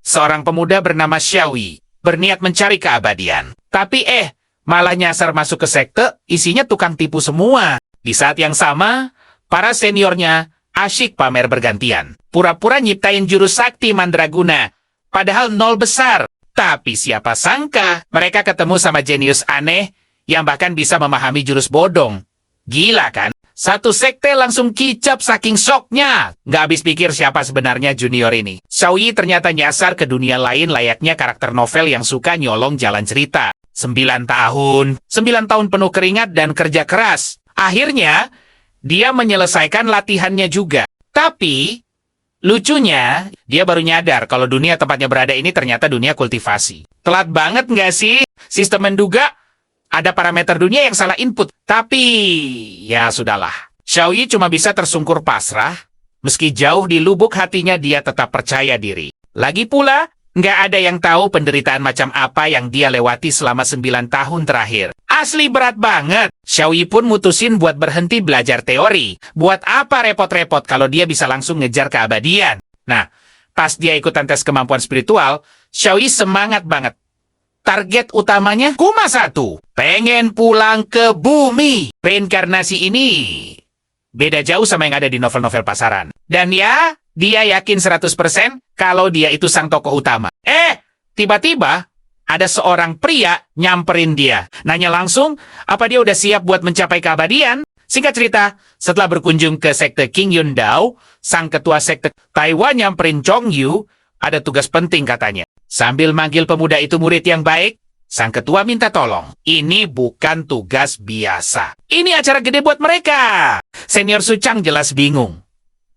seorang pemuda bernama Xiaoyi, berniat mencari keabadian. Tapi malah nyasar masuk ke sekte, isinya tukang tipu semua. Di saat yang sama, para seniornya asyik pamer bergantian. Pura-pura nyiptain jurus sakti mandraguna, padahal nol besar. Tapi siapa sangka, mereka ketemu sama jenius aneh yang bahkan bisa memahami jurus bodong. Gila kan? Satu sekte langsung kicap saking syoknya. Nggak habis pikir siapa sebenarnya junior ini. Xiaoyi ternyata nyasar ke dunia lain layaknya karakter novel yang suka nyolong jalan cerita. 9 tahun penuh keringat dan kerja keras. Akhirnya, dia menyelesaikan latihannya juga. Tapi, lucunya, dia baru nyadar kalau dunia tempatnya berada ini ternyata dunia kultivasi. Telat banget nggak sih? Sistem menduga ada parameter dunia yang salah input. Tapi, ya sudahlah. Xiaoyi cuma bisa tersungkur pasrah. Meski jauh di lubuk hatinya dia tetap percaya diri. Lagi pula, nggak ada yang tahu penderitaan macam apa yang dia lewati selama 9 tahun terakhir. Asli berat banget. Xiaoyi pun mutusin buat berhenti belajar teori. Buat apa repot-repot kalau dia bisa langsung ngejar keabadian? Nah, pas dia ikutan tes kemampuan spiritual, Xiaoyi semangat banget. Target utamanya cuma satu. Pengen pulang ke bumi. Reinkarnasi ini beda jauh sama yang ada di novel-novel pasaran. Dan ya, dia yakin 100% kalau dia itu sang tokoh utama. Tiba-tiba ada seorang pria nyamperin dia. Nanya langsung, apa dia udah siap buat mencapai keabadian? Singkat cerita, setelah berkunjung ke sekte King Yun Dao, sang ketua sekte Taiwan nyamperin Chong Yu, ada tugas penting katanya. Sambil manggil pemuda itu murid yang baik, sang ketua minta tolong. Ini bukan tugas biasa. Ini acara gede buat mereka. Senior Suchang jelas bingung.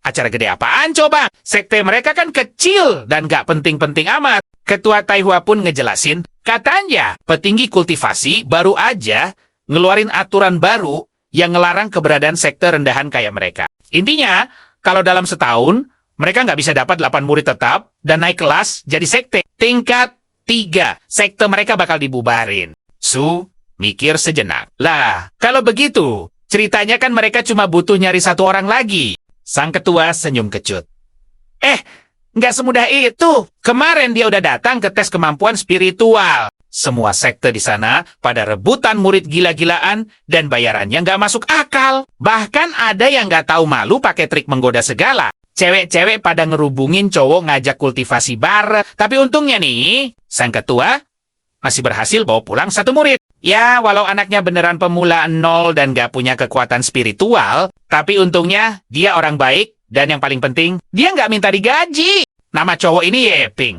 Acara gede apaan coba? Sekte mereka kan kecil dan gak penting-penting amat. Ketua Taihua pun ngejelasin, katanya petinggi kultivasi baru aja ngeluarin aturan baru yang ngelarang keberadaan sekte rendahan kayak mereka. Intinya, kalau dalam setahun, mereka nggak bisa dapat 8 murid tetap dan naik kelas jadi sekte. Tingkat 3, sekte mereka bakal dibubarin. Mikir sejenak. Lah, kalau begitu, ceritanya kan mereka cuma butuh nyari satu orang lagi. Sang ketua senyum kecut. Nggak semudah itu. Kemarin dia udah datang ke tes kemampuan spiritual. Semua sekte di sana pada rebutan murid gila-gilaan dan bayarannya nggak masuk akal. Bahkan ada yang nggak tahu malu pakai trik menggoda segala. Cewek-cewek pada ngerubungin cowok ngajak kultivasi bareng. Tapi untungnya nih, sang ketua masih berhasil bawa pulang satu murid. Ya, walau anaknya beneran pemula 0 dan nggak punya kekuatan spiritual, tapi untungnya dia orang baik. Dan yang paling penting, dia nggak minta digaji. Nama cowok ini Yeping.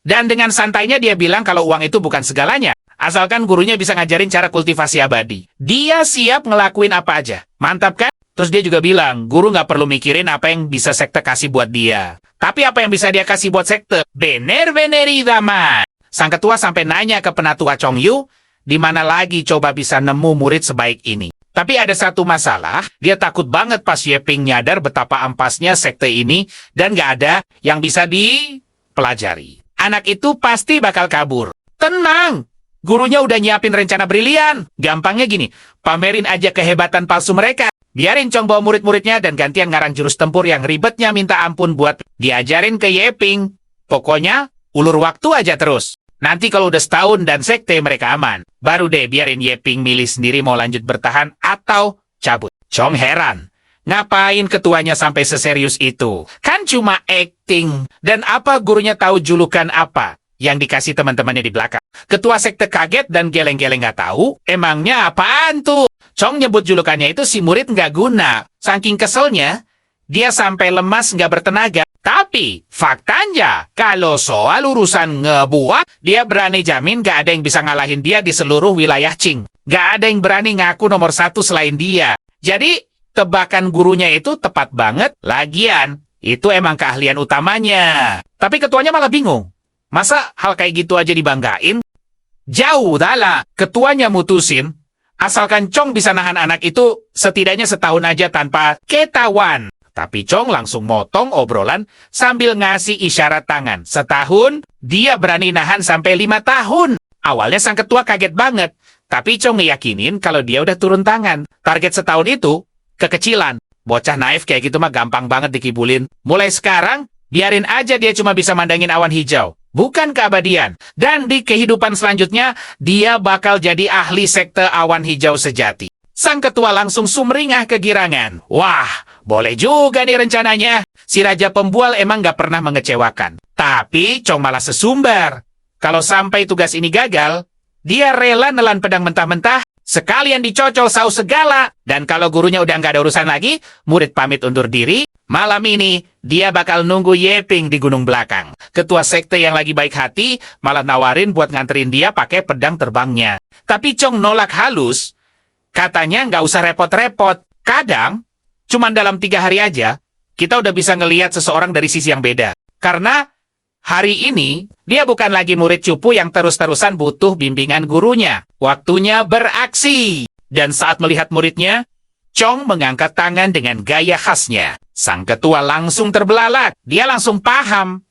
Dan dengan santainya dia bilang kalau uang itu bukan segalanya. Asalkan gurunya bisa ngajarin cara kultivasi abadi. Dia siap ngelakuin apa aja. Mantap kan? Terus dia juga bilang, guru nggak perlu mikirin apa yang bisa sekte kasih buat dia. Tapi apa yang bisa dia kasih buat sekte? Bener-bener idaman. Sang ketua sampai nanya ke penatua Chong Yu, di mana lagi coba bisa nemu murid sebaik ini. Tapi ada satu masalah, dia takut banget pas Yeping nyadar betapa ampasnya sekte ini dan nggak ada yang bisa dipelajari. Anak itu pasti bakal kabur. Tenang, gurunya udah nyiapin rencana brilian. Gampangnya gini, pamerin aja kehebatan palsu mereka. Biarin Chong bawa murid-muridnya dan gantian ngarang jurus tempur yang ribetnya minta ampun buat diajarin ke Yeping. Pokoknya, ulur waktu aja terus. Nanti kalau udah setahun dan sekte mereka aman, baru deh biarin Yeping milih sendiri mau lanjut bertahan atau cabut. Chong heran, ngapain ketuanya sampai seserius itu? Kan cuma acting. Dan apa gurunya tahu julukan apa yang dikasih teman-temannya di belakang? Ketua sekte kaget dan geleng-geleng nggak tahu, emangnya apaan tuh? Chong nyebut julukannya itu si murid nggak guna. Saking keselnya, dia sampai lemas nggak bertenaga. Tapi, faktanya, kalau soal urusan ngebuat, dia berani jamin gak ada yang bisa ngalahin dia di seluruh wilayah Qing. Gak ada yang berani ngaku nomor 1 selain dia. Jadi, tebakan gurunya itu tepat banget. Lagian, itu emang keahlian utamanya. Tapi ketuanya malah bingung. Masa hal kayak gitu aja dibanggain? Jauh dah lah. Ketuanya mutusin, asalkan Chong bisa nahan anak itu setidaknya setahun aja tanpa ketahuan. Tapi Chong langsung motong obrolan sambil ngasih isyarat tangan. Setahun, dia berani nahan sampai 5 tahun. Awalnya sang ketua kaget banget. Tapi Chong ngeyakinin kalau dia udah turun tangan. Target setahun itu, kekecilan. Bocah naif kayak gitu mah gampang banget dikibulin. Mulai sekarang, Biarin aja dia cuma bisa mandangin awan hijau, bukan keabadian. Dan di kehidupan selanjutnya, dia bakal jadi ahli sekte awan hijau sejati. Sang ketua langsung sumringah kegirangan. Wah, boleh juga nih rencananya. Si Raja Pembual emang gak pernah mengecewakan. Tapi Chong malah sesumbar. Kalau sampai tugas ini gagal, dia rela nelan pedang mentah-mentah, sekalian dicocol saus segala. Dan kalau gurunya udah nggak ada urusan lagi, murid pamit undur diri. Malam ini, dia bakal nunggu Yeping di gunung belakang. Ketua sekte yang lagi baik hati malah nawarin buat nganterin dia pakai pedang terbangnya. Tapi Chong nolak halus. Katanya nggak usah repot-repot. Kadang, cuman dalam 3 hari aja, kita udah bisa ngelihat seseorang dari sisi yang beda. Karena hari ini, dia bukan lagi murid cupu yang terus-terusan butuh bimbingan gurunya. Waktunya beraksi. Dan saat melihat muridnya, Chong mengangkat tangan dengan gaya khasnya. Sang ketua langsung terbelalak. Dia langsung paham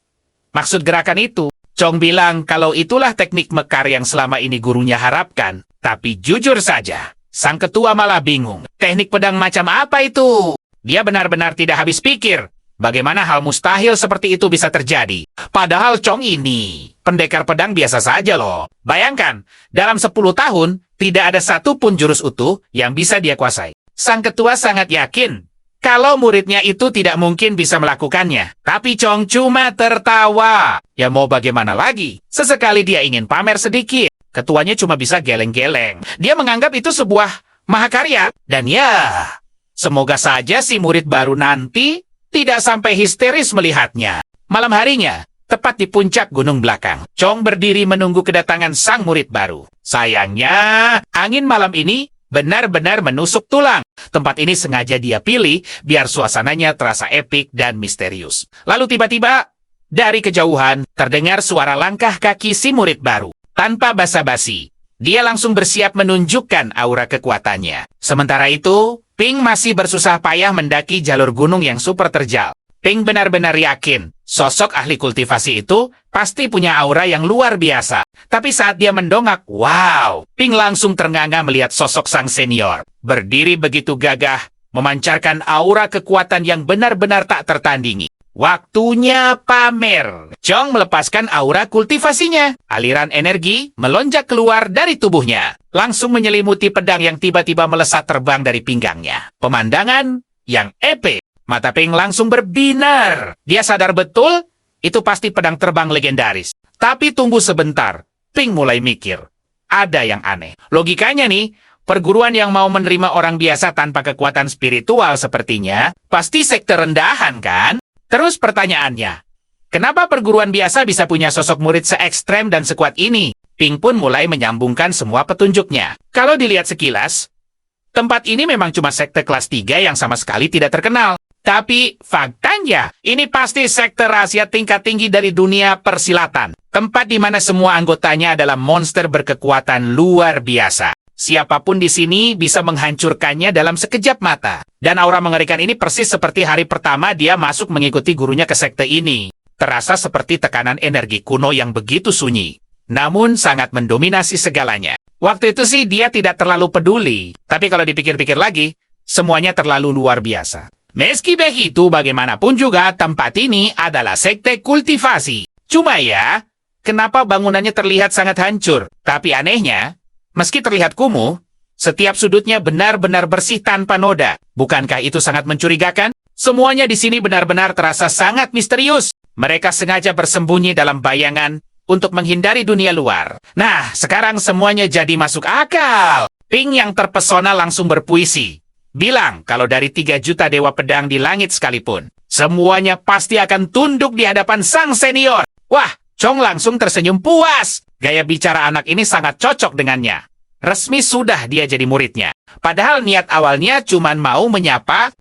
maksud gerakan itu. Chong bilang kalau itulah teknik mekar yang selama ini gurunya harapkan. Tapi jujur saja, sang ketua malah bingung. Teknik pedang macam apa itu? Dia benar-benar tidak habis pikir. Bagaimana hal mustahil seperti itu bisa terjadi? Padahal Chong ini pendekar pedang biasa saja loh. Bayangkan, dalam 10 tahun, tidak ada satupun jurus utuh yang bisa dia kuasai. Sang ketua sangat yakin kalau muridnya itu tidak mungkin bisa melakukannya. Tapi Chong cuma tertawa. Ya mau bagaimana lagi? Sesekali dia ingin pamer sedikit. Ketuanya cuma bisa geleng-geleng. Dia menganggap itu sebuah mahakarya. Dan ya, semoga saja si murid baru nanti tidak sampai histeris melihatnya. Malam harinya, tepat di puncak gunung belakang, Chong berdiri menunggu kedatangan sang murid baru. Sayangnya, angin malam ini benar-benar menusuk tulang. Tempat ini sengaja dia pilih biar suasananya terasa epik dan misterius. Lalu tiba-tiba, dari kejauhan, terdengar suara langkah kaki si murid baru. Tanpa basa-basi, dia langsung bersiap menunjukkan aura kekuatannya. Sementara itu, Ping masih bersusah payah mendaki jalur gunung yang super terjal. Ping benar-benar yakin, sosok ahli kultivasi itu pasti punya aura yang luar biasa. Tapi saat dia mendongak, wow, Ping langsung ternganga melihat sosok sang senior. Berdiri begitu gagah, memancarkan aura kekuatan yang benar-benar tak tertandingi. Waktunya pamer. Chong melepaskan aura kultivasinya. Aliran energi melonjak keluar dari tubuhnya. Langsung menyelimuti pedang yang tiba-tiba melesat terbang dari pinggangnya. Pemandangan yang epik. Mata Ping langsung berbinar. Dia sadar betul, itu pasti pedang terbang legendaris. Tapi tunggu sebentar. Ping mulai mikir. Ada yang aneh. Logikanya nih, perguruan yang mau menerima orang biasa tanpa kekuatan spiritual sepertinya, pasti sekte rendahan kan? Terus pertanyaannya, kenapa perguruan biasa bisa punya sosok murid se-ekstrem dan sekuat ini? Ping pun mulai menyambungkan semua petunjuknya. Kalau dilihat sekilas, tempat ini memang cuma sekte kelas 3 yang sama sekali tidak terkenal. Tapi faktanya, ini pasti sekte rahasia tingkat tinggi dari dunia persilatan. Tempat di mana semua anggotanya adalah monster berkekuatan luar biasa. Siapapun di sini bisa menghancurkannya dalam sekejap mata. Dan aura mengerikan ini persis seperti hari pertama dia masuk mengikuti gurunya ke sekte ini. Terasa seperti tekanan energi kuno yang begitu sunyi. Namun sangat mendominasi segalanya. Waktu itu sih dia tidak terlalu peduli. Tapi kalau dipikir-pikir lagi, semuanya terlalu luar biasa. Meski begitu, bagaimanapun juga tempat ini adalah sekte kultivasi. Cuma ya, kenapa bangunannya terlihat sangat hancur? Tapi anehnya, meski terlihat kumuh, setiap sudutnya benar-benar bersih tanpa noda. Bukankah itu sangat mencurigakan? Semuanya di sini benar-benar terasa sangat misterius. Mereka sengaja bersembunyi dalam bayangan untuk menghindari dunia luar. Nah, sekarang semuanya jadi masuk akal. Ping yang terpesona langsung berpuisi. Bilang kalau dari 3 juta dewa pedang di langit sekalipun, semuanya pasti akan tunduk di hadapan sang senior. Wah, Chong langsung tersenyum puas. Gaya bicara anak ini sangat cocok dengannya. Resmi sudah dia jadi muridnya. Padahal niat awalnya cuma mau menyapa,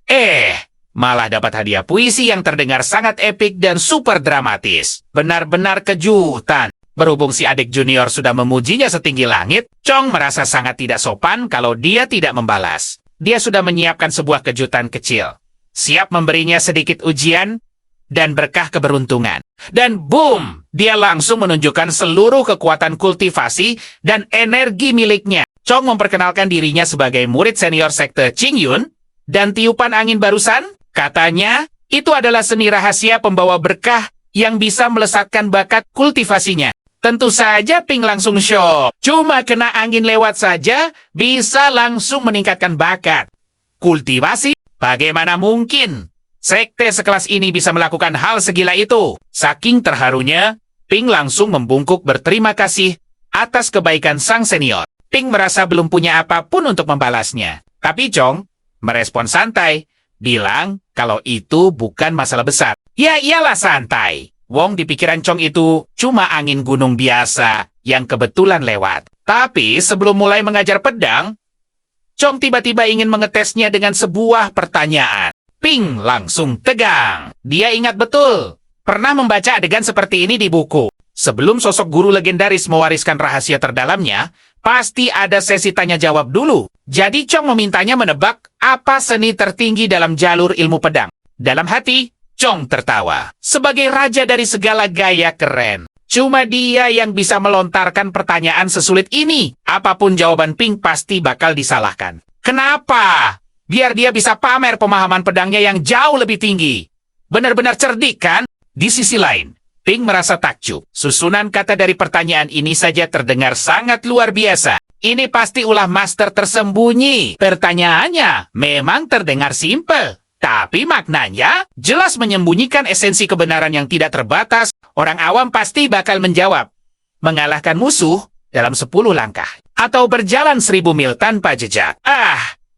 malah dapat hadiah puisi yang terdengar sangat epik dan super dramatis. Benar-benar kejutan. Berhubung si adik junior sudah memujinya setinggi langit, Chong merasa sangat tidak sopan kalau dia tidak membalas. Dia sudah menyiapkan sebuah kejutan kecil. Siap memberinya sedikit ujian dan berkah keberuntungan. Dan boom! Dia langsung menunjukkan seluruh kekuatan kultivasi dan energi miliknya. Chong memperkenalkan dirinya sebagai murid senior sekte Qingyun, dan tiupan angin barusan, katanya, Itu adalah seni rahasia pembawa berkah yang bisa melesatkan bakat kultivasinya. Tentu saja Pink langsung shock. Cuma kena angin lewat saja, bisa langsung meningkatkan bakat. Kultivasi? Bagaimana mungkin? Sekte sekelas ini bisa melakukan hal segila itu. Saking terharunya, Pink langsung membungkuk berterima kasih atas kebaikan sang senior. Pink merasa belum punya apapun untuk membalasnya. Tapi Chong merespon santai, bilang kalau itu bukan masalah besar. Ya iyalah santai. Wong di pikiran Chong itu cuma angin gunung biasa yang kebetulan lewat. Tapi sebelum mulai mengajar pedang, Chong tiba-tiba ingin mengetesnya dengan sebuah pertanyaan. Pink langsung tegang. Dia ingat betul, pernah membaca adegan seperti ini di buku. Sebelum sosok guru legendaris mewariskan rahasia terdalamnya, pasti ada sesi tanya-jawab dulu. Jadi Chong memintanya menebak apa seni tertinggi dalam jalur ilmu pedang. Dalam hati, Chong tertawa. Sebagai raja dari segala gaya keren, cuma dia yang bisa melontarkan pertanyaan sesulit ini. Apapun jawaban Pink pasti bakal disalahkan. Kenapa? Biar dia bisa pamer pemahaman pedangnya yang jauh lebih tinggi. Benar-benar cerdik kan? Di sisi lain, Pink merasa takjub. Susunan kata dari pertanyaan ini saja terdengar sangat luar biasa. Ini pasti ulah master tersembunyi. Pertanyaannya memang terdengar simpel. Tapi maknanya jelas menyembunyikan esensi kebenaran yang tidak terbatas. Orang awam pasti bakal menjawab, mengalahkan musuh dalam 10 langkah. Atau berjalan 1000 mil tanpa jejak.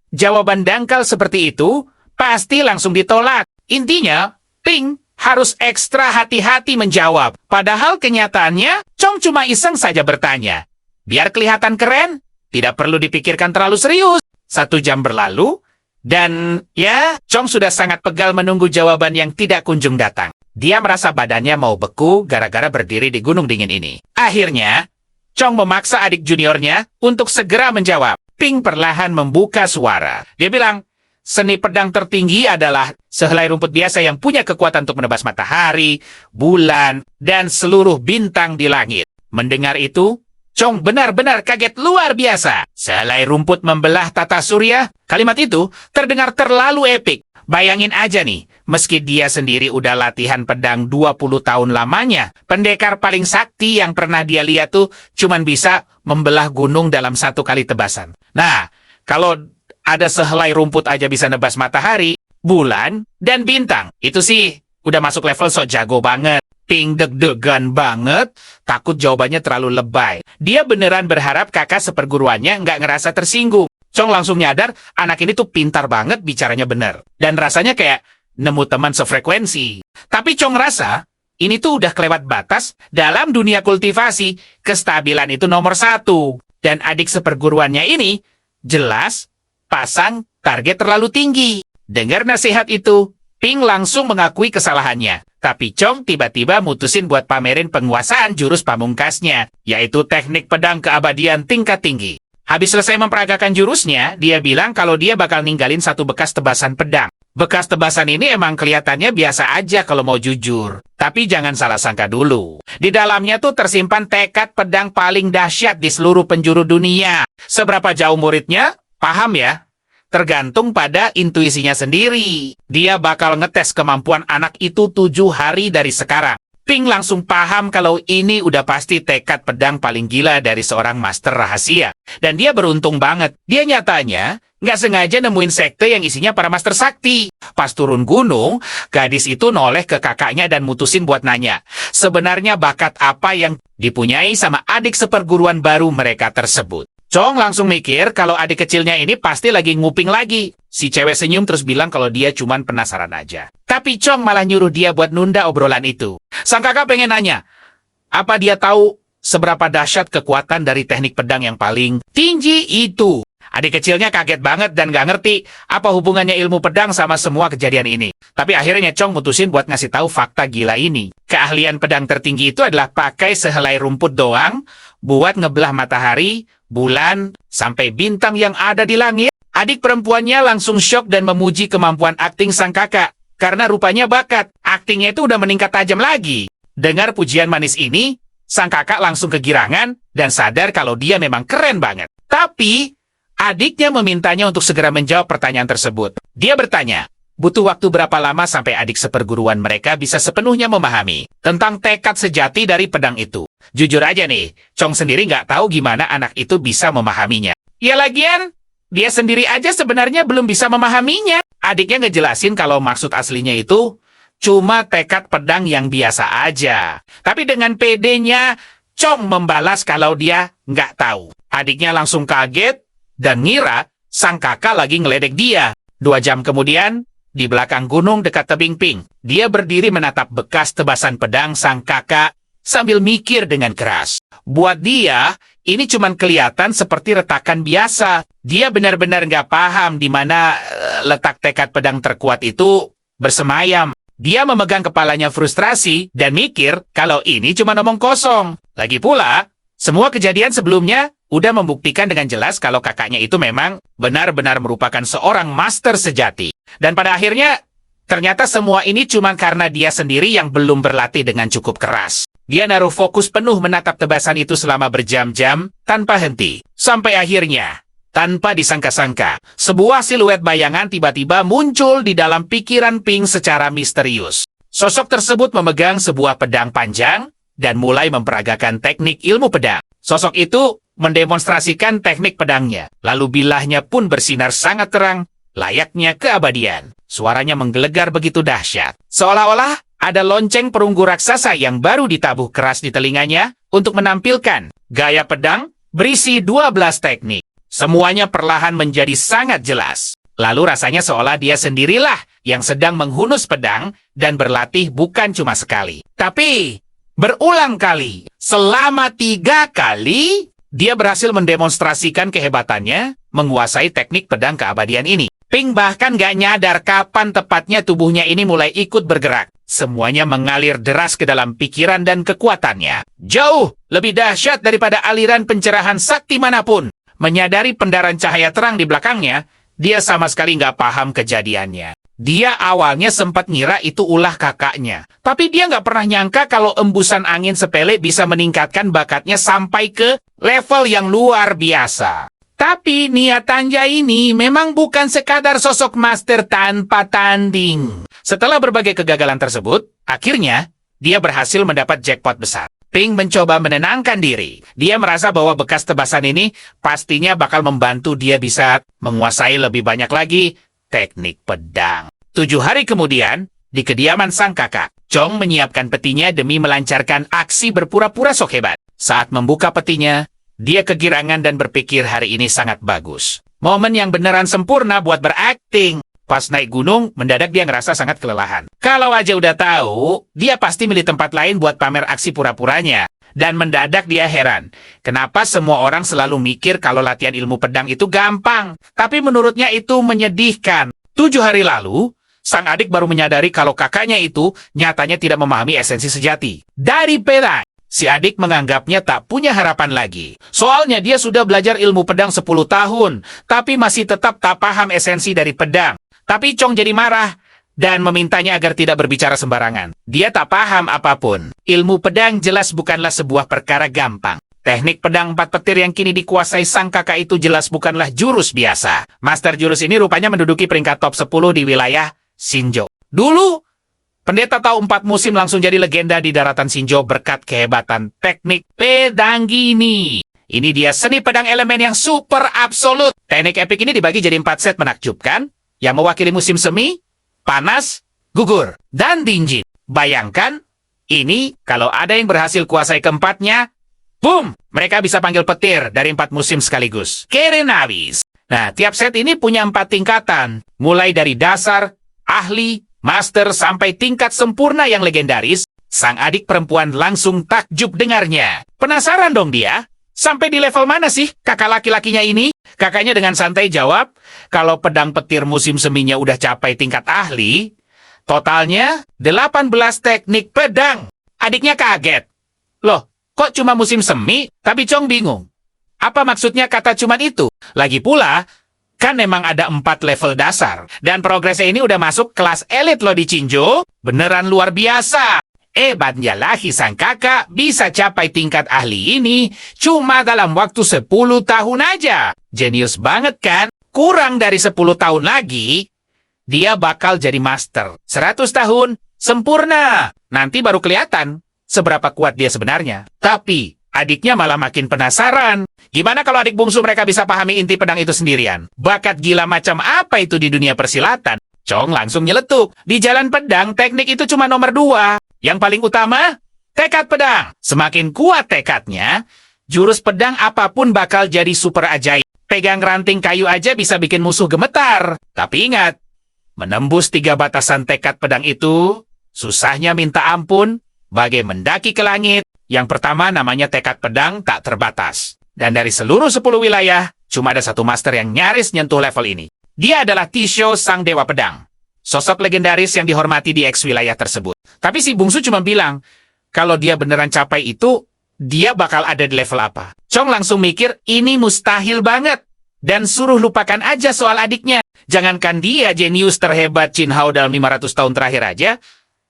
Jawaban dangkal seperti itu pasti langsung ditolak. Intinya, Pink harus ekstra hati-hati menjawab. Padahal kenyataannya, Chong cuma iseng saja bertanya. Biar kelihatan keren, tidak perlu dipikirkan terlalu serius. 1 jam berlalu, dan ya, Chong sudah sangat pegal menunggu jawaban yang tidak kunjung datang. Dia merasa badannya mau beku gara-gara berdiri di gunung dingin ini. Akhirnya, Chong memaksa adik juniornya untuk segera menjawab. Pink perlahan membuka suara. Dia bilang, seni pedang tertinggi adalah sehelai rumput biasa yang punya kekuatan untuk menebas matahari, bulan, dan seluruh bintang di langit. Mendengar itu, Chong benar-benar kaget luar biasa. Sehelai rumput membelah tata surya. Kalimat itu terdengar terlalu epik. Bayangin aja nih, meski dia sendiri udah latihan pedang 20 tahun lamanya, pendekar paling sakti yang pernah dia lihat tuh cuman bisa membelah gunung dalam 1 kali tebasan. Nah, kalau ada sehelai rumput aja bisa nebas matahari, bulan, dan bintang, itu sih udah masuk level sok jago banget. Pink deg-degan banget, takut jawabannya terlalu lebay. Dia beneran berharap kakak seperguruannya nggak ngerasa tersinggung. Chong langsung nyadar, anak ini tuh pintar banget bicaranya bener. Dan rasanya kayak nemu teman sefrekuensi. Tapi Chong rasa, ini tuh udah kelewat batas. Dalam dunia kultivasi, kestabilan itu nomor 1. Dan adik seperguruannya ini, jelas, pasang target terlalu tinggi. Dengar nasihat itu, Pink langsung mengakui kesalahannya. Tapi Chong tiba-tiba mutusin buat pamerin penguasaan jurus pamungkasnya, yaitu teknik pedang keabadian tingkat tinggi. Habis selesai memperagakan jurusnya, dia bilang kalau dia bakal ninggalin 1 bekas tebasan pedang. Bekas tebasan ini emang kelihatannya biasa aja kalau mau jujur. Tapi jangan salah sangka dulu. Di dalamnya tuh tersimpan tekad pedang paling dahsyat di seluruh penjuru dunia. Seberapa jauh muridnya? Paham ya? Tergantung pada intuisinya sendiri. Dia bakal ngetes kemampuan anak itu 7 hari dari sekarang. Pink langsung paham kalau ini udah pasti tekad pedang paling gila dari seorang master rahasia. Dan dia beruntung banget. Dia nyatanya nggak sengaja nemuin sekte yang isinya para master sakti. Pas turun gunung, gadis itu noleh ke kakaknya dan mutusin buat nanya. Sebenarnya bakat apa yang dipunyai sama adik seperguruan baru mereka tersebut. Chong langsung mikir kalau adik kecilnya ini pasti lagi nguping lagi. Si cewek senyum terus bilang kalau dia cuman penasaran aja. Tapi Chong malah nyuruh dia buat nunda obrolan itu. Sang kakak pengen nanya, apa dia tahu seberapa dahsyat kekuatan dari teknik pedang yang paling tinggi itu? Adik kecilnya kaget banget dan gak ngerti apa hubungannya ilmu pedang sama semua kejadian ini. Tapi akhirnya Chong mutusin buat ngasih tahu fakta gila ini. Keahlian pedang tertinggi itu adalah pakai sehelai rumput doang buat ngebelah matahari, bulan, sampai bintang yang ada di langit. Adik perempuannya langsung syok dan memuji kemampuan akting sang kakak. Karena rupanya bakat, aktingnya itu udah meningkat tajam lagi. Dengar pujian manis ini, sang kakak langsung kegirangan dan sadar kalau dia memang keren banget. Tapi, adiknya memintanya untuk segera menjawab pertanyaan tersebut. Dia bertanya, Butuh waktu berapa lama sampai adik seperguruan mereka bisa sepenuhnya memahami tentang tekad sejati dari pedang itu? Jujur aja nih, Chong sendiri nggak tahu gimana anak itu bisa memahaminya. Ya lagian, dia sendiri aja sebenarnya belum bisa memahaminya. Adiknya ngejelasin kalau maksud aslinya itu cuma tekad pedang yang biasa aja. Tapi dengan pedenya, Chong membalas kalau dia nggak tahu. Adiknya langsung kaget dan ngira sang kakak lagi ngeledek dia. 2 jam kemudian, di belakang gunung dekat tebing Ping, dia berdiri menatap bekas tebasan pedang sang kakak sambil mikir dengan keras. Buat dia, ini cuman kelihatan seperti retakan biasa. Dia benar-benar nggak paham di mana letak tekad pedang terkuat itu bersemayam. Dia memegang kepalanya frustrasi dan mikir kalau ini cuma omong kosong. Lagi pula, semua kejadian sebelumnya udah membuktikan dengan jelas kalau kakaknya itu memang benar-benar merupakan seorang master sejati. Dan pada akhirnya, ternyata semua ini cuma karena dia sendiri yang belum berlatih dengan cukup keras. Dia naruh fokus penuh menatap tebasan itu selama berjam-jam tanpa henti. Sampai akhirnya, tanpa disangka-sangka, sebuah siluet bayangan tiba-tiba muncul di dalam pikiran Ping secara misterius. Sosok tersebut memegang sebuah pedang panjang dan mulai memperagakan teknik ilmu pedang. Sosok itu mendemonstrasikan teknik pedangnya, lalu bilahnya pun bersinar sangat terang, layaknya keabadian. Suaranya menggelegar begitu dahsyat, seolah-olah ada lonceng perunggu raksasa yang baru ditabuh keras di telinganya untuk menampilkan gaya pedang berisi 12 teknik. Semuanya perlahan menjadi sangat jelas. Lalu rasanya seolah dia sendirilah yang sedang menghunus pedang dan berlatih bukan cuma sekali, tapi berulang kali. Selama 3 kali, dia berhasil mendemonstrasikan kehebatannya menguasai teknik pedang keabadian ini. Ping bahkan gak nyadar kapan tepatnya tubuhnya ini mulai ikut bergerak. Semuanya mengalir deras ke dalam pikiran dan kekuatannya. Jauh lebih dahsyat daripada aliran pencerahan sakti manapun. Menyadari pendaran cahaya terang di belakangnya, dia sama sekali nggak paham kejadiannya. Dia awalnya sempat ngira itu ulah kakaknya. Tapi dia nggak pernah nyangka kalau embusan angin sepele bisa meningkatkan bakatnya sampai ke level yang luar biasa. Tapi niatannya ini memang bukan sekadar sosok master tanpa tanding. Setelah berbagai kegagalan tersebut, akhirnya dia berhasil mendapat jackpot besar. Ping mencoba menenangkan diri. Dia merasa bahwa bekas tebasan ini pastinya bakal membantu dia bisa menguasai lebih banyak lagi teknik pedang. 7 hari kemudian, di kediaman sang kakak, Chong menyiapkan petinya demi melancarkan aksi berpura-pura sok hebat. Saat membuka petinya, dia kegirangan dan berpikir hari ini sangat bagus. Momen yang beneran sempurna buat berakting. Pas naik gunung, mendadak dia ngerasa sangat kelelahan. Kalau aja udah tahu, dia pasti milih tempat lain buat pamer aksi pura-puranya. Dan mendadak dia heran, kenapa semua orang selalu mikir kalau latihan ilmu pedang itu gampang. Tapi menurutnya itu menyedihkan. 7 hari lalu, sang adik baru menyadari kalau kakaknya itu nyatanya tidak memahami esensi sejati dari pedang. Si adik menganggapnya tak punya harapan lagi. Soalnya dia sudah belajar ilmu pedang 10 tahun, tapi masih tetap tak paham esensi dari pedang. Tapi Chong jadi marah dan memintanya agar tidak berbicara sembarangan. Dia tak paham apapun. Ilmu pedang jelas bukanlah sebuah perkara gampang. Teknik pedang 4 petir yang kini dikuasai sang kakak itu jelas bukanlah jurus biasa. Master jurus ini rupanya menduduki peringkat top 10 di wilayah Xinzhou. Dulu, pendeta tahu 4 musim langsung jadi legenda di daratan Xinzhou berkat kehebatan teknik pedang gini. Ini dia seni pedang elemen yang super absolut. Teknik epik ini dibagi jadi 4 set menakjubkan, yang mewakili musim semi, panas, gugur, dan dingin. Bayangkan, ini kalau ada yang berhasil kuasai keempatnya, boom! Mereka bisa panggil petir dari 4 musim sekaligus. Keren habis. Nah, tiap set ini punya 4 tingkatan. Mulai dari dasar, ahli, master, sampai tingkat sempurna yang legendaris. Sang adik perempuan langsung takjub dengarnya. Penasaran dong dia? Sampai di level mana sih kakak laki-lakinya ini? Kakaknya dengan santai jawab, kalau pedang petir musim seminya udah capai tingkat ahli, totalnya 18 teknik pedang. Adiknya kaget. Loh, kok cuma musim semi? Tapi Chong bingung. Apa maksudnya kata cuman itu? Lagi pula, kan memang ada 4 level dasar. Dan progresnya ini udah masuk kelas elit loh di Xinzhou. Beneran luar biasa. Hebatnya lagi sang kakak bisa capai tingkat ahli ini cuma dalam waktu 10 tahun aja. Jenius banget kan? Kurang dari 10 tahun lagi, dia bakal jadi master. 100 tahun, sempurna. Nanti baru kelihatan seberapa kuat dia sebenarnya. Tapi, adiknya malah makin penasaran. Gimana kalau adik bungsu mereka bisa pahami inti pedang itu sendirian? Bakat gila macam apa itu di dunia persilatan? Chong langsung nyeletuk. Di jalan pedang, teknik itu cuma nomor 2. Yang paling utama, tekad pedang. Semakin kuat tekadnya, jurus pedang apapun bakal jadi super ajaib. Pegang ranting kayu aja bisa bikin musuh gemetar. Tapi ingat, menembus 3 batasan tekad pedang itu, susahnya minta ampun, bagai mendaki ke langit. Yang pertama namanya tekad pedang tak terbatas. Dan dari seluruh 10 wilayah, cuma ada 1 master yang nyaris nyentuh level ini. Dia adalah Tisho, sang dewa pedang. Sosok legendaris yang dihormati di X wilayah tersebut. Tapi si bungsu cuma bilang, kalau dia beneran capai itu, dia bakal ada di level apa? Chong langsung mikir, ini mustahil banget. Dan suruh lupakan aja soal adiknya. Jangankan dia jenius terhebat Qin Hao dalam 500 tahun terakhir aja,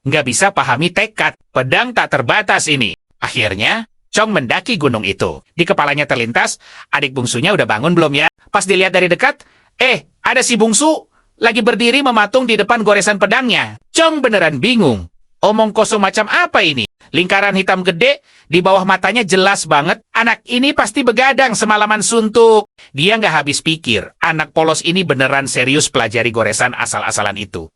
nggak bisa pahami tekad pedang tak terbatas ini. Akhirnya, Chong mendaki gunung itu. Di kepalanya terlintas, adik bungsunya udah bangun belum ya? Pas dilihat dari dekat, ada si bungsu lagi berdiri mematung di depan goresan pedangnya. Chong beneran bingung. Omong kosong macam apa ini? Lingkaran hitam gede, di bawah matanya jelas banget. Anak ini pasti begadang semalaman suntuk. Dia nggak habis pikir, anak polos ini beneran serius pelajari goresan asal-asalan itu.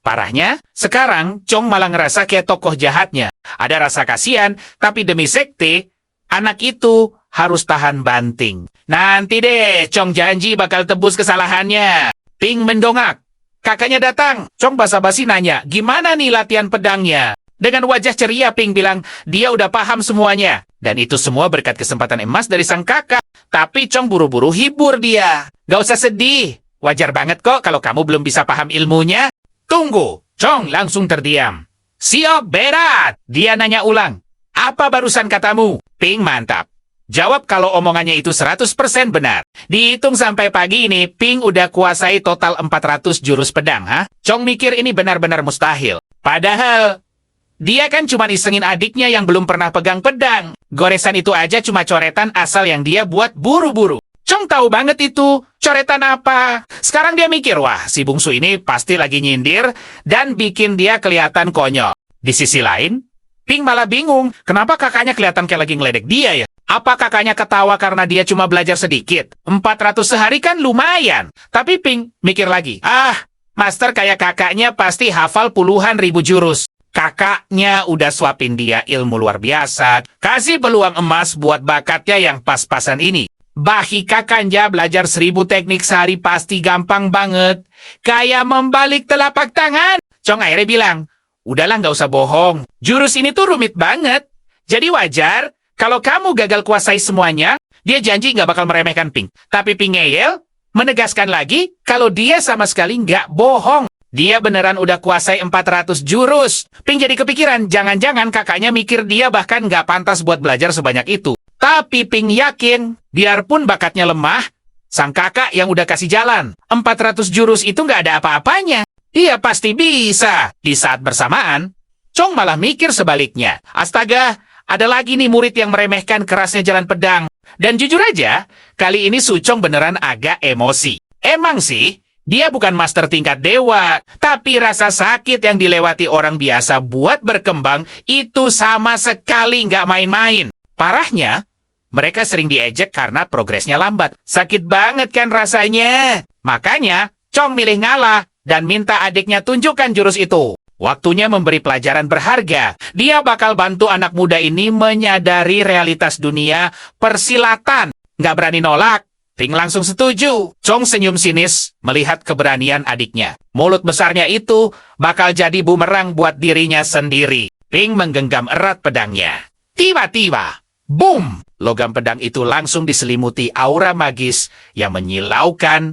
Parahnya, sekarang Chong malah ngerasa kayak tokoh jahatnya. Ada rasa kasihan, tapi demi sekte, anak itu harus tahan banting. Nanti deh, Chong janji bakal tebus kesalahannya. Ping mendongak. Kakaknya datang. Chong basa-basi nanya, gimana nih latihan pedangnya? Dengan wajah ceria, Ping bilang, dia udah paham semuanya. Dan itu semua berkat kesempatan emas dari sang kakak. Tapi Chong buru-buru hibur dia. Gak usah sedih. Wajar banget kok kalau kamu belum bisa paham ilmunya. Tunggu. Chong langsung terdiam. Siok berat. Dia nanya ulang. Apa barusan katamu? Ping mantap. Jawab kalau omongannya itu 100% benar. Dihitung sampai pagi ini, Ping udah kuasai total 400 jurus pedang, ha? Chong mikir ini benar-benar mustahil. Padahal, dia kan cuma isengin adiknya yang belum pernah pegang pedang. Goresan itu aja cuma coretan asal yang dia buat buru-buru. Chong tahu banget itu, coretan apa. Sekarang dia mikir, wah, si bungsu ini pasti lagi nyindir dan bikin dia kelihatan konyol. Di sisi lain, Ping malah bingung, kenapa kakaknya kelihatan kayak lagi ngeledek dia ya? Apa kakaknya ketawa karena dia cuma belajar sedikit? 400 sehari kan lumayan. Tapi Ping mikir lagi, master kayak kakaknya pasti hafal puluhan ribu jurus. Kakaknya udah suapin dia ilmu luar biasa. Kasih peluang emas buat bakatnya yang pas-pasan ini. Bahi kakaknya belajar 1000 teknik sehari pasti gampang banget. Kayak membalik telapak tangan. Chong akhirnya bilang, udahlah nggak usah bohong. Jurus ini tuh rumit banget. Jadi wajar kalau kamu gagal kuasai semuanya. Dia janji nggak bakal meremehkan Ping. Tapi Ping ngeyel, menegaskan lagi kalau dia sama sekali nggak bohong. Dia beneran udah kuasai 400 jurus. Ping jadi kepikiran, jangan-jangan kakaknya mikir dia bahkan nggak pantas buat belajar sebanyak itu. Tapi Ping yakin, biarpun bakatnya lemah, sang kakak yang udah kasih jalan. 400 jurus itu nggak ada apa-apanya. Dia pasti bisa. Di saat bersamaan, Chong malah mikir sebaliknya. Astaga, ada lagi nih murid yang meremehkan kerasnya jalan pedang. Dan jujur aja, kali ini Su Chong beneran agak emosi. Emang sih, dia bukan master tingkat dewa, tapi rasa sakit yang dilewati orang biasa buat berkembang itu sama sekali nggak main-main. Parahnya, mereka sering diejek karena progresnya lambat. Sakit banget kan rasanya. Makanya, Chong milih ngalah dan minta adiknya tunjukkan jurus itu. Waktunya memberi pelajaran berharga. Dia bakal bantu anak muda ini menyadari realitas dunia persilatan. Nggak berani nolak. Ping langsung setuju. Chong senyum sinis melihat keberanian adiknya. Mulut besarnya itu bakal jadi bumerang buat dirinya sendiri. Ping menggenggam erat pedangnya. Tiba-tiba, boom! Logam pedang itu langsung diselimuti aura magis yang menyilaukan,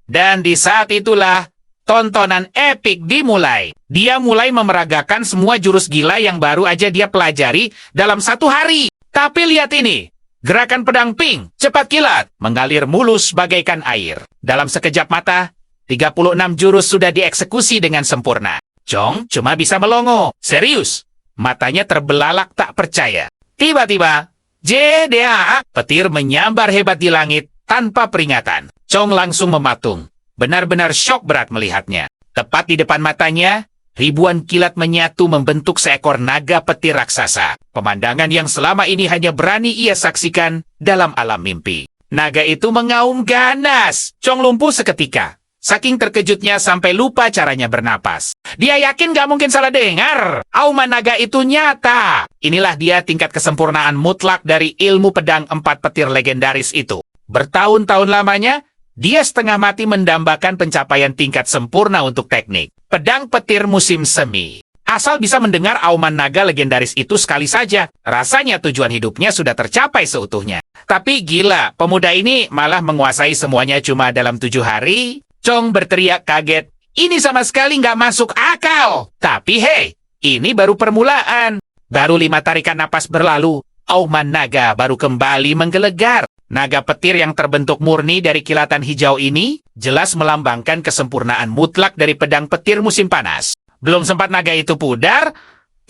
dan di saat itulah tontonan epik dimulai. Dia mulai memeragakan semua jurus gila yang baru aja dia pelajari dalam 1 hari. Tapi lihat ini, gerakan pedang Ping, cepat kilat, mengalir mulus bagaikan air. Dalam sekejap mata, 36 jurus sudah dieksekusi dengan sempurna. Chong cuma bisa melongo. Serius, matanya terbelalak tak percaya. Tiba-tiba, JDA, petir menyambar hebat di langit tanpa peringatan. Chong langsung mematung. benar-benar syok berat melihatnya. Tepat di depan matanya, ribuan kilat menyatu membentuk seekor naga petir raksasa. Pemandangan yang selama ini hanya berani ia saksikan dalam alam mimpi. Naga itu mengaum ganas. Chong lumpuh seketika. Saking terkejutnya sampai lupa caranya bernapas. Dia yakin gak mungkin salah dengar. Auman naga itu nyata. Inilah dia tingkat kesempurnaan mutlak dari ilmu pedang 4 petir legendaris itu. Bertahun-tahun lamanya, dia setengah mati mendambakan pencapaian tingkat sempurna untuk teknik pedang petir musim semi. Asal bisa mendengar auman naga legendaris itu sekali saja, rasanya tujuan hidupnya sudah tercapai seutuhnya. Tapi gila, pemuda ini malah menguasai semuanya cuma dalam 7 hari. Chong berteriak kaget, ini sama sekali nggak masuk akal. Tapi hei, ini baru permulaan. Baru 5 tarikan napas berlalu, auman naga baru kembali menggelegar. Naga petir yang terbentuk murni dari kilatan hijau ini jelas melambangkan kesempurnaan mutlak dari pedang petir musim panas. Belum sempat naga itu pudar,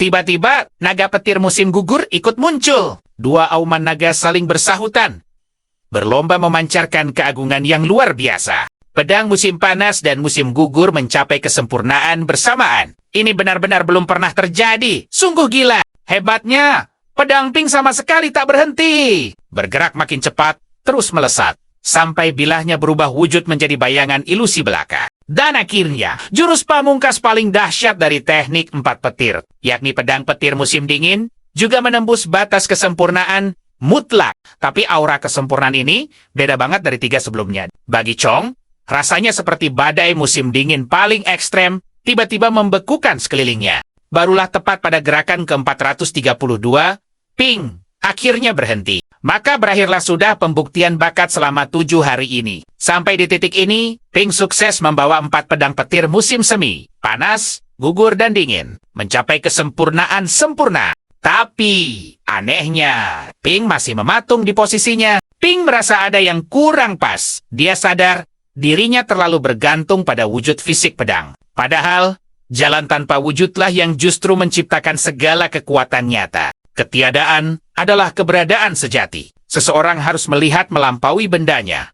tiba-tiba naga petir musim gugur ikut muncul. 2 auman naga saling bersahutan, berlomba memancarkan keagungan yang luar biasa. Pedang musim panas dan musim gugur mencapai kesempurnaan bersamaan. Ini benar-benar belum pernah terjadi. Sungguh gila. Hebatnya, pedang Pink sama sekali tak berhenti. Bergerak makin cepat, terus melesat. Sampai bilahnya berubah wujud menjadi bayangan ilusi belaka. Dan akhirnya, jurus pamungkas paling dahsyat dari teknik 4 petir, yakni pedang petir musim dingin, juga menembus batas kesempurnaan mutlak. Tapi aura kesempurnaan ini beda banget dari 3 sebelumnya. Bagi Chong, rasanya seperti badai musim dingin paling ekstrem, tiba-tiba membekukan sekelilingnya. Barulah tepat pada gerakan ke-432, Ping akhirnya berhenti. Maka berakhirlah sudah pembuktian bakat selama 7 hari ini. Sampai di titik ini, Ping sukses membawa 4 pedang petir musim semi, panas, gugur, dan dingin, mencapai kesempurnaan sempurna. Tapi, anehnya, Ping masih mematung di posisinya. Ping merasa ada yang kurang pas. Dia sadar dirinya terlalu bergantung pada wujud fisik pedang. Padahal, jalan tanpa wujudlah yang justru menciptakan segala kekuatan nyata. Ketiadaan adalah keberadaan sejati. Seseorang harus melihat melampaui bendanya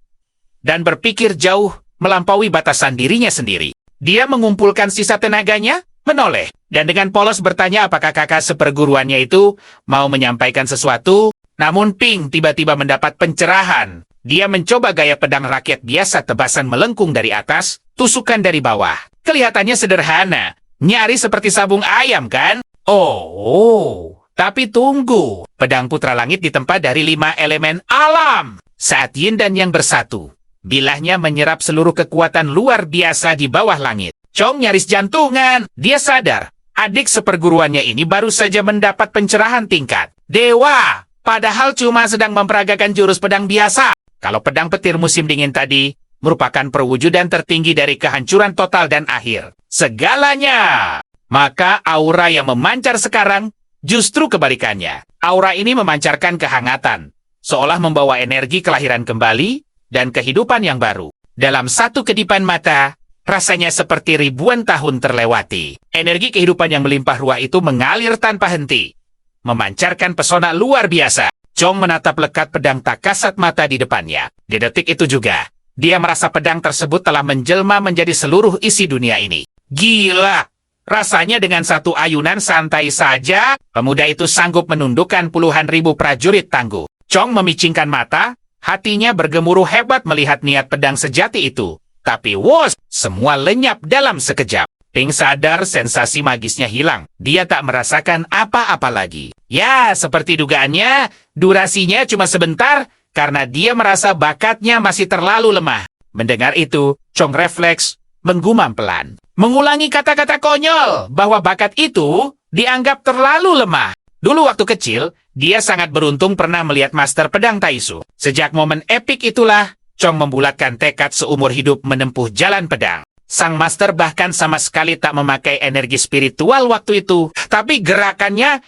dan berpikir jauh melampaui batasan dirinya sendiri. Dia mengumpulkan sisa tenaganya, menoleh, dan dengan polos bertanya apakah kakak seperguruannya itu mau menyampaikan sesuatu. Namun Ping tiba-tiba mendapat pencerahan. Dia mencoba gaya pedang rakyat biasa, tebasan melengkung dari atas, tusukan dari bawah. Kelihatannya sederhana, nyaris seperti sabung ayam kan? Oh, tapi tunggu. Pedang putra langit ditempa dari 5 elemen alam. Saat yin dan yang bersatu, bilahnya menyerap seluruh kekuatan luar biasa di bawah langit. Chong nyaris jantungan. Dia sadar, adik seperguruannya ini baru saja mendapat pencerahan tingkat dewa. Padahal cuma sedang memperagakan jurus pedang biasa. Kalau pedang petir musim dingin tadi merupakan perwujudan tertinggi dari kehancuran total dan akhir segalanya. Maka aura yang memancar sekarang justru kebalikannya. Aura ini memancarkan kehangatan, seolah membawa energi kelahiran kembali dan kehidupan yang baru. Dalam satu kedipan mata, rasanya seperti ribuan tahun terlewati. Energi kehidupan yang melimpah ruah itu mengalir tanpa henti, memancarkan pesona luar biasa. Chong menatap lekat pedang tak kasat mata di depannya. Di detik itu juga, dia merasa pedang tersebut telah menjelma menjadi seluruh isi dunia ini. Gila! Rasanya dengan satu ayunan santai saja, pemuda itu sanggup menundukkan puluhan ribu prajurit tangguh. Chong memicingkan mata, hatinya bergemuruh hebat melihat niat pedang sejati itu. Tapi wos, semua lenyap dalam sekejap. Ping sadar sensasi magisnya hilang. Dia tak merasakan apa-apa lagi. Ya, seperti dugaannya, durasinya cuma sebentar karena dia merasa bakatnya masih terlalu lemah. Mendengar itu, Chong refleks, menggumam pelan. Mengulangi kata-kata konyol bahwa bakat itu dianggap terlalu lemah. Dulu waktu kecil, dia sangat beruntung pernah melihat Master Pedang Taisu. Sejak momen epik itulah, Chong membulatkan tekad seumur hidup menempuh jalan pedang. Sang master bahkan sama sekali tak memakai energi spiritual waktu itu. Tapi gerakannya,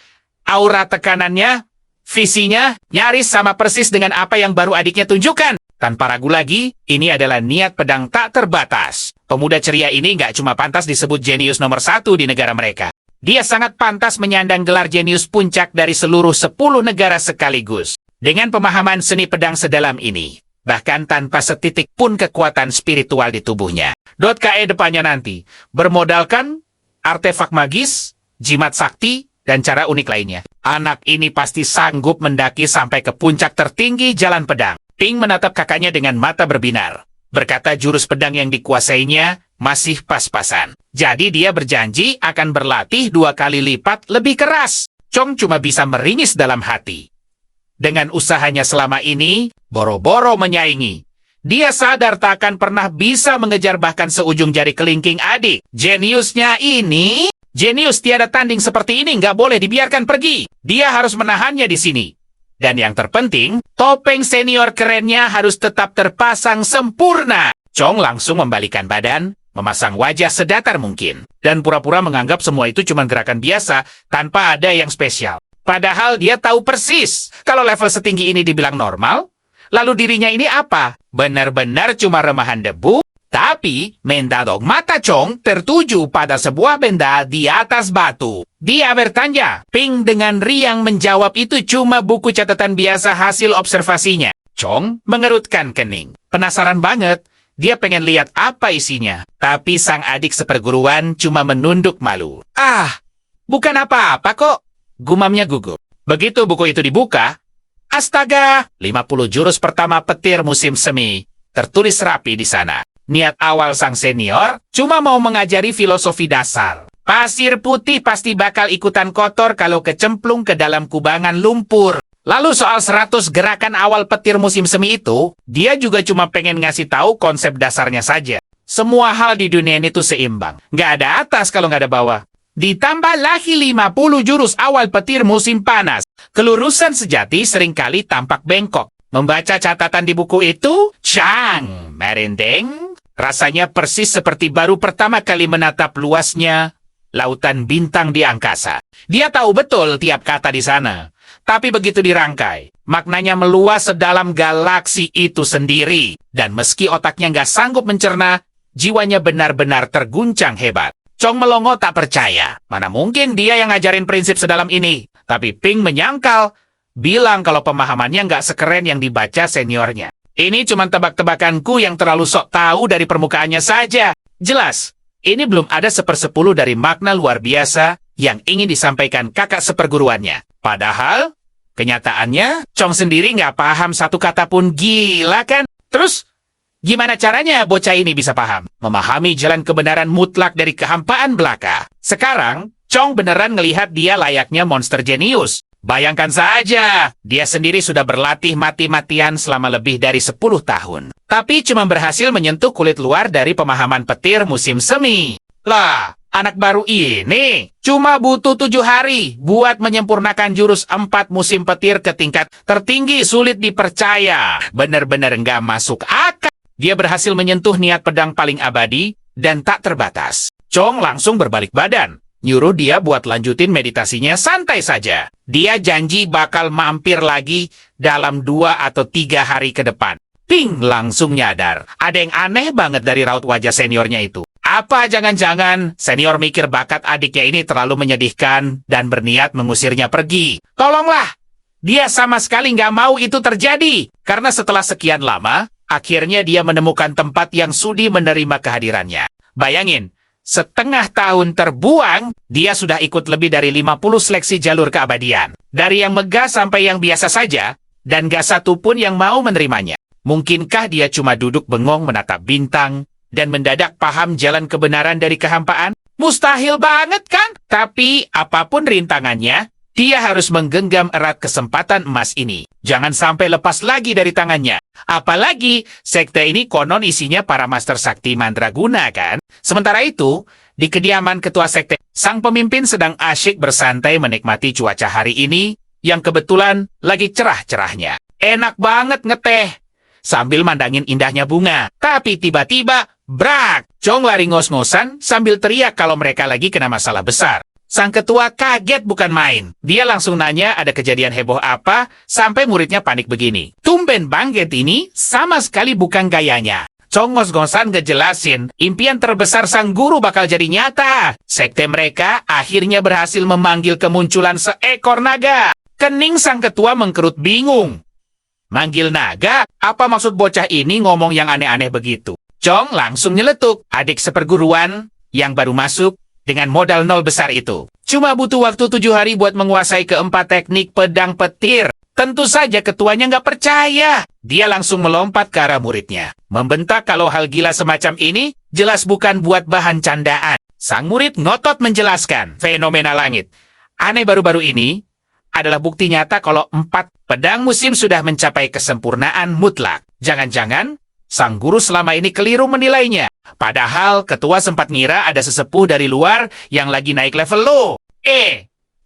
aura tekanannya, visinya, nyaris sama persis dengan apa yang baru adiknya tunjukkan. Tanpa ragu lagi, ini adalah niat pedang tak terbatas. Pemuda ceria ini nggak cuma pantas disebut jenius nomor 1 di negara mereka. Dia sangat pantas menyandang gelar jenius puncak dari seluruh 10 negara sekaligus. Dengan pemahaman seni pedang sedalam ini, bahkan tanpa setitik pun kekuatan spiritual di tubuhnya. .ke depannya nanti, bermodalkan artefak magis, jimat sakti, dan cara unik lainnya. Anak ini pasti sanggup mendaki sampai ke puncak tertinggi Jalan Pedang. Ping menatap kakaknya dengan mata berbinar. Berkata jurus pedang yang dikuasainya masih pas-pasan. Jadi dia berjanji akan berlatih 2 kali lipat lebih keras. Chong cuma bisa meringis dalam hati. Dengan usahanya selama ini, boro-boro menyaingi. Dia sadar tak akan pernah bisa mengejar bahkan seujung jari kelingking adik. Jeniusnya ini, jenius tiada tanding seperti ini nggak boleh dibiarkan pergi. Dia harus menahannya di sini. Dan yang terpenting, topeng senior kerennya harus tetap terpasang sempurna. Chong langsung membalikan badan, memasang wajah sedatar mungkin, dan pura-pura menganggap semua itu cuma gerakan biasa tanpa ada yang spesial. Padahal dia tahu persis kalau level setinggi ini dibilang normal, lalu dirinya ini apa? Benar-benar cuma remahan debu, tapi mendadak mata Chong tertuju pada sebuah benda di atas batu. Dia bertanya, Ping dengan riang menjawab itu cuma buku catatan biasa hasil observasinya. Chong mengerutkan kening. Penasaran banget. Dia pengen lihat apa isinya. Tapi sang adik seperguruan cuma menunduk malu. Ah, bukan apa-apa kok. Gumamnya gugup. Begitu buku itu dibuka, astaga, 50 jurus pertama petir musim semi. Tertulis rapi di sana. Niat awal sang senior cuma mau mengajari filosofi dasar. Pasir putih pasti bakal ikutan kotor kalau kecemplung ke dalam kubangan lumpur. Lalu soal 100 gerakan awal petir musim semi itu, dia juga cuma pengen ngasih tahu konsep dasarnya saja. Semua hal di dunia ini tuh seimbang. Nggak ada atas kalau nggak ada bawah. Ditambah lagi 50 jurus awal petir musim panas. Kelurusan sejati seringkali tampak bengkok. Membaca catatan di buku itu, Chang merinding. Rasanya persis seperti baru pertama kali menatap luasnya lautan bintang di angkasa. Dia tahu betul tiap kata di sana. Tapi begitu dirangkai, maknanya meluas sedalam galaksi itu sendiri. Dan meski otaknya nggak sanggup mencerna, jiwanya benar-benar terguncang hebat. Chong melongo tak percaya. Mana mungkin dia yang ngajarin prinsip sedalam ini. Tapi Ping menyangkal, bilang kalau pemahamannya nggak sekeren yang dibaca seniornya. Ini cuma tebak-tebakanku yang terlalu sok tahu dari permukaannya saja. Jelas, ini belum ada 1/10 dari makna luar biasa yang ingin disampaikan kakak seperguruannya. Padahal, kenyataannya, Chong sendiri nggak paham satu kata pun. Gila kan? Terus, gimana caranya bocah ini bisa paham? Memahami jalan kebenaran mutlak dari kehampaan belaka. Sekarang, Chong beneran ngelihat dia layaknya monster jenius. Bayangkan saja, dia sendiri sudah berlatih mati-matian selama lebih dari 10 tahun. Tapi cuma berhasil menyentuh kulit luar dari pemahaman petir musim semi. Lah, anak baru ini cuma butuh 7 hari buat menyempurnakan jurus 4 musim petir ke tingkat tertinggi. Sulit dipercaya. Bener-bener nggak masuk akal. Dia berhasil menyentuh niat pedang paling abadi dan tak terbatas. Chong langsung berbalik badan. Nyuruh dia buat lanjutin meditasinya santai saja. Dia janji bakal mampir lagi dalam 2 atau 3 hari ke depan. Ping langsung nyadar. Ada yang aneh banget dari raut wajah seniornya itu. Apa jangan-jangan senior mikir bakat adiknya ini terlalu menyedihkan dan berniat mengusirnya pergi? Tolonglah! Dia sama sekali nggak mau itu terjadi. Karena setelah sekian lama, akhirnya dia menemukan tempat yang sudi menerima kehadirannya. Bayangin, setengah tahun terbuang, dia sudah ikut lebih dari 50 seleksi jalur keabadian. Dari yang megah sampai yang biasa saja, dan gak satu pun yang mau menerimanya. Mungkinkah dia cuma duduk bengong menatap bintang, dan mendadak paham jalan kebenaran dari kehampaan? Mustahil banget kan? Tapi apapun rintangannya, dia harus menggenggam erat kesempatan emas ini. Jangan sampai lepas lagi dari tangannya. Apalagi, sekte ini konon isinya para master sakti mandraguna kan? Sementara itu, di kediaman ketua sekte, sang pemimpin sedang asyik bersantai menikmati cuaca hari ini, yang kebetulan lagi cerah-cerahnya. Enak banget ngeteh, sambil mandangin indahnya bunga. Tapi tiba-tiba, brak! Chong lari ngos-ngosan sambil teriak kalau mereka lagi kena masalah besar. Sang ketua kaget bukan main. Dia langsung nanya ada kejadian heboh apa, sampai muridnya panik begini. Tumben banget ini, sama sekali bukan gayanya. Chong ngos-ngosan ngejelasin, impian terbesar sang guru bakal jadi nyata. Sekte mereka akhirnya berhasil memanggil kemunculan seekor naga. Kening sang ketua mengkerut bingung. Manggil naga? Apa maksud bocah ini ngomong yang aneh-aneh begitu? Chong langsung nyeletuk. Adik seperguruan yang baru masuk dengan modal nol besar itu. Cuma butuh waktu 7 hari buat menguasai keempat teknik pedang petir. Tentu saja ketuanya nggak percaya. Dia langsung melompat ke arah muridnya. Membentak kalau hal gila semacam ini jelas bukan buat bahan candaan. Sang murid ngotot menjelaskan fenomena langit. Aneh baru-baru ini adalah bukti nyata kalau 4 pedang musim sudah mencapai kesempurnaan mutlak. Jangan-jangan sang guru selama ini keliru menilainya. Padahal ketua sempat ngira ada sesepuh dari luar yang lagi naik level lo.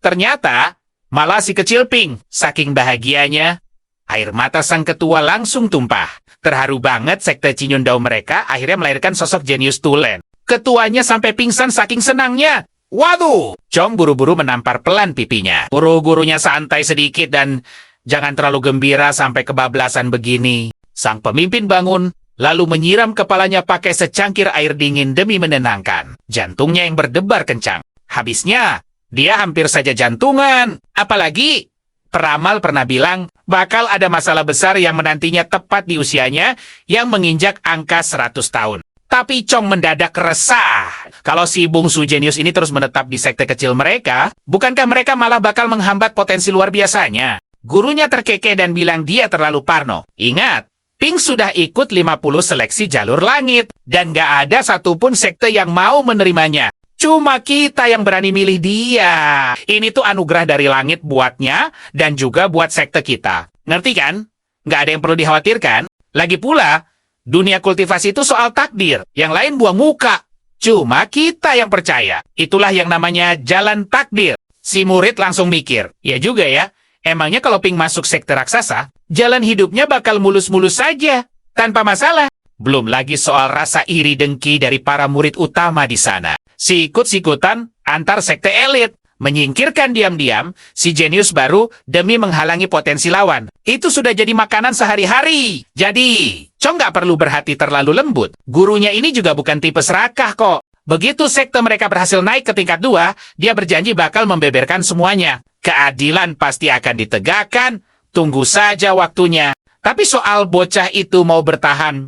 Ternyata malah si kecil Ping. Saking bahagianya, air mata sang ketua langsung tumpah. Terharu banget sekte Cinyundao mereka akhirnya melahirkan sosok jenius tulen. Ketuanya sampai pingsan saking senangnya. Waduh! Chong buru-buru menampar pelan pipinya. Guru-gurunya santai sedikit dan jangan terlalu gembira sampai kebablasan begini. Sang pemimpin bangun, lalu menyiram kepalanya pakai secangkir air dingin demi menenangkan. Jantungnya yang berdebar kencang. Habisnya, dia hampir saja jantungan. Apalagi, peramal pernah bilang bakal ada masalah besar yang menantinya tepat di usianya yang menginjak angka 100 tahun. Tapi Chong mendadak resah. Kalau si bungsu jenius ini terus menetap di sekte kecil mereka, bukankah mereka malah bakal menghambat potensi luar biasanya? Gurunya terkekeh dan bilang dia terlalu parno. Ingat, Ping sudah ikut 50 seleksi jalur langit, dan gak ada satupun sekte yang mau menerimanya. Cuma kita yang berani milih dia. Ini tuh anugerah dari langit buatnya, dan juga buat sekte kita. Ngerti kan? Gak ada yang perlu dikhawatirkan. Lagi pula, dunia kultivasi itu soal takdir, yang lain buang muka. Cuma kita yang percaya. Itulah yang namanya jalan takdir. Si murid langsung mikir, ya juga ya, emangnya kalau Ping masuk sekte raksasa, jalan hidupnya bakal mulus-mulus saja, tanpa masalah. Belum lagi soal rasa iri dengki dari para murid utama di sana. Sikut-sikutan antar sekte elit. Menyingkirkan diam-diam si jenius baru demi menghalangi potensi lawan. Itu sudah jadi makanan sehari-hari. Jadi, Chong nggak perlu berhati terlalu lembut. Gurunya ini juga bukan tipe serakah kok. Begitu sekte mereka berhasil naik ke tingkat 2, dia berjanji bakal membeberkan semuanya. Keadilan pasti akan ditegakkan, tunggu saja waktunya. Tapi soal bocah itu mau bertahan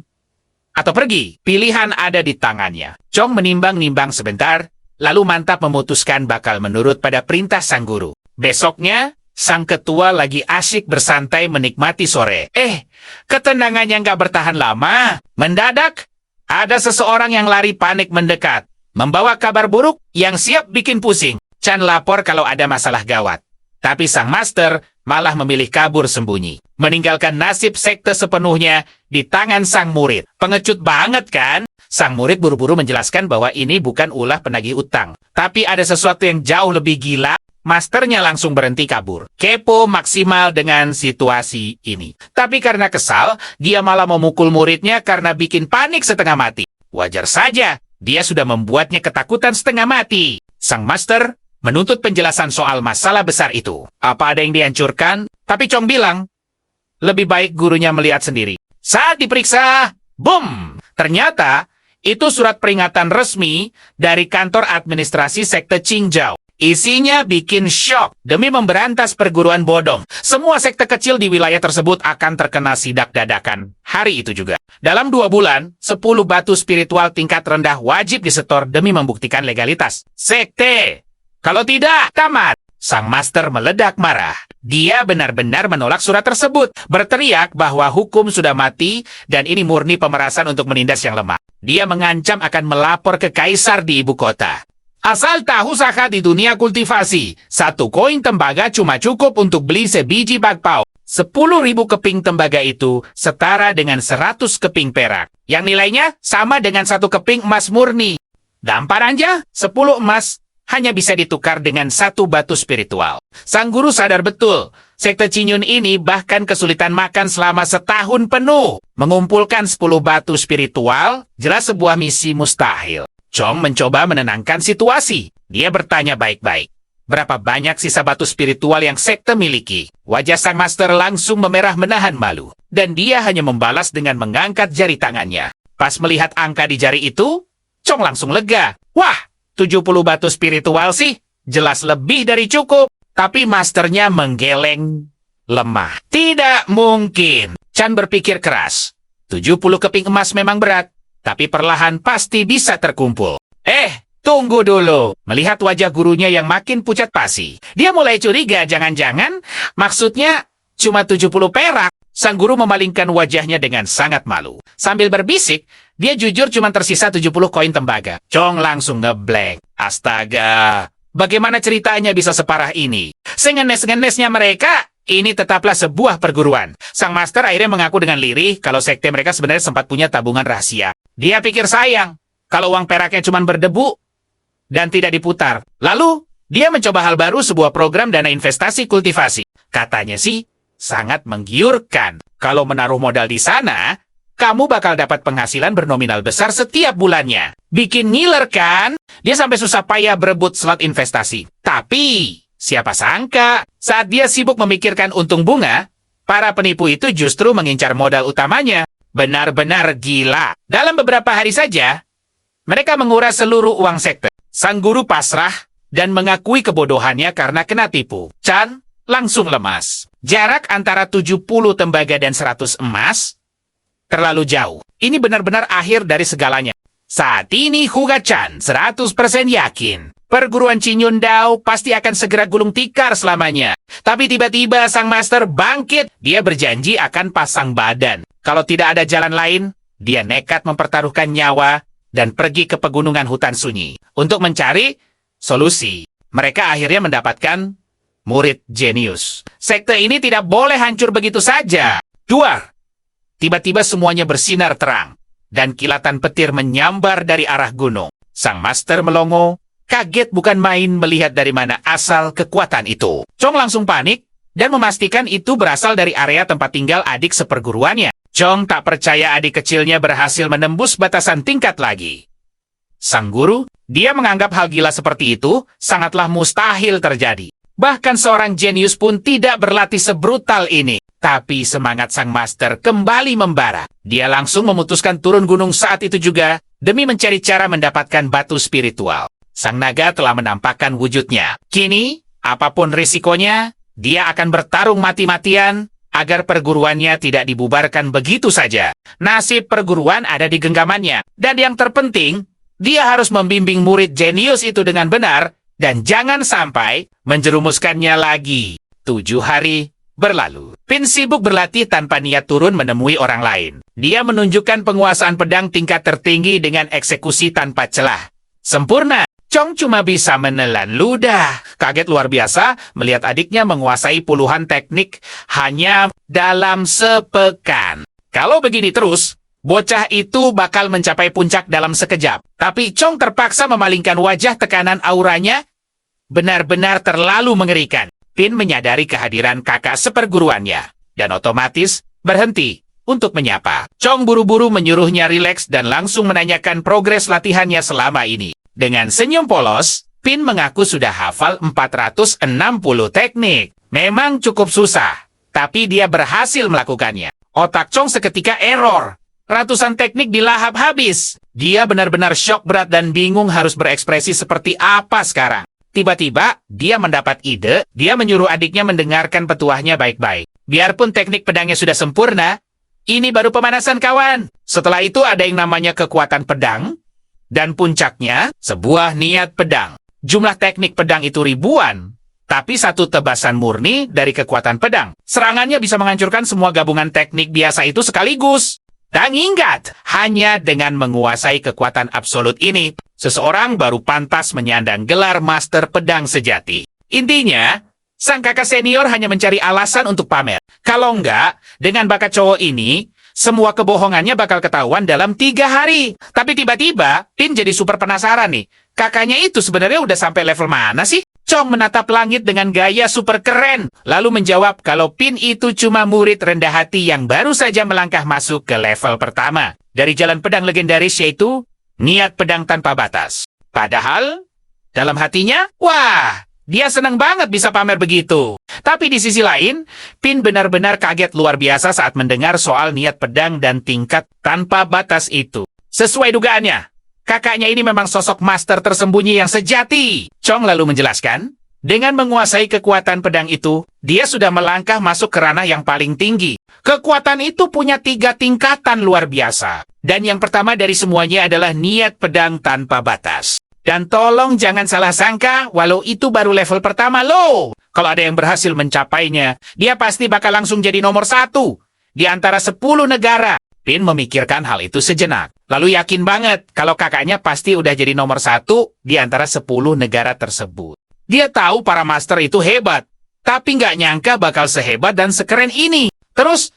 atau pergi, pilihan ada di tangannya. Chong menimbang-nimbang sebentar, lalu mantap memutuskan bakal menurut pada perintah sang guru. Besoknya, sang ketua lagi asyik bersantai menikmati sore. Ketenangannya nggak bertahan lama. Mendadak, ada seseorang yang lari panik mendekat. Membawa kabar buruk yang siap bikin pusing. Chan lapor kalau ada masalah gawat. Tapi sang master malah memilih kabur sembunyi. Meninggalkan nasib sekte sepenuhnya di tangan sang murid. Pengecut banget kan? Sang murid buru-buru menjelaskan bahwa ini bukan ulah penagih utang. Tapi ada sesuatu yang jauh lebih gila. Masternya langsung berhenti kabur. Kepo maksimal dengan situasi ini. Tapi karena kesal, dia malah memukul muridnya karena bikin panik setengah mati. Wajar saja, dia sudah membuatnya ketakutan setengah mati. Sang master menuntut penjelasan soal masalah besar itu. Apa ada yang dihancurkan? Tapi Chong bilang, lebih baik gurunya melihat sendiri. Saat diperiksa, boom! Ternyata, itu surat peringatan resmi dari kantor administrasi sekte Qingzhou. Isinya bikin syok. Demi memberantas perguruan bodong, semua sekte kecil di wilayah tersebut akan terkena sidak dadakan. Hari itu juga. Dalam 2 bulan, 10 batu spiritual tingkat rendah wajib disetor demi membuktikan legalitas sekte. Kalau tidak, tamat. Sang master meledak marah. Dia benar-benar menolak surat tersebut. Berteriak bahwa hukum sudah mati dan ini murni pemerasan untuk menindas yang lemah. Dia mengancam akan melapor ke kaisar di ibu kota. Asal tahu Saka di dunia kultivasi, 1 koin tembaga cuma cukup untuk beli sebiji bakpao. 10.000 keping tembaga itu setara dengan 100 keping perak. Yang nilainya sama dengan 1 keping emas murni. Dampar aja, 10 emas hanya bisa ditukar dengan 1 batu spiritual. Sang guru sadar betul, sekte Cinyun ini bahkan kesulitan makan selama setahun penuh. Mengumpulkan 10 batu spiritual jelas sebuah misi mustahil. Chong mencoba menenangkan situasi. Dia bertanya baik-baik. Berapa banyak sisa batu spiritual yang sekte miliki? Wajah sang master langsung memerah menahan malu. Dan dia hanya membalas dengan mengangkat jari tangannya. Pas melihat angka di jari itu, Chong langsung lega. Wah! 70 batu spiritual sih, jelas lebih dari cukup. Tapi masternya menggeleng lemah. Tidak mungkin. Chan berpikir keras. 70 keping emas memang berat, tapi perlahan pasti bisa terkumpul. Tunggu dulu. Melihat wajah gurunya yang makin pucat pasi, dia mulai curiga jangan-jangan maksudnya cuma 70 perak. Sang guru memalingkan wajahnya dengan sangat malu. Sambil berbisik, dia jujur cuma tersisa 70 koin tembaga. Chong langsung ngeblank. Astaga, bagaimana ceritanya bisa separah ini? Sengenes-ngenesnya mereka, ini tetaplah sebuah perguruan. Sang master akhirnya mengaku dengan lirih kalau sekte mereka sebenarnya sempat punya tabungan rahasia. Dia pikir sayang kalau uang peraknya cuma berdebu dan tidak diputar. Lalu, dia mencoba hal baru, sebuah program dana investasi kultivasi. Katanya sih, sangat menggiurkan. Kalau menaruh modal di sana, kamu bakal dapat penghasilan bernominal besar setiap bulannya. Bikin ngiler kan? Dia sampai susah payah berebut slot investasi. Tapi, siapa sangka, saat dia sibuk memikirkan untung bunga, para penipu itu justru mengincar modal utamanya. Benar-benar gila. Dalam beberapa hari saja, mereka menguras seluruh uang sekte. Sang guru pasrah dan mengakui kebodohannya karena kena tipu. Chan langsung lemas. Jarak antara 70 tembaga dan 100 emas terlalu jauh. Ini benar-benar akhir dari segalanya. Saat ini Huga Chan 100% yakin perguruan Qin Dao pasti akan segera gulung tikar selamanya. Tapi tiba-tiba sang master bangkit. Dia berjanji akan pasang badan. Kalau tidak ada jalan lain, dia nekat mempertaruhkan nyawa dan pergi ke pegunungan hutan sunyi untuk mencari solusi. Mereka akhirnya mendapatkan murid jenius. Sekte ini tidak boleh hancur begitu saja. Duar! Tiba-tiba semuanya bersinar terang, dan kilatan petir menyambar dari arah gunung. Sang master melongo, kaget bukan main melihat dari mana asal kekuatan itu. Chong langsung panik, dan memastikan itu berasal dari area tempat tinggal adik seperguruannya. Chong tak percaya adik kecilnya berhasil menembus batasan tingkat lagi. Sang guru, dia menganggap hal gila seperti itu sangatlah mustahil terjadi. Bahkan seorang jenius pun tidak berlatih sebrutal ini. Tapi semangat sang master kembali membara. Dia langsung memutuskan turun gunung saat itu juga demi mencari cara mendapatkan batu spiritual. Sang naga telah menampakkan wujudnya. Kini, apapun risikonya, dia akan bertarung mati-matian agar perguruannya tidak dibubarkan begitu saja. Nasib perguruan ada di genggamannya. Dan yang terpenting, dia harus membimbing murid jenius itu dengan benar dan jangan sampai menjerumuskannya lagi. 7 hari berlalu. Pin sibuk berlatih tanpa niat turun menemui orang lain. Dia menunjukkan penguasaan pedang tingkat tertinggi dengan eksekusi tanpa celah. Sempurna. Chong cuma bisa menelan ludah. Kaget luar biasa melihat adiknya menguasai puluhan teknik hanya dalam sepekan. Kalau begini terus, bocah itu bakal mencapai puncak dalam sekejap. Tapi Chong terpaksa memalingkan wajah, tekanan auranya benar-benar terlalu mengerikan. Pin menyadari kehadiran kakak seperguruannya, dan otomatis berhenti untuk menyapa. Chong buru-buru menyuruhnya rileks dan langsung menanyakan progres latihannya selama ini. Dengan senyum polos, Pin mengaku sudah hafal 460 teknik. Memang cukup susah, tapi dia berhasil melakukannya. Otak Chong seketika error. Ratusan teknik dilahap habis. Dia benar-benar syok berat dan bingung harus berekspresi seperti apa sekarang. Tiba-tiba, dia mendapat ide. Dia menyuruh adiknya mendengarkan petuahnya baik-baik. Biarpun teknik pedangnya sudah sempurna, ini baru pemanasan kawan. Setelah itu ada yang namanya kekuatan pedang, dan puncaknya, sebuah niat pedang. Jumlah teknik pedang itu ribuan, tapi satu tebasan murni dari kekuatan pedang. Serangannya bisa menghancurkan semua gabungan teknik biasa itu sekaligus. Dan ingat, hanya dengan menguasai kekuatan absolut ini, seseorang baru pantas menyandang gelar master pedang sejati. Intinya, sang kakak senior hanya mencari alasan untuk pamer. Kalau enggak, dengan bakat cowok ini, semua kebohongannya bakal ketahuan dalam 3 hari. Tapi tiba-tiba, Pin jadi super penasaran nih. Kakaknya itu sebenarnya udah sampai level mana sih? Chong menatap langit dengan gaya super keren. Lalu menjawab kalau Pin itu cuma murid rendah hati yang baru saja melangkah masuk ke level pertama. Dari jalan pedang legendaris yaitu niat pedang tanpa batas. Padahal, dalam hatinya, wah, dia senang banget bisa pamer begitu. Tapi di sisi lain, Pin benar-benar kaget luar biasa saat mendengar soal niat pedang dan tingkat tanpa batas itu. Sesuai dugaannya, kakaknya ini memang sosok master tersembunyi yang sejati. Chong lalu menjelaskan, dengan menguasai kekuatan pedang itu, dia sudah melangkah masuk ke ranah yang paling tinggi. Kekuatan itu punya 3 tingkatan luar biasa. Dan yang pertama dari semuanya adalah niat pedang tanpa batas. Dan tolong jangan salah sangka, walau itu baru level pertama loh. Kalau ada yang berhasil mencapainya, dia pasti bakal langsung jadi nomor 1 di antara 10 negara. Pin memikirkan hal itu sejenak. Lalu yakin banget kalau kakaknya pasti udah jadi nomor 1 di antara 10 negara tersebut. Dia tahu para master itu hebat, tapi nggak nyangka bakal sehebat dan sekeren ini. Terus,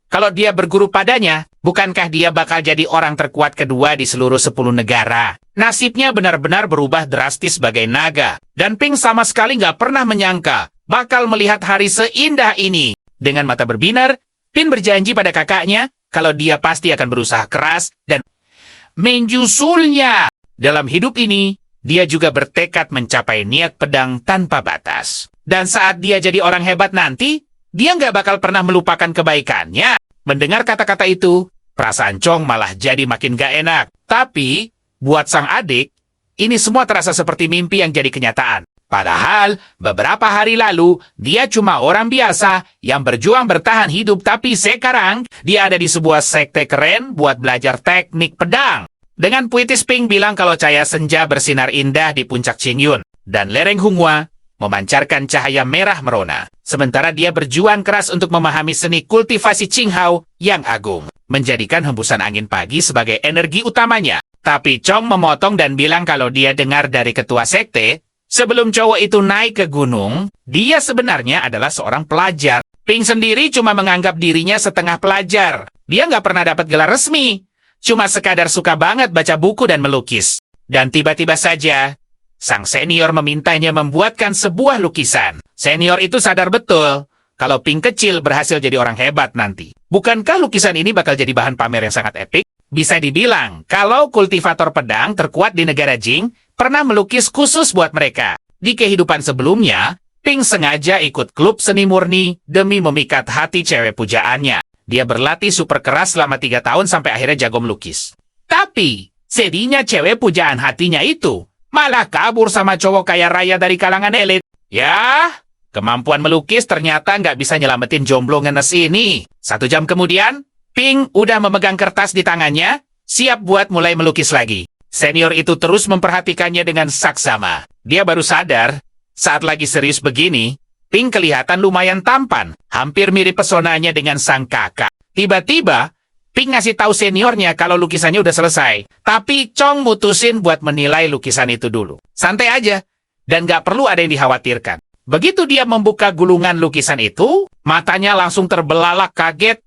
kalau dia berguru padanya, bukankah dia bakal jadi orang terkuat kedua di seluruh 10 negara? Nasibnya benar-benar berubah drastis sebagai naga. Dan Pink sama sekali nggak pernah menyangka bakal melihat hari seindah ini. Dengan mata berbinar, Pin berjanji pada kakaknya kalau dia pasti akan berusaha keras dan menyusulnya. Dalam hidup ini, dia juga bertekad mencapai niat pedang tanpa batas. Dan saat dia jadi orang hebat nanti, dia nggak bakal pernah melupakan kebaikannya. Mendengar kata-kata itu, perasaan Chong malah jadi makin gak enak. Tapi, buat sang adik, ini semua terasa seperti mimpi yang jadi kenyataan. Padahal, beberapa hari lalu, dia cuma orang biasa yang berjuang bertahan hidup, tapi sekarang, dia ada di sebuah sekte keren buat belajar teknik pedang. Dengan puitis Pink bilang kalau cahaya senja bersinar indah di puncak Qingyun, dan lereng Hunghua memancarkan cahaya merah merona. Sementara dia berjuang keras untuk memahami seni kultivasi Qinghao yang agung, menjadikan hembusan angin pagi sebagai energi utamanya. Tapi Chong memotong dan bilang kalau dia dengar dari ketua sekte, sebelum cowok itu naik ke gunung, dia sebenarnya adalah seorang pelajar. Pink sendiri cuma menganggap dirinya setengah pelajar. Dia nggak pernah dapat gelar resmi, cuma sekadar suka banget baca buku dan melukis. Dan tiba-tiba saja, sang senior memintanya membuatkan sebuah lukisan. Senior itu sadar betul kalau Pink kecil berhasil jadi orang hebat nanti. Bukankah lukisan ini bakal jadi bahan pamer yang sangat epik? Bisa dibilang kalau kultivator pedang terkuat di negara Jing pernah melukis khusus buat mereka. Di kehidupan sebelumnya, Pink sengaja ikut klub seni murni demi memikat hati cewek pujaannya. Dia berlatih super keras selama 3 tahun sampai akhirnya jago melukis. Tapi, sedihnya cewek pujaan hatinya itu malah kabur sama cowok kaya raya dari kalangan elit. Ya, kemampuan melukis ternyata nggak bisa nyelamatin jomblo ngenes ini. 1 jam kemudian, Pink udah memegang kertas di tangannya, siap buat mulai melukis lagi. Senior itu terus memperhatikannya dengan saksama. Dia baru sadar, saat lagi serius begini, Pink kelihatan lumayan tampan, hampir mirip pesonanya dengan sang kakak. Tiba-tiba, Pink ngasih tahu seniornya kalau lukisannya udah selesai. Tapi Chong mutusin buat menilai lukisan itu dulu. Santai aja, dan gak perlu ada yang dikhawatirkan. Begitu dia membuka gulungan lukisan itu, matanya langsung terbelalak kaget.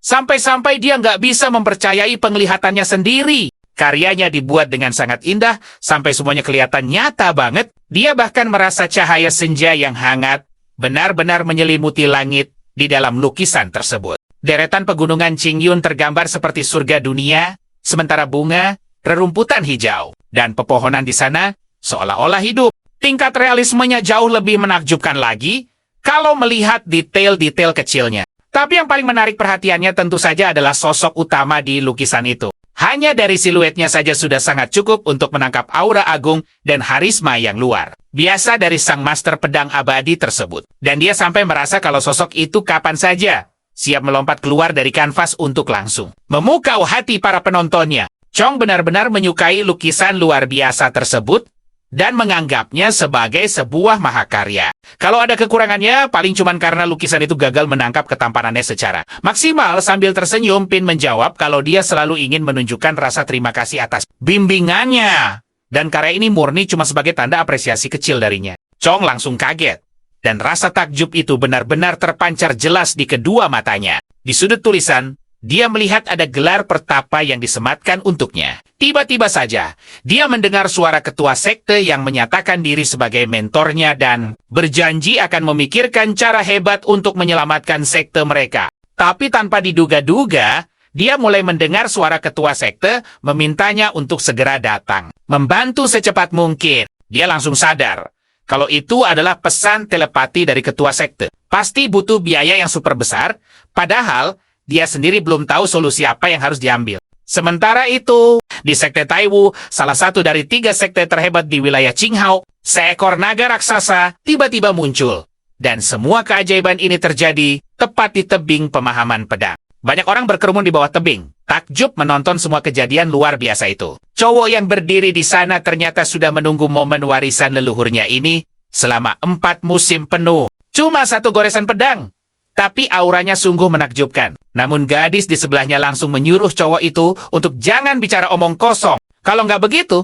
Sampai-sampai dia nggak bisa mempercayai penglihatannya sendiri. Karyanya dibuat dengan sangat indah, sampai semuanya kelihatan nyata banget. Dia bahkan merasa cahaya senja yang hangat, benar-benar menyelimuti langit di dalam lukisan tersebut. Deretan pegunungan Qingyun tergambar seperti surga dunia, sementara bunga, rerumputan hijau, dan pepohonan di sana seolah-olah hidup. Tingkat realismenya jauh lebih menakjubkan lagi kalau melihat detail-detail kecilnya. Tapi yang paling menarik perhatiannya tentu saja adalah sosok utama di lukisan itu. Hanya dari siluetnya saja sudah sangat cukup untuk menangkap aura agung dan harisma yang luar biasa dari sang master pedang abadi tersebut. Dan dia sampai merasa kalau sosok itu kapan saja siap melompat keluar dari kanvas untuk langsung memukau hati para penontonnya. Chong benar-benar menyukai lukisan luar biasa tersebut dan menganggapnya sebagai sebuah mahakarya. Kalau ada kekurangannya, paling cuman karena lukisan itu gagal menangkap ketampanannya secara maksimal. Sambil tersenyum, Pin menjawab kalau dia selalu ingin menunjukkan rasa terima kasih atas bimbingannya. Dan karya ini murni cuma sebagai tanda apresiasi kecil darinya. Chong langsung kaget. Dan rasa takjub itu benar-benar terpancar jelas di kedua matanya. Di sudut tulisan, dia melihat ada gelar pertapa yang disematkan untuknya. Tiba-tiba saja, dia mendengar suara ketua sekte yang menyatakan diri sebagai mentornya dan berjanji akan memikirkan cara hebat untuk menyelamatkan sekte mereka. Tapi tanpa diduga-duga, dia mulai mendengar suara ketua sekte memintanya untuk segera datang, membantu secepat mungkin. Dia langsung sadar kalau itu adalah pesan telepati dari ketua sekte. Pasti butuh biaya yang super besar, padahal dia sendiri belum tahu solusi apa yang harus diambil. Sementara itu, di sekte Taiwu, salah satu dari 3 sekte terhebat di wilayah Qinghao, seekor naga raksasa tiba-tiba muncul. Dan semua keajaiban ini terjadi tepat di tebing pemahaman pedang. Banyak orang berkerumun di bawah tebing, takjub menonton semua kejadian luar biasa itu. Cowok yang berdiri di sana ternyata sudah menunggu momen warisan leluhurnya ini selama 4 musim penuh. Cuma 1 goresan pedang, tapi auranya sungguh menakjubkan. Namun gadis di sebelahnya langsung menyuruh cowok itu untuk jangan bicara omong kosong. Kalau nggak begitu,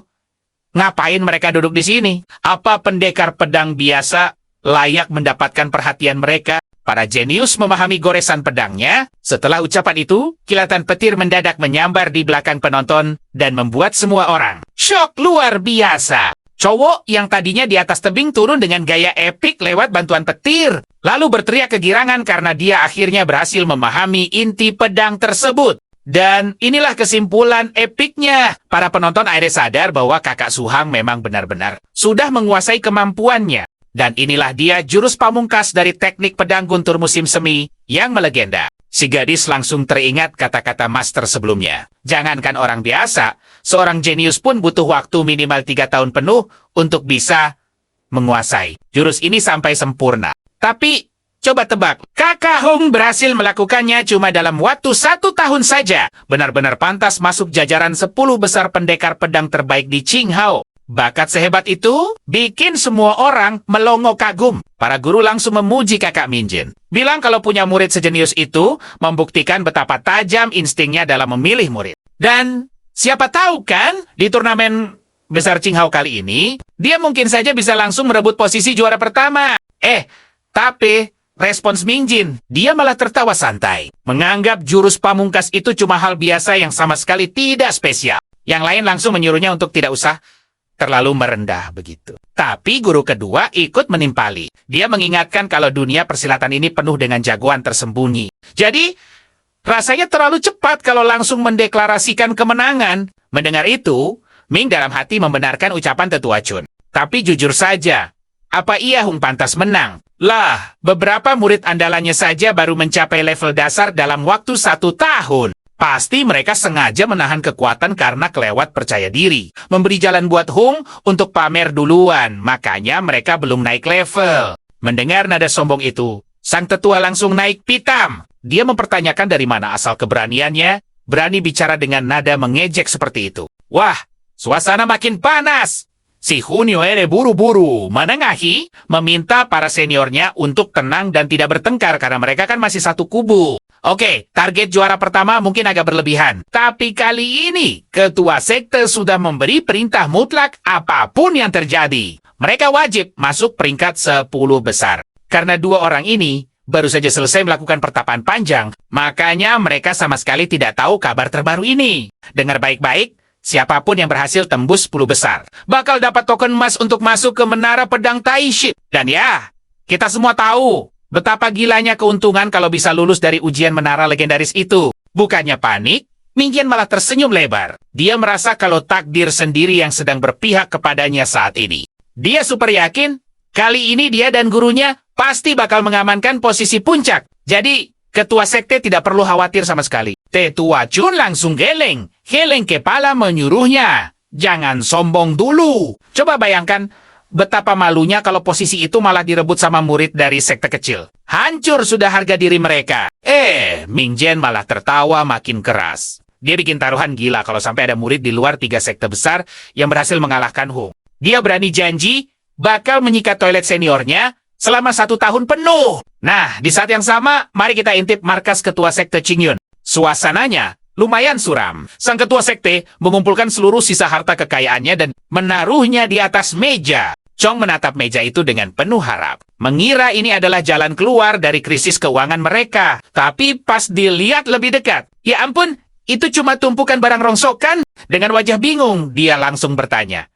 ngapain mereka duduk di sini? Apa pendekar pedang biasa layak mendapatkan perhatian mereka? Para jenius memahami goresan pedangnya. Setelah ucapan itu, kilatan petir mendadak menyambar di belakang penonton dan membuat semua orang syok luar biasa. Cowok yang tadinya di atas tebing turun dengan gaya epik lewat bantuan petir, lalu berteriak kegirangan karena dia akhirnya berhasil memahami inti pedang tersebut. Dan inilah kesimpulan epiknya. Para penonton akhirnya sadar bahwa kakak Su-hang memang benar-benar sudah menguasai kemampuannya. Dan inilah dia jurus pamungkas dari teknik pedang guntur musim semi yang melegenda. Si gadis langsung teringat kata-kata master sebelumnya. Jangankan orang biasa, seorang jenius pun butuh waktu minimal 3 tahun penuh untuk bisa menguasai jurus ini sampai sempurna. Tapi, coba tebak, Kakak Hong berhasil melakukannya cuma dalam waktu 1 tahun saja. Benar-benar pantas masuk jajaran 10 besar pendekar pedang terbaik di Qinghao. Bakat sehebat itu bikin semua orang melongo kagum. Para guru langsung memuji kakak Minjin. Bilang kalau punya murid sejenius itu membuktikan betapa tajam instingnya dalam memilih murid. Dan siapa tahu kan, di turnamen besar Qinghao kali ini, dia mungkin saja bisa langsung merebut posisi juara pertama. Tapi respons Minjin, dia malah tertawa santai. Menganggap jurus pamungkas itu cuma hal biasa yang sama sekali tidak spesial. Yang lain langsung menyuruhnya untuk tidak usah terlalu merendah begitu. Tapi guru kedua ikut menimpali. Dia mengingatkan kalau dunia persilatan ini penuh dengan jagoan tersembunyi. Jadi, rasanya terlalu cepat kalau langsung mendeklarasikan kemenangan. Mendengar itu, Ming dalam hati membenarkan ucapan tetua Chun. Tapi jujur saja, apa ia Hung pantas menang? Lah, beberapa murid andalannya saja baru mencapai level dasar dalam waktu 1 tahun. Pasti mereka sengaja menahan kekuatan karena kelewat percaya diri. Memberi jalan buat Hung untuk pamer duluan. Makanya mereka belum naik level. Mendengar nada sombong itu, sang tetua langsung naik pitam. Dia mempertanyakan dari mana asal keberaniannya, berani bicara dengan nada mengejek seperti itu. Wah, suasana makin panas. Si Hunyo Ere buru-buru menengahi, meminta para seniornya untuk tenang dan tidak bertengkar karena mereka kan masih satu kubu. Oke, target juara pertama mungkin agak berlebihan. Tapi kali ini, ketua sekte sudah memberi perintah mutlak apapun yang terjadi. Mereka wajib masuk peringkat 10 besar. Karena 2 orang ini baru saja selesai melakukan pertapaan panjang, makanya mereka sama sekali tidak tahu kabar terbaru ini. Dengar baik-baik, siapapun yang berhasil tembus 10 besar bakal dapat token emas untuk masuk ke menara pedang Taiship. Dan ya, kita semua tahu betapa gilanya keuntungan kalau bisa lulus dari ujian menara legendaris itu. Bukannya panik, Mingyan malah tersenyum lebar. Dia merasa kalau takdir sendiri yang sedang berpihak kepadanya saat ini. Dia super yakin, kali ini dia dan gurunya pasti bakal mengamankan posisi puncak. Jadi, ketua sekte tidak perlu khawatir sama sekali. Tetua Chun langsung geleng kepala menyuruhnya. Jangan sombong dulu. Coba bayangkan, betapa malunya kalau posisi itu malah direbut sama murid dari sekte kecil. Hancur sudah harga diri mereka. Mingyan malah tertawa makin keras. Dia bikin taruhan gila kalau sampai ada murid di luar 3 sekte besar yang berhasil mengalahkan Hung. Dia berani janji bakal menyikat toilet seniornya selama 1 tahun penuh. Nah, di saat yang sama, mari kita intip markas ketua sekte Qingyun. Suasananya lumayan suram. Sang ketua sekte mengumpulkan seluruh sisa harta kekayaannya dan menaruhnya di atas meja. Chong menatap meja itu dengan penuh harap. Mengira ini adalah jalan keluar dari krisis keuangan mereka. Tapi pas dilihat lebih dekat, ya ampun, itu cuma tumpukan barang rongsokan. Dengan wajah bingung, dia langsung bertanya,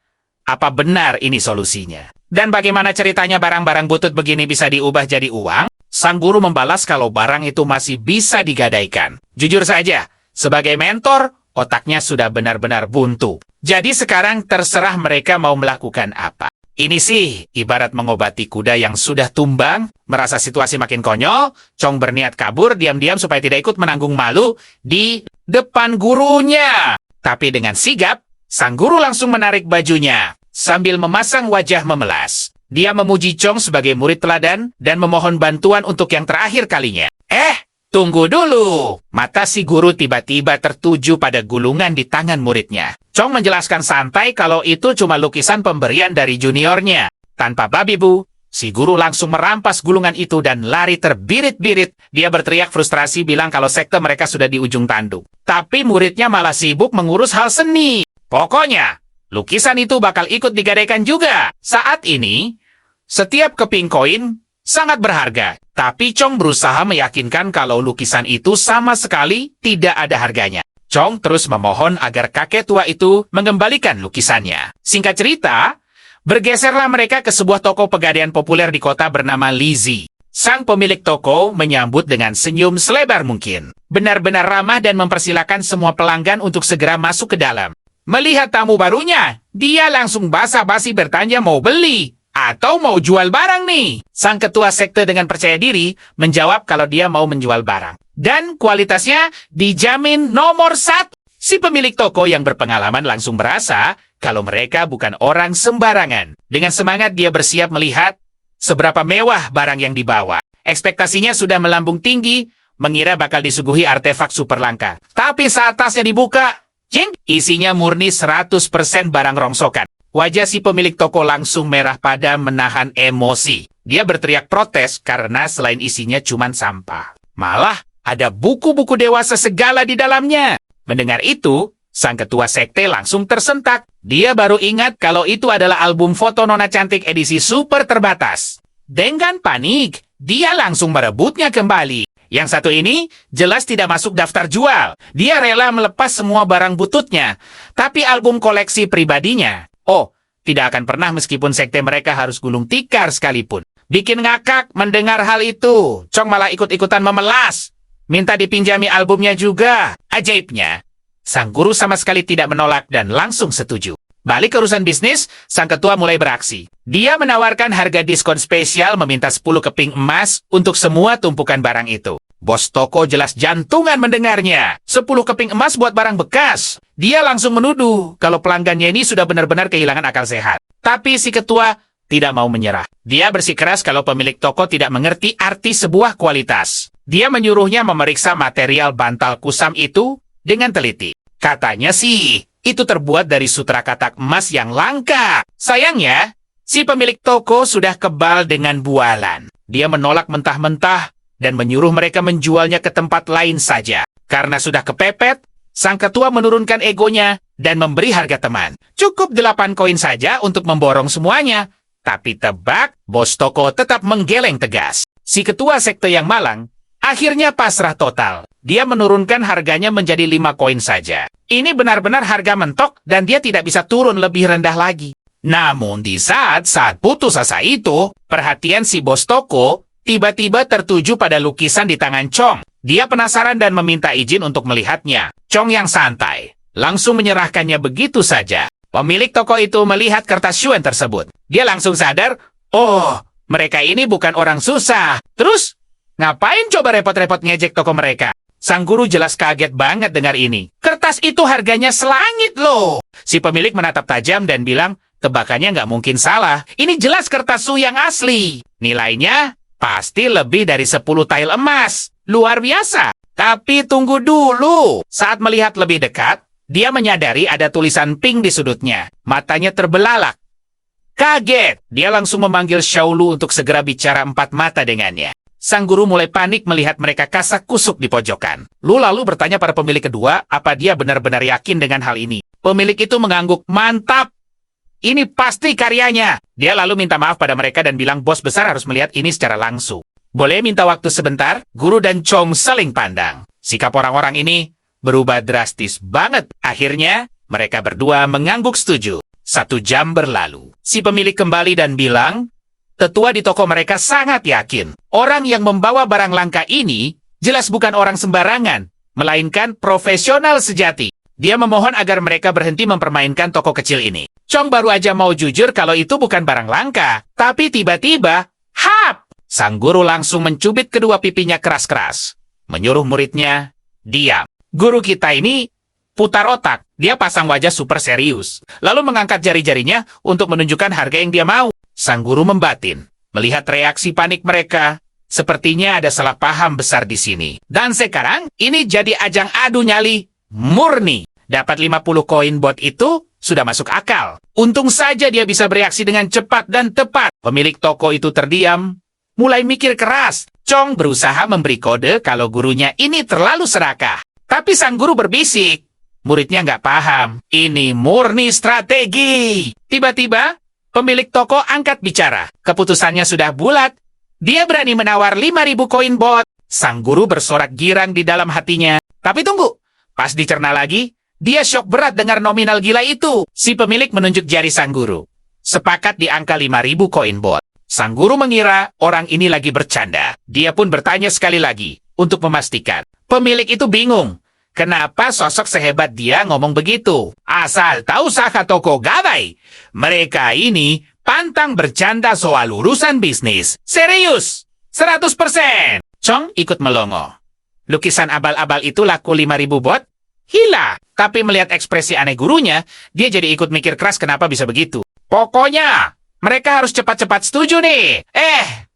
apa benar ini solusinya? Dan bagaimana ceritanya barang-barang butut begini bisa diubah jadi uang? Sang guru membalas kalau barang itu masih bisa digadaikan. Jujur saja, sebagai mentor, otaknya sudah benar-benar buntu. Jadi sekarang terserah mereka mau melakukan apa. Ini sih ibarat mengobati kuda yang sudah tumbang. Merasa situasi makin konyol, Chong berniat kabur diam-diam supaya tidak ikut menanggung malu di depan gurunya. Tapi dengan sigap, sang guru langsung menarik bajunya sambil memasang wajah memelas. Dia memuji Chong sebagai murid teladan dan memohon bantuan untuk yang terakhir kalinya. Tunggu dulu. Mata si guru tiba-tiba tertuju pada gulungan di tangan muridnya. Chong menjelaskan santai kalau itu cuma lukisan pemberian dari juniornya. Tanpa babi bu, si guru langsung merampas gulungan itu dan lari terbirit-birit. Dia berteriak frustrasi bilang kalau sekte mereka sudah di ujung tanduk. Tapi muridnya malah sibuk mengurus hal seni. Pokoknya, lukisan itu bakal ikut digadaikan juga. Saat ini, setiap keping koin sangat berharga. Tapi Chong berusaha meyakinkan kalau lukisan itu sama sekali tidak ada harganya. Chong terus memohon agar kakek tua itu mengembalikan lukisannya. Singkat cerita, bergeserlah mereka ke sebuah toko pegadaian populer di kota bernama Lizzie. Sang pemilik toko menyambut dengan senyum selebar mungkin. Benar-benar ramah dan mempersilakan semua pelanggan untuk segera masuk ke dalam. Melihat tamu barunya, dia langsung basa-basi bertanya mau beli atau mau jual barang nih. Sang ketua sekte dengan percaya diri menjawab kalau dia mau menjual barang. Dan kualitasnya dijamin nomor 1. Si pemilik toko yang berpengalaman langsung merasa kalau mereka bukan orang sembarangan. Dengan semangat dia bersiap melihat seberapa mewah barang yang dibawa. Ekspektasinya sudah melambung tinggi, mengira bakal disuguhi artefak super langka. Tapi saat tasnya dibuka, isinya murni 100% barang rongsokan. Wajah si pemilik toko langsung merah pada menahan emosi. Dia berteriak protes karena selain isinya cuma sampah. Malah ada buku-buku dewasa segala di dalamnya. Mendengar itu, sang ketua sekte langsung tersentak. Dia baru ingat kalau itu adalah album foto nona cantik edisi super terbatas. Dengan panik, dia langsung merebutnya kembali. Yang satu ini jelas tidak masuk daftar jual. Dia rela melepas semua barang bututnya. Tapi album koleksi pribadinya, tidak akan pernah meskipun sekte mereka harus gulung tikar sekalipun. Bikin ngakak mendengar hal itu. Chong malah ikut-ikutan memelas. Minta dipinjami albumnya juga. Ajaibnya, sang guru sama sekali tidak menolak dan langsung setuju. Balik ke urusan bisnis, sang ketua mulai beraksi. Dia menawarkan harga diskon spesial meminta 10 keping emas untuk semua tumpukan barang itu. Bos toko jelas jantungan mendengarnya. 10 keping emas buat barang bekas. Dia langsung menuduh kalau pelanggannya ini sudah benar-benar kehilangan akal sehat. Tapi si ketua tidak mau menyerah. Dia bersikeras kalau pemilik toko tidak mengerti arti sebuah kualitas. Dia menyuruhnya memeriksa material bantal kusam itu dengan teliti. Katanya sih, itu terbuat dari sutra katak emas yang langka. Sayangnya, si pemilik toko sudah kebal dengan bualan. Dia menolak mentah-mentah dan menyuruh mereka menjualnya ke tempat lain saja. Karena sudah kepepet, sang ketua menurunkan egonya dan memberi harga teman. Cukup 8 koin saja untuk memborong semuanya. Tapi tebak, bos toko tetap menggeleng tegas. Si ketua sekte yang malang akhirnya pasrah total. Dia menurunkan harganya menjadi 5 koin saja. Ini benar-benar harga mentok dan dia tidak bisa turun lebih rendah lagi. Namun di saat putus asa itu, perhatian si bos toko tiba-tiba tertuju pada lukisan di tangan Chong. Dia penasaran dan meminta izin untuk melihatnya. Chong yang santai langsung menyerahkannya begitu saja. Pemilik toko itu melihat kertas syuen tersebut. Dia langsung sadar, mereka ini bukan orang susah. Terus, ngapain coba repot-repot ngejek toko mereka? Sang guru jelas kaget banget dengar ini. Kertas itu harganya selangit loh. Si pemilik menatap tajam dan bilang, tebakannya nggak mungkin salah. Ini jelas kertas su yang asli. Nilainya pasti lebih dari 10 tael emas. Luar biasa. Tapi tunggu dulu. Saat melihat lebih dekat, dia menyadari ada tulisan pink di sudutnya. Matanya terbelalak. Kaget. Dia langsung memanggil Xiaolu untuk segera bicara 4 mata dengannya. Sang guru mulai panik melihat mereka kasak kusuk di pojokan. Lu lalu bertanya pada pemilik kedua apa dia benar-benar yakin dengan hal ini. Pemilik itu mengangguk, mantap. Ini pasti karyanya. Dia lalu minta maaf pada mereka dan bilang bos besar harus melihat ini secara langsung. Boleh minta waktu sebentar? Guru dan Chong saling pandang. Sikap orang-orang ini berubah drastis banget. Akhirnya, mereka berdua mengangguk setuju. 1 jam berlalu. Si pemilik kembali dan bilang, tetua di toko mereka sangat yakin. Orang yang membawa barang langka ini jelas bukan orang sembarangan, melainkan profesional sejati. Dia memohon agar mereka berhenti mempermainkan toko kecil ini. Chong baru aja mau jujur kalau itu bukan barang langka. Tapi tiba-tiba, hap! Sang guru langsung mencubit kedua pipinya keras-keras. Menyuruh muridnya, diam. Guru kita ini putar otak. Dia pasang wajah super serius. Lalu mengangkat jari-jarinya untuk menunjukkan harga yang dia mau. Sang guru membatin. Melihat reaksi panik mereka, Sepertinya ada salah paham besar di sini. Dan sekarang, ini jadi ajang adu nyali murni. Dapat 50 koin bot itu sudah masuk akal. Untung saja dia bisa bereaksi dengan cepat dan tepat. Pemilik toko itu terdiam, mulai mikir keras. Chong berusaha memberi kode kalau gurunya ini terlalu serakah. Tapi sang guru berbisik. Muridnya nggak paham. Ini murni strategi. Tiba-tiba, pemilik toko angkat bicara. Keputusannya sudah bulat. Dia berani menawar 5.000 koin bot. Sang guru bersorak girang di dalam hatinya. Tapi tunggu. Pas dicerna lagi, dia syok berat dengar nominal gila itu. Si pemilik menunjuk jari sang guru. Sepakat di angka 5.000 koin bot. Sang guru mengira orang ini lagi bercanda. Dia pun bertanya sekali lagi untuk memastikan. Pemilik itu bingung. Kenapa sosok sehebat dia ngomong begitu? Asal tahu Saka toko gadai. Mereka ini pantang bercanda soal urusan bisnis. Serius, 100%. Chong ikut melongo. Lukisan abal-abal itu laku 5.000 bot? Gila. Tapi melihat ekspresi aneh gurunya, dia jadi ikut mikir keras kenapa bisa begitu. Pokoknya, mereka harus cepat-cepat setuju nih.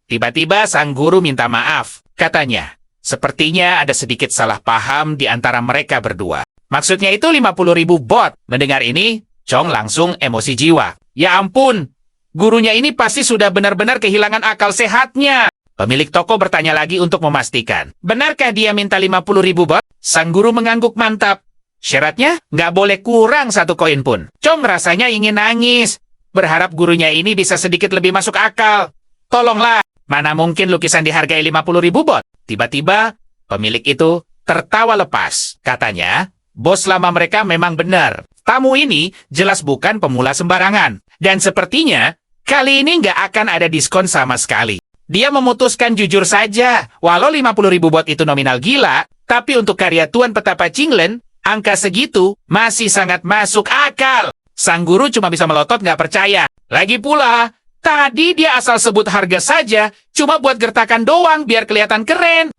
Tiba-tiba sang guru minta maaf. Katanya, sepertinya ada sedikit salah paham di antara mereka berdua. Maksudnya itu 50.000 bot. Mendengar ini, Chong langsung emosi jiwa. Ya ampun, gurunya ini pasti sudah benar-benar kehilangan akal sehatnya. Pemilik toko bertanya lagi untuk memastikan. Benarkah dia minta 50.000 bot? Sang guru mengangguk mantap. Syaratnya, nggak boleh kurang 1 koin pun. Chong rasanya ingin nangis. Berharap gurunya ini bisa sedikit lebih masuk akal. Tolonglah, mana mungkin lukisan dihargai 50.000 bot? Tiba-tiba, pemilik itu tertawa lepas. Katanya, bos lama mereka memang benar. Tamu ini jelas bukan pemula sembarangan. Dan sepertinya, kali ini nggak akan ada diskon sama sekali. Dia memutuskan jujur saja, walau 50.000 bot itu nominal gila, tapi untuk karya Tuan Petapa Chinglen, angka segitu masih sangat masuk akal. Sang guru cuma bisa melotot nggak percaya. Lagi pula, tadi dia asal sebut harga saja, cuma buat gertakan doang biar kelihatan keren.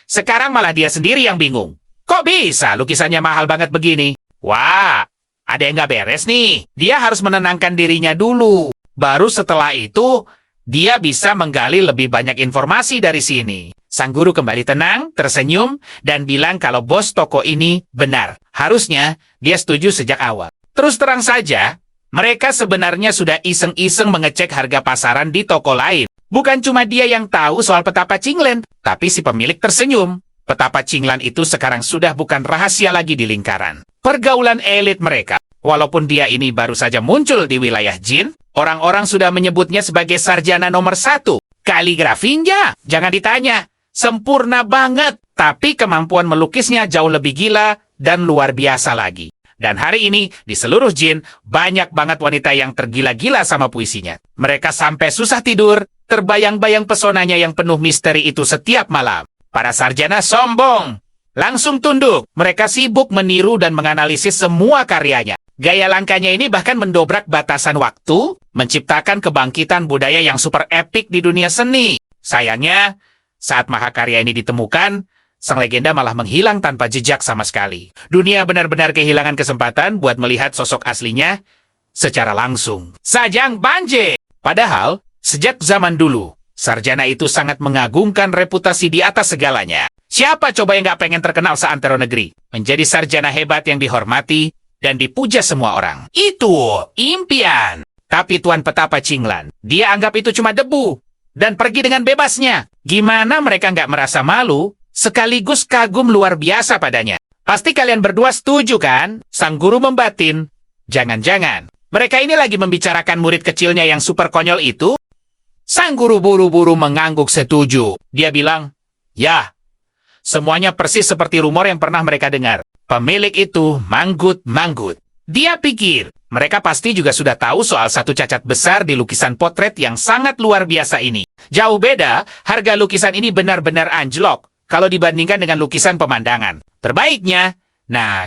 Sekarang malah dia sendiri yang bingung. Kok bisa lukisannya mahal banget begini? Wah, ada yang nggak beres nih. Dia harus menenangkan dirinya dulu. Baru setelah itu, dia bisa menggali lebih banyak informasi dari sini. Sang guru kembali tenang, tersenyum, dan bilang kalau bos toko ini benar. Harusnya, dia setuju sejak awal. Terus terang saja, mereka sebenarnya sudah iseng-iseng mengecek harga pasaran di toko lain. Bukan cuma dia yang tahu soal Petapa Chinglen, tapi si pemilik tersenyum. Petapa Chinglen itu sekarang sudah bukan rahasia lagi di lingkaran pergaulan elit mereka. Walaupun dia ini baru saja muncul di wilayah Jin, orang-orang sudah menyebutnya sebagai sarjana nomor 1. Kaligrafinya, jangan ditanya, sempurna banget. Tapi kemampuan melukisnya jauh lebih gila dan luar biasa lagi. Dan hari ini, di seluruh Jin, banyak banget wanita yang tergila-gila sama puisinya. Mereka sampai susah tidur, terbayang-bayang pesonanya yang penuh misteri itu setiap malam. Para sarjana sombong, langsung tunduk. Mereka sibuk meniru dan menganalisis semua karyanya. Gaya langkahnya ini bahkan mendobrak batasan waktu, menciptakan kebangkitan budaya yang super epik di dunia seni. Sayangnya, saat mahakarya ini ditemukan, sang legenda malah menghilang tanpa jejak sama sekali. Dunia benar-benar kehilangan kesempatan buat melihat sosok aslinya secara langsung. Sajang Banje! Padahal, sejak zaman dulu, sarjana itu sangat mengagungkan reputasi di atas segalanya. Siapa coba yang nggak pengen terkenal seantero negeri? Menjadi sarjana hebat yang dihormati dan dipuja semua orang. Itu impian. Tapi Tuan Petapa Chinglen, dia anggap itu cuma debu dan pergi dengan bebasnya. Gimana mereka nggak merasa malu, sekaligus kagum luar biasa padanya? Pasti kalian berdua setuju kan? Sang guru membatin. Jangan-jangan, mereka ini lagi membicarakan murid kecilnya yang super konyol itu? Sang guru buru-buru mengangguk setuju. Dia bilang, ya, semuanya persis seperti rumor yang pernah mereka dengar. Pemilik itu manggut-manggut. Dia pikir, mereka pasti juga sudah tahu soal satu cacat besar di lukisan potret yang sangat luar biasa ini. Jauh beda, harga lukisan ini benar-benar anjlok kalau dibandingkan dengan lukisan pemandangan. Terbaiknya,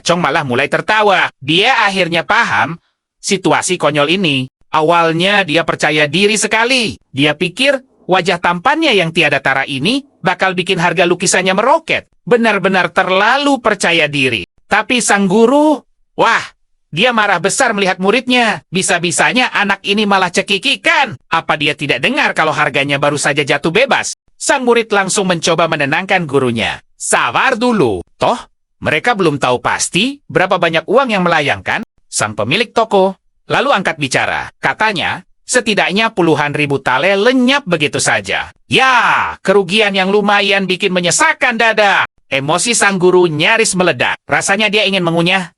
Chong malah mulai tertawa. Dia akhirnya paham situasi konyol ini. Awalnya dia percaya diri sekali. Dia pikir wajah tampannya yang tiada tara ini bakal bikin harga lukisannya meroket. Benar-benar terlalu percaya diri. Tapi sang guru, wah, dia marah besar melihat muridnya. Bisa-bisanya anak ini malah cekikikan. Apa dia tidak dengar kalau harganya baru saja jatuh bebas? Sang murid langsung mencoba menenangkan gurunya. Sabar dulu. Toh, mereka belum tahu pasti berapa banyak uang yang melayangkan. Sang pemilik toko lalu angkat bicara. Katanya, setidaknya puluhan ribu tale lenyap begitu saja. Ya, kerugian yang lumayan bikin menyesakkan dada. Emosi sang guru nyaris meledak. Rasanya dia ingin mengunyah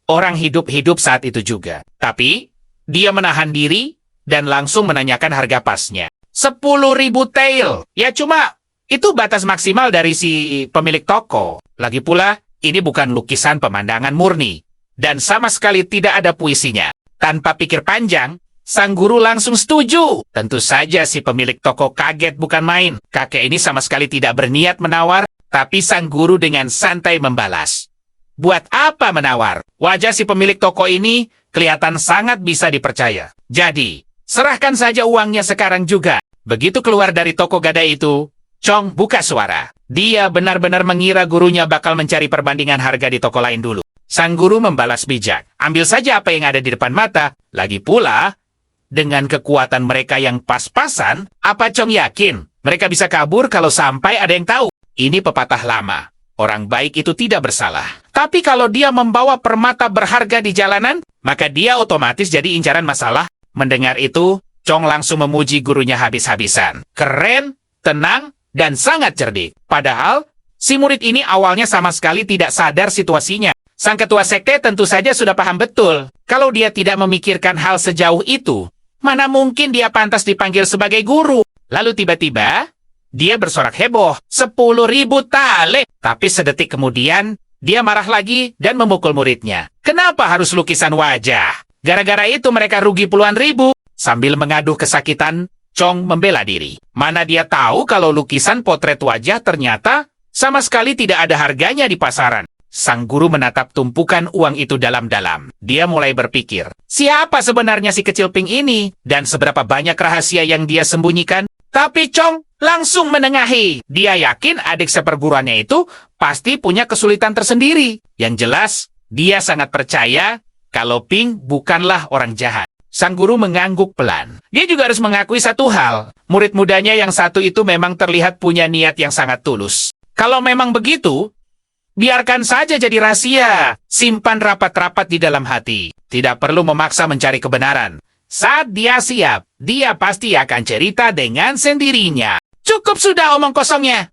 orang hidup-hidup saat itu juga. Tapi, dia menahan diri dan langsung menanyakan harga pasnya. 10.000 tael. Ya cuma, itu batas maksimal dari si pemilik toko. Lagi pula, ini bukan lukisan pemandangan murni. Dan sama sekali tidak ada puisinya. Tanpa pikir panjang, sang guru langsung setuju. Tentu saja si pemilik toko kaget bukan main. Kakek ini sama sekali tidak berniat menawar, tapi sang guru dengan santai membalas. Buat apa menawar? Wajah si pemilik toko ini kelihatan sangat bisa dipercaya. Jadi, serahkan saja uangnya sekarang juga. Begitu keluar dari toko gadai itu, Chong buka suara. Dia benar-benar mengira gurunya bakal mencari perbandingan harga di toko lain dulu. Sang guru membalas bijak. Ambil saja apa yang ada di depan mata. Lagi pula, dengan kekuatan mereka yang pas-pasan, apa Chong yakin mereka bisa kabur kalau sampai ada yang tahu? Ini pepatah lama. Orang baik itu tidak bersalah. Tapi kalau dia membawa permata berharga di jalanan, maka dia otomatis jadi incaran masalah. Mendengar itu, Chong langsung memuji gurunya habis-habisan. Keren, tenang, dan sangat cerdik. Padahal, si murid ini awalnya sama sekali tidak sadar situasinya. Sang ketua sekte tentu saja sudah paham betul. Kalau dia tidak memikirkan hal sejauh itu, mana mungkin dia pantas dipanggil sebagai guru. Lalu tiba-tiba, dia bersorak heboh. 10.000 tale. Tapi sedetik kemudian, dia marah lagi dan memukul muridnya. Kenapa harus lukisan wajah? Gara-gara itu mereka rugi puluhan ribu. Sambil mengaduh kesakitan, Chong membela diri. Mana dia tahu kalau lukisan potret wajah ternyata sama sekali tidak ada harganya di pasaran. Sang guru menatap tumpukan uang itu dalam-dalam. Dia mulai berpikir, siapa sebenarnya si kecil Pink ini? Dan seberapa banyak rahasia yang dia sembunyikan? Tapi Chong langsung menengahi. Dia yakin adik seperguruannya itu pasti punya kesulitan tersendiri. Yang jelas, dia sangat percaya kalau Pink bukanlah orang jahat. Sang guru mengangguk pelan. Dia juga harus mengakui satu hal. Murid mudanya yang satu itu memang terlihat punya niat yang sangat tulus. Kalau memang begitu, biarkan saja jadi rahasia. Simpan rapat-rapat di dalam hati. Tidak perlu memaksa mencari kebenaran. Saat dia siap, dia pasti akan cerita dengan sendirinya. Cukup sudah omong kosongnya.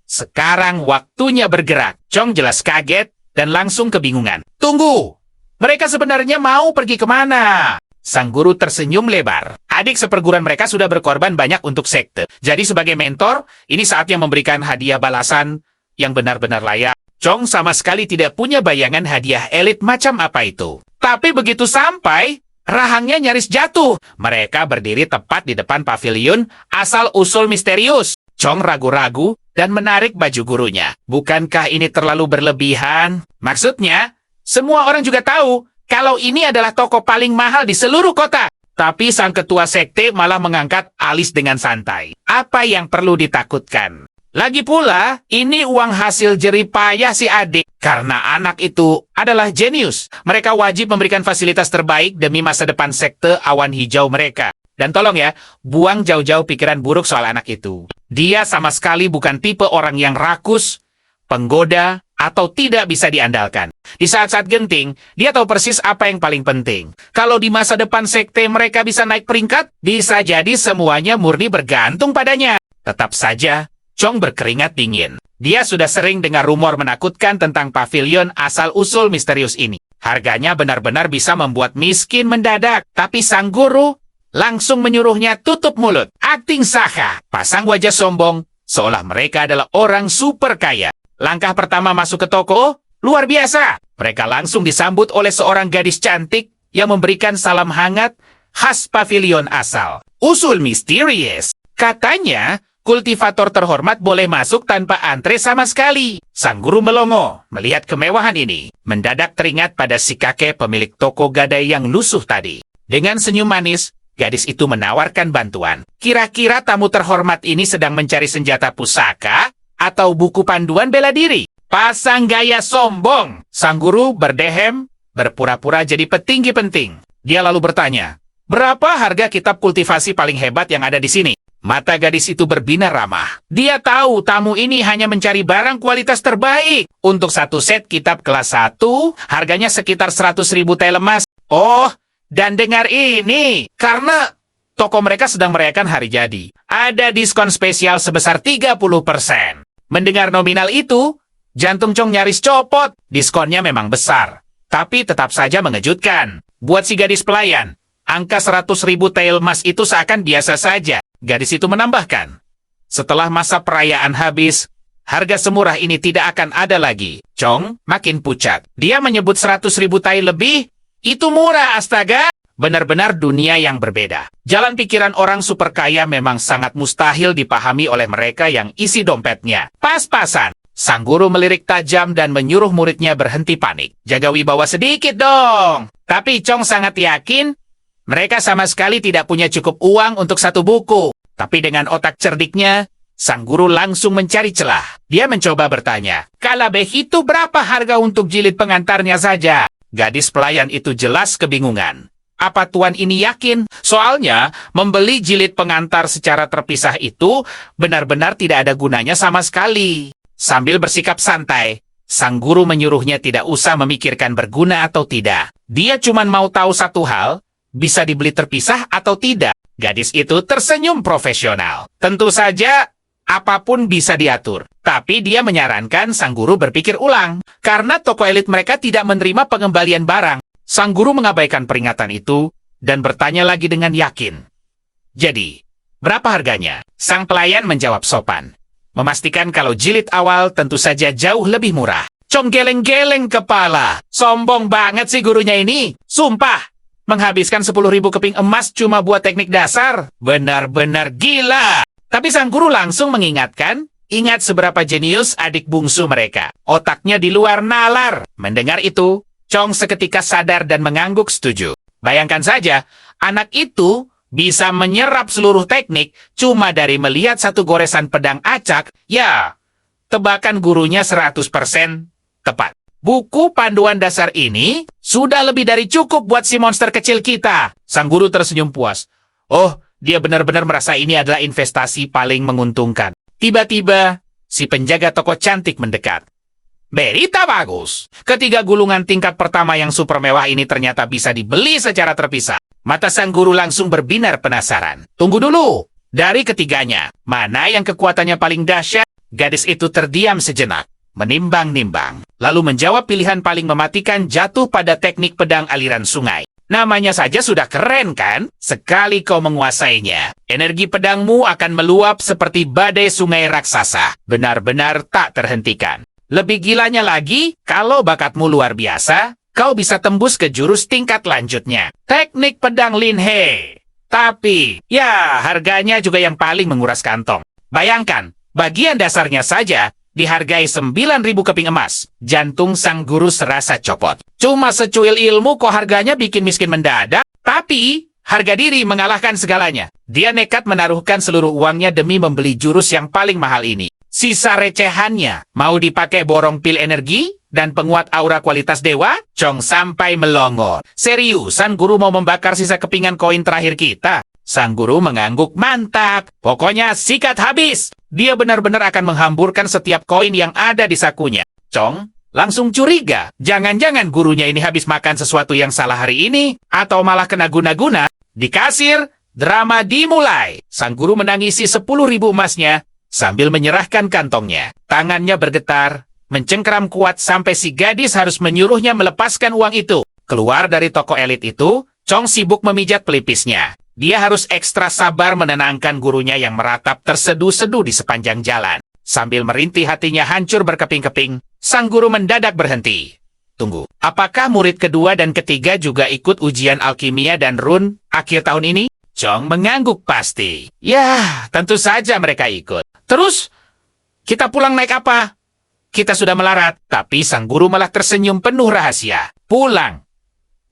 Sekarang waktunya bergerak. Chong jelas kaget dan langsung kebingungan. Tunggu! Mereka sebenarnya mau pergi kemana? Sang guru tersenyum lebar. Adik seperguruan mereka sudah berkorban banyak untuk sekte. Jadi sebagai mentor, ini saatnya memberikan hadiah balasan yang benar-benar layak. Chong sama sekali tidak punya bayangan hadiah elit macam apa itu. Tapi begitu sampai, rahangnya nyaris jatuh. Mereka berdiri tepat di depan pavilion asal-usul misterius. Chong ragu-ragu dan menarik baju gurunya. Bukankah ini terlalu berlebihan? Maksudnya, semua orang juga tahu kalau ini adalah toko paling mahal di seluruh kota. Tapi sang ketua sekte malah mengangkat alis dengan santai. Apa yang perlu ditakutkan? Lagi pula, ini uang hasil jerih payah si adik. Karena anak itu adalah jenius. Mereka wajib memberikan fasilitas terbaik demi masa depan sekte awan hijau mereka. Dan tolong ya, buang jauh-jauh pikiran buruk soal anak itu. Dia sama sekali bukan tipe orang yang rakus, penggoda, atau tidak bisa diandalkan. Di saat-saat genting, dia tahu persis apa yang paling penting. Kalau di masa depan sekte mereka bisa naik peringkat, bisa jadi semuanya murni bergantung padanya. Tetap saja, Chong berkeringat dingin. Dia sudah sering dengar rumor menakutkan tentang pavilion asal-usul misterius ini. Harganya benar-benar bisa membuat miskin mendadak. Tapi sang guru langsung menyuruhnya tutup mulut. Akting saka, pasang wajah sombong, seolah mereka adalah orang super kaya. Langkah pertama masuk ke toko, luar biasa. Mereka langsung disambut oleh seorang gadis cantik yang memberikan salam hangat khas pavilion asal. Usul misterius. Katanya, kultivator terhormat boleh masuk tanpa antre sama sekali. Sang guru melongo melihat kemewahan ini. Mendadak teringat pada si kakek pemilik toko gadai yang lusuh tadi. Dengan senyum manis, gadis itu menawarkan bantuan. Kira-kira tamu terhormat ini sedang mencari senjata pusaka atau buku panduan bela diri? Pasang gaya sombong. Sang guru berdehem, berpura-pura jadi petinggi penting. Dia lalu bertanya, berapa harga kitab kultivasi paling hebat yang ada di sini? Mata gadis itu berbinar ramah. Dia tahu tamu ini hanya mencari barang kualitas terbaik. Untuk satu set kitab kelas 1, harganya sekitar 100.000 tel emas. Oh, dan dengar ini, karena toko mereka sedang merayakan hari jadi, ada diskon spesial sebesar 30%. Mendengar nominal itu, jantung Chong nyaris copot. Diskonnya memang besar, tapi tetap saja mengejutkan. Buat si gadis pelayan, angka 100.000 tel emas itu seakan biasa saja. Gadis itu menambahkan, setelah masa perayaan habis, harga semurah ini tidak akan ada lagi. Chong makin pucat. Dia menyebut 100.000 tai lebih. Itu murah, astaga. Benar-benar dunia yang berbeda. Jalan pikiran orang super kaya memang sangat mustahil dipahami oleh mereka yang isi dompetnya pas-pasan. Sang guru melirik tajam dan menyuruh muridnya berhenti panik. Jaga wibawa sedikit dong. Tapi Chong sangat yakin mereka sama sekali tidak punya cukup uang untuk satu buku. Tapi dengan otak cerdiknya, sang guru langsung mencari celah. Dia mencoba bertanya, "Kalabeh itu berapa harga untuk jilid pengantarnya saja?" Gadis pelayan itu jelas kebingungan. Apa tuan ini yakin? Soalnya, membeli jilid pengantar secara terpisah itu benar-benar tidak ada gunanya sama sekali. Sambil bersikap santai, sang guru menyuruhnya tidak usah memikirkan berguna atau tidak. Dia cuma mau tahu satu hal, bisa dibeli terpisah atau tidak. Gadis itu tersenyum profesional. Tentu saja, apapun bisa diatur. Tapi dia menyarankan sang guru berpikir ulang. Karena toko elit mereka tidak menerima pengembalian barang. Sang guru mengabaikan peringatan itu dan bertanya lagi dengan yakin. "Jadi, berapa harganya?" Sang pelayan menjawab sopan, memastikan kalau jilid awal tentu saja jauh lebih murah. Chong geleng-geleng kepala. Sombong banget sih gurunya ini. Sumpah. Menghabiskan 10.000 keping emas cuma buat teknik dasar. Benar-benar gila. Tapi sang guru langsung mengingatkan, ingat seberapa jenius adik bungsu mereka. Otaknya di luar nalar. Mendengar itu, Chong seketika sadar dan mengangguk setuju. Bayangkan saja, anak itu bisa menyerap seluruh teknik cuma dari melihat satu goresan pedang acak. Ya, tebakan gurunya 100% tepat. Buku panduan dasar ini sudah lebih dari cukup buat si monster kecil kita. Sang guru tersenyum puas. Oh, dia benar-benar merasa ini adalah investasi paling menguntungkan. Tiba-tiba, si penjaga toko cantik mendekat. Berita bagus. Ketiga gulungan tingkat pertama yang super mewah ini ternyata bisa dibeli secara terpisah. Mata sang guru langsung berbinar penasaran. Tunggu dulu. Dari ketiganya, mana yang kekuatannya paling dahsyat? Gadis itu terdiam sejenak. Menimbang-nimbang, lalu menjawab pilihan paling mematikan jatuh pada teknik pedang aliran sungai. Namanya saja sudah keren kan? Sekali kau menguasainya, energi pedangmu akan meluap seperti badai sungai raksasa. Benar-benar tak terhentikan. Lebih gilanya lagi, kalau bakatmu luar biasa, kau bisa tembus ke jurus tingkat lanjutnya. Teknik pedang Lin He. Tapi, ya harganya juga yang paling menguras kantong. Bayangkan, bagian dasarnya saja dihargai 9.000 keping emas. Jantung sang guru serasa copot. Cuma secuil ilmu kok harganya bikin miskin mendadak? Tapi, harga diri mengalahkan segalanya. Dia nekat menaruhkan seluruh uangnya demi membeli jurus yang paling mahal ini. Sisa recehannya mau dipakai borong pil energi dan penguat aura kualitas dewa? Chong sampai melongo. Seriusan guru mau membakar sisa kepingan koin terakhir kita? Sang guru mengangguk mantap. Pokoknya sikat habis. Dia benar-benar akan menghamburkan setiap koin yang ada di sakunya. Chong langsung curiga. Jangan-jangan gurunya ini habis makan sesuatu yang salah hari ini. Atau malah kena guna-guna. Di kasir, drama dimulai. Sang guru menangisi 10.000 emasnya sambil menyerahkan kantongnya. Tangannya bergetar, mencengkeram kuat sampai si gadis harus menyuruhnya melepaskan uang itu. Keluar dari toko elit itu, Chong sibuk memijat pelipisnya. Dia harus ekstra sabar menenangkan gurunya yang meratap terseduh-seduh di sepanjang jalan. Sambil merintih hatinya hancur berkeping-keping, sang guru mendadak berhenti. Tunggu, apakah murid kedua dan ketiga juga ikut ujian alkimia dan run akhir tahun ini? Chong mengangguk pasti. Ya, tentu saja mereka ikut. Terus, kita pulang naik apa? Kita sudah melarat, tapi sang guru malah tersenyum penuh rahasia. Pulang.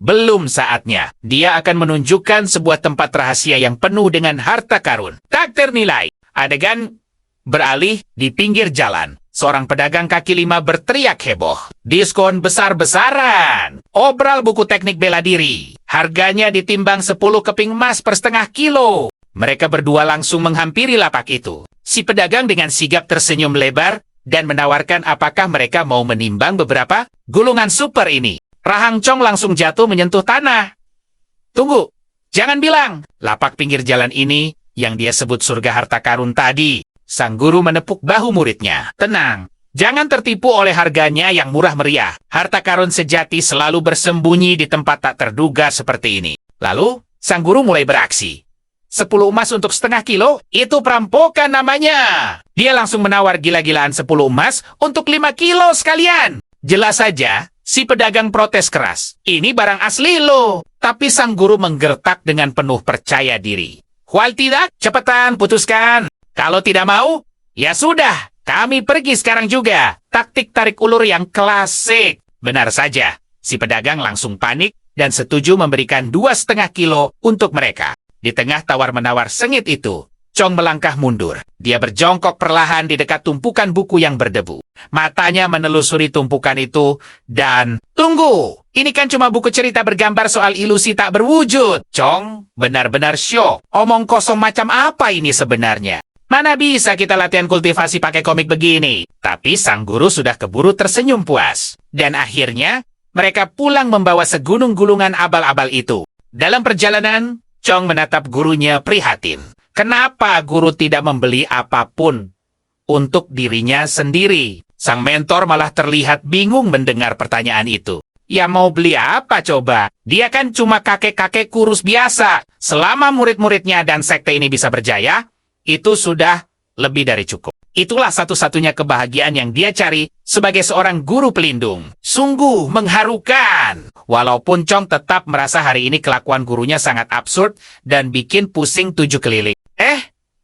Belum saatnya. Dia akan menunjukkan sebuah tempat rahasia yang penuh dengan harta karun. Tak ternilai. Adegan beralih di pinggir jalan. Seorang pedagang kaki lima berteriak heboh. Diskon besar-besaran. Obral buku teknik bela diri. Harganya ditimbang 10 keping emas per setengah kilo. Mereka berdua langsung menghampiri lapak itu. Si pedagang dengan sigap tersenyum lebar dan menawarkan apakah mereka mau menimbang beberapa gulungan super ini. Rahang Chong langsung jatuh menyentuh tanah. Tunggu, jangan bilang. Lapak pinggir jalan ini yang dia sebut surga harta karun tadi. Sang guru menepuk bahu muridnya. Tenang, jangan tertipu oleh harganya yang murah meriah. Harta karun sejati selalu bersembunyi di tempat tak terduga seperti ini. Lalu, sang guru mulai beraksi. 10 emas untuk setengah kilo, itu perampokan namanya. Dia langsung menawar gila-gilaan 10 emas untuk 5 kilo sekalian. Jelas saja, si pedagang protes keras. Ini barang asli loh. Tapi sang guru menggertak dengan penuh percaya diri. Wal tidak, cepetan putuskan. Kalau tidak mau, ya sudah, kami pergi sekarang juga. Taktik tarik ulur yang klasik. Benar saja, si pedagang langsung panik dan setuju memberikan 2,5 kilo untuk mereka. Di tengah tawar-menawar sengit itu, Chong melangkah mundur. Dia berjongkok perlahan di dekat tumpukan buku yang berdebu. Matanya menelusuri tumpukan itu dan... Tunggu! Ini kan cuma buku cerita bergambar soal ilusi tak berwujud. Chong benar-benar syok. Omong kosong macam apa ini sebenarnya? Mana bisa kita latihan kultivasi pakai komik begini? Tapi sang guru sudah keburu tersenyum puas. Dan akhirnya, mereka pulang membawa segunung gulungan abal-abal itu. Dalam perjalanan, Chong menatap gurunya prihatin. Kenapa guru tidak membeli apapun untuk dirinya sendiri? Sang mentor malah terlihat bingung mendengar pertanyaan itu. Ya mau beli apa coba? Dia kan cuma kakek-kakek kurus biasa. Selama murid-muridnya dan sekte ini bisa berjaya, itu sudah lebih dari cukup. Itulah satu-satunya kebahagiaan yang dia cari sebagai seorang guru pelindung. Sungguh mengharukan. Walaupun Chong tetap merasa hari ini kelakuan gurunya sangat absurd dan bikin pusing 7 keliling.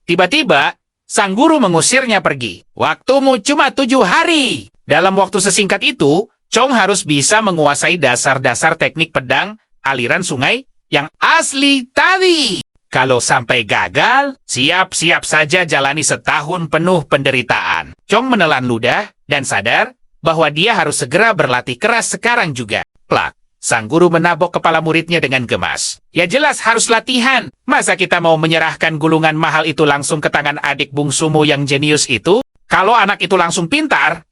Tiba-tiba, sang guru mengusirnya pergi. Waktumu cuma 7 hari. Dalam waktu sesingkat itu, Chong harus bisa menguasai dasar-dasar teknik pedang aliran sungai yang asli tadi. Kalau sampai gagal, siap-siap saja jalani setahun penuh penderitaan. Chong menelan ludah dan sadar bahwa dia harus segera berlatih keras sekarang juga. Plak, sang guru menabok kepala muridnya dengan gemas. Ya jelas harus latihan. Masa kita mau menyerahkan gulungan mahal itu langsung ke tangan adik bungsumu yang jenius itu? Kalau anak itu langsung pintar,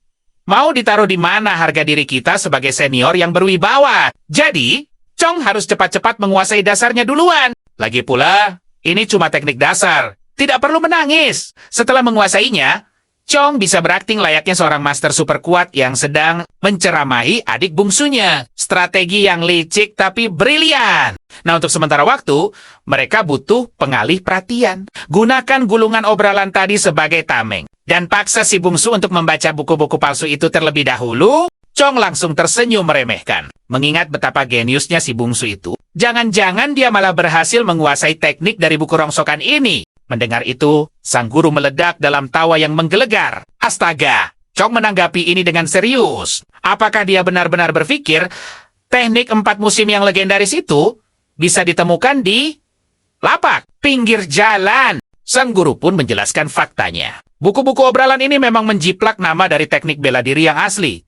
mau ditaruh di mana harga diri kita sebagai senior yang berwibawa? Jadi, Chong harus cepat-cepat menguasai dasarnya duluan. Lagi pula, ini cuma teknik dasar. Tidak perlu menangis. Setelah menguasainya, Chong bisa berakting layaknya seorang master super kuat yang sedang menceramahi adik bungsunya. Strategi yang licik tapi brilian. Nah, untuk sementara waktu, mereka butuh pengalih perhatian. Gunakan gulungan obrolan tadi sebagai tameng. Dan paksa si bungsu untuk membaca buku-buku palsu itu terlebih dahulu. Chong langsung tersenyum meremehkan. Mengingat betapa geniusnya si bungsu itu, jangan-jangan dia malah berhasil menguasai teknik dari buku rongsokan ini. Mendengar itu, sang guru meledak dalam tawa yang menggelegar. Astaga, Chong menanggapi ini dengan serius. Apakah dia benar-benar berpikir teknik 4 musim yang legendaris itu bisa ditemukan di lapak pinggir jalan? Sang guru pun menjelaskan faktanya. Buku-buku obrolan ini memang menjiplak nama dari teknik bela diri yang asli.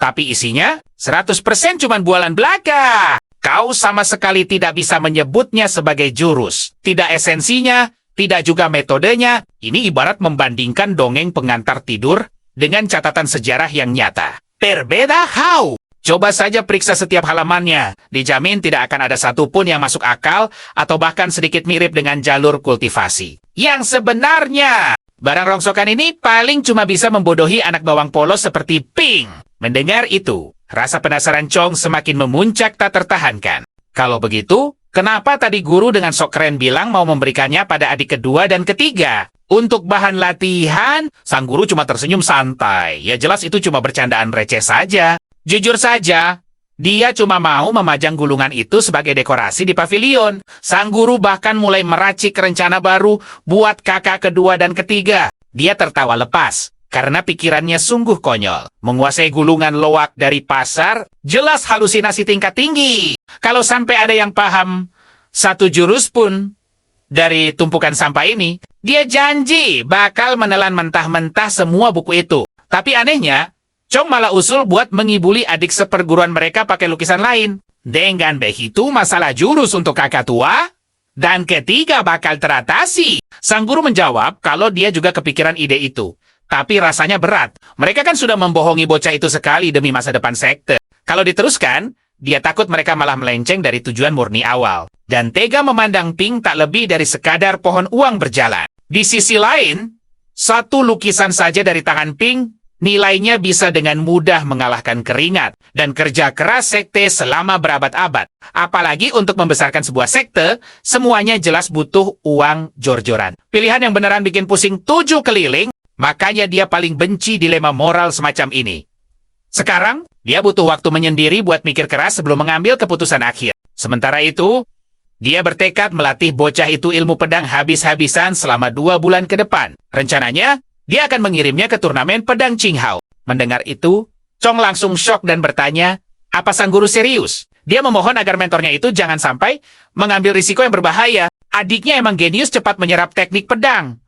Tapi isinya 100% cuma bualan belaka. Kau sama sekali tidak bisa menyebutnya sebagai jurus. Tidak esensinya, tidak juga metodenya. Ini ibarat membandingkan dongeng pengantar tidur dengan catatan sejarah yang nyata. Berbeda how? Coba saja periksa setiap halamannya. Dijamin tidak akan ada satupun yang masuk akal atau bahkan sedikit mirip dengan jalur kultivasi. Yang sebenarnya, barang rongsokan ini paling cuma bisa membodohi anak bawang polos seperti Ping. Mendengar itu, rasa penasaran Chong semakin memuncak tak tertahankan. Kalau begitu, kenapa tadi guru dengan sok keren bilang mau memberikannya pada adik kedua dan ketiga? Untuk bahan latihan, sang guru cuma tersenyum santai. Ya jelas itu cuma bercandaan receh saja. Jujur saja, dia cuma mau memajang gulungan itu sebagai dekorasi di pavilion. Sang guru bahkan mulai meracik rencana baru buat kakak kedua dan ketiga. Dia tertawa lepas. Karena pikirannya sungguh konyol. Menguasai gulungan loak dari pasar, jelas halusinasi tingkat tinggi. Kalau sampai ada yang paham satu jurus pun dari tumpukan sampah ini, dia janji bakal menelan mentah-mentah semua buku itu. Tapi anehnya, Chong malah usul buat mengibuli adik seperguruan mereka pakai lukisan lain. Dengan begitu masalah jurus untuk kakak tua dan ketiga bakal teratasi. Sang guru menjawab kalau dia juga kepikiran ide itu. Tapi rasanya berat. Mereka kan sudah membohongi bocah itu sekali demi masa depan sekte. Kalau diteruskan, dia takut mereka malah melenceng dari tujuan murni awal. Dan tega memandang Ping tak lebih dari sekadar pohon uang berjalan. Di sisi lain, satu lukisan saja dari tangan Ping, nilainya bisa dengan mudah mengalahkan keringat dan kerja keras sekte selama berabad-abad. Apalagi untuk membesarkan sebuah sekte, semuanya jelas butuh uang jor-joran. Pilihan yang beneran bikin pusing 7 keliling, makanya dia paling benci dilema moral semacam ini. Sekarang, dia butuh waktu menyendiri buat mikir keras sebelum mengambil keputusan akhir. Sementara itu, dia bertekad melatih bocah itu ilmu pedang habis-habisan selama 2 bulan ke depan. Rencananya, dia akan mengirimnya ke turnamen pedang Qinghao. Mendengar itu, Chong langsung syok dan bertanya, apa sang guru serius? Dia memohon agar mentornya itu jangan sampai mengambil risiko yang berbahaya. Adiknya emang genius cepat menyerap teknik pedang.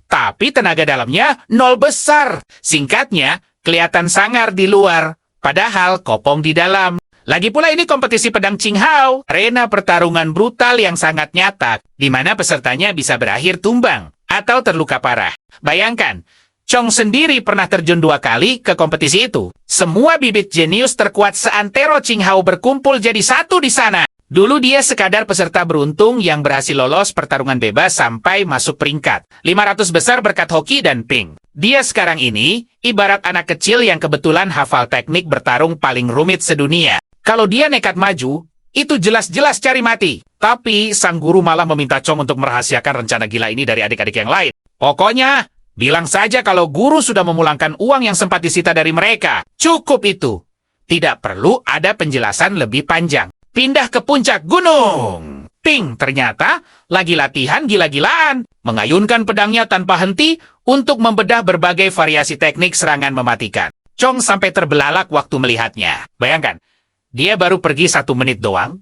Tapi tenaga dalamnya nol besar. Singkatnya, kelihatan sangar di luar, padahal kopong di dalam. Lagi pula ini kompetisi pedang Qinghao, arena pertarungan brutal yang sangat nyata, di mana pesertanya bisa berakhir tumbang atau terluka parah. Bayangkan, Chong sendiri pernah terjun 2 kali ke kompetisi itu. Semua bibit jenius terkuat seantero Qinghao berkumpul jadi satu di sana. Dulu dia sekadar peserta beruntung yang berhasil lolos pertarungan bebas sampai masuk peringkat 500 besar berkat hoki dan Ping. Dia sekarang ini ibarat anak kecil yang kebetulan hafal teknik bertarung paling rumit sedunia. Kalau dia nekat maju, itu jelas-jelas cari mati. Tapi sang guru malah meminta Chong untuk merahasiakan rencana gila ini dari adik-adik yang lain. Pokoknya, bilang saja kalau guru sudah memulangkan uang yang sempat disita dari mereka. Cukup itu. Tidak perlu ada penjelasan lebih panjang. Pindah ke puncak gunung. Ping ternyata lagi latihan gila-gilaan. Mengayunkan pedangnya tanpa henti untuk membedah berbagai variasi teknik serangan mematikan. Chong sampai terbelalak waktu melihatnya. Bayangkan, dia baru pergi 1 menit doang.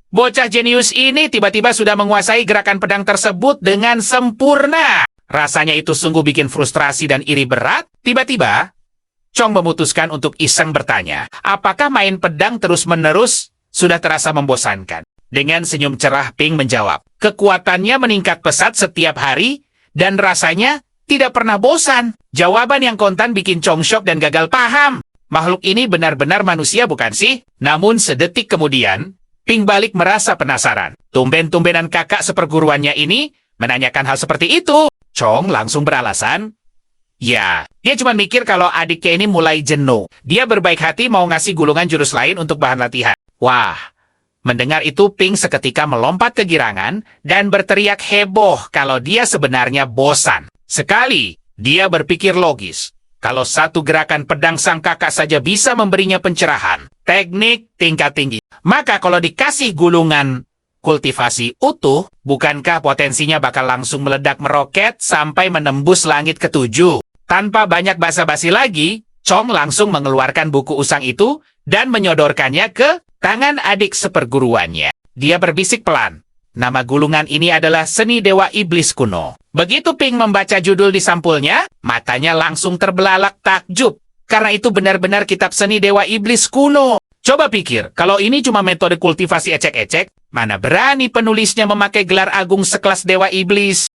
Bocah jenius ini tiba-tiba sudah menguasai gerakan pedang tersebut dengan sempurna. Rasanya itu sungguh bikin frustrasi dan iri berat. Tiba-tiba, Chong memutuskan untuk iseng bertanya, apakah main pedang terus-menerus sudah terasa membosankan? Dengan senyum cerah, Ping menjawab, kekuatannya meningkat pesat setiap hari, dan rasanya tidak pernah bosan. Jawaban yang kontan bikin Chong shock dan gagal paham. Makhluk ini benar-benar manusia bukan sih? Namun sedetik kemudian, Ping balik merasa penasaran. Tumben-tumbenan kakak seperguruannya ini menanyakan hal seperti itu. Chong langsung beralasan, ya, dia cuma mikir kalau adiknya ini mulai jenuh. Dia berbaik hati mau ngasih gulungan jurus lain untuk bahan latihan. Wah, mendengar itu Ping seketika melompat kegirangan dan berteriak heboh kalau dia sebenarnya bosan. Sekali, dia berpikir logis. Kalau satu gerakan pedang sang kakak saja bisa memberinya pencerahan, teknik tingkat tinggi, maka kalau dikasih gulungan kultivasi utuh, bukankah potensinya bakal langsung meledak meroket sampai menembus langit ke-7? Tanpa banyak basa-basi lagi, Chong langsung mengeluarkan buku usang itu dan menyodorkannya ke tangan adik seperguruannya. Dia berbisik pelan. Nama gulungan ini adalah Seni Dewa Iblis Kuno. Begitu Ping membaca judul di sampulnya, matanya langsung terbelalak takjub. Karena itu benar-benar kitab Seni Dewa Iblis Kuno. Coba pikir, kalau ini cuma metode kultivasi ecek-ecek, mana berani penulisnya memakai gelar agung sekelas Dewa Iblis?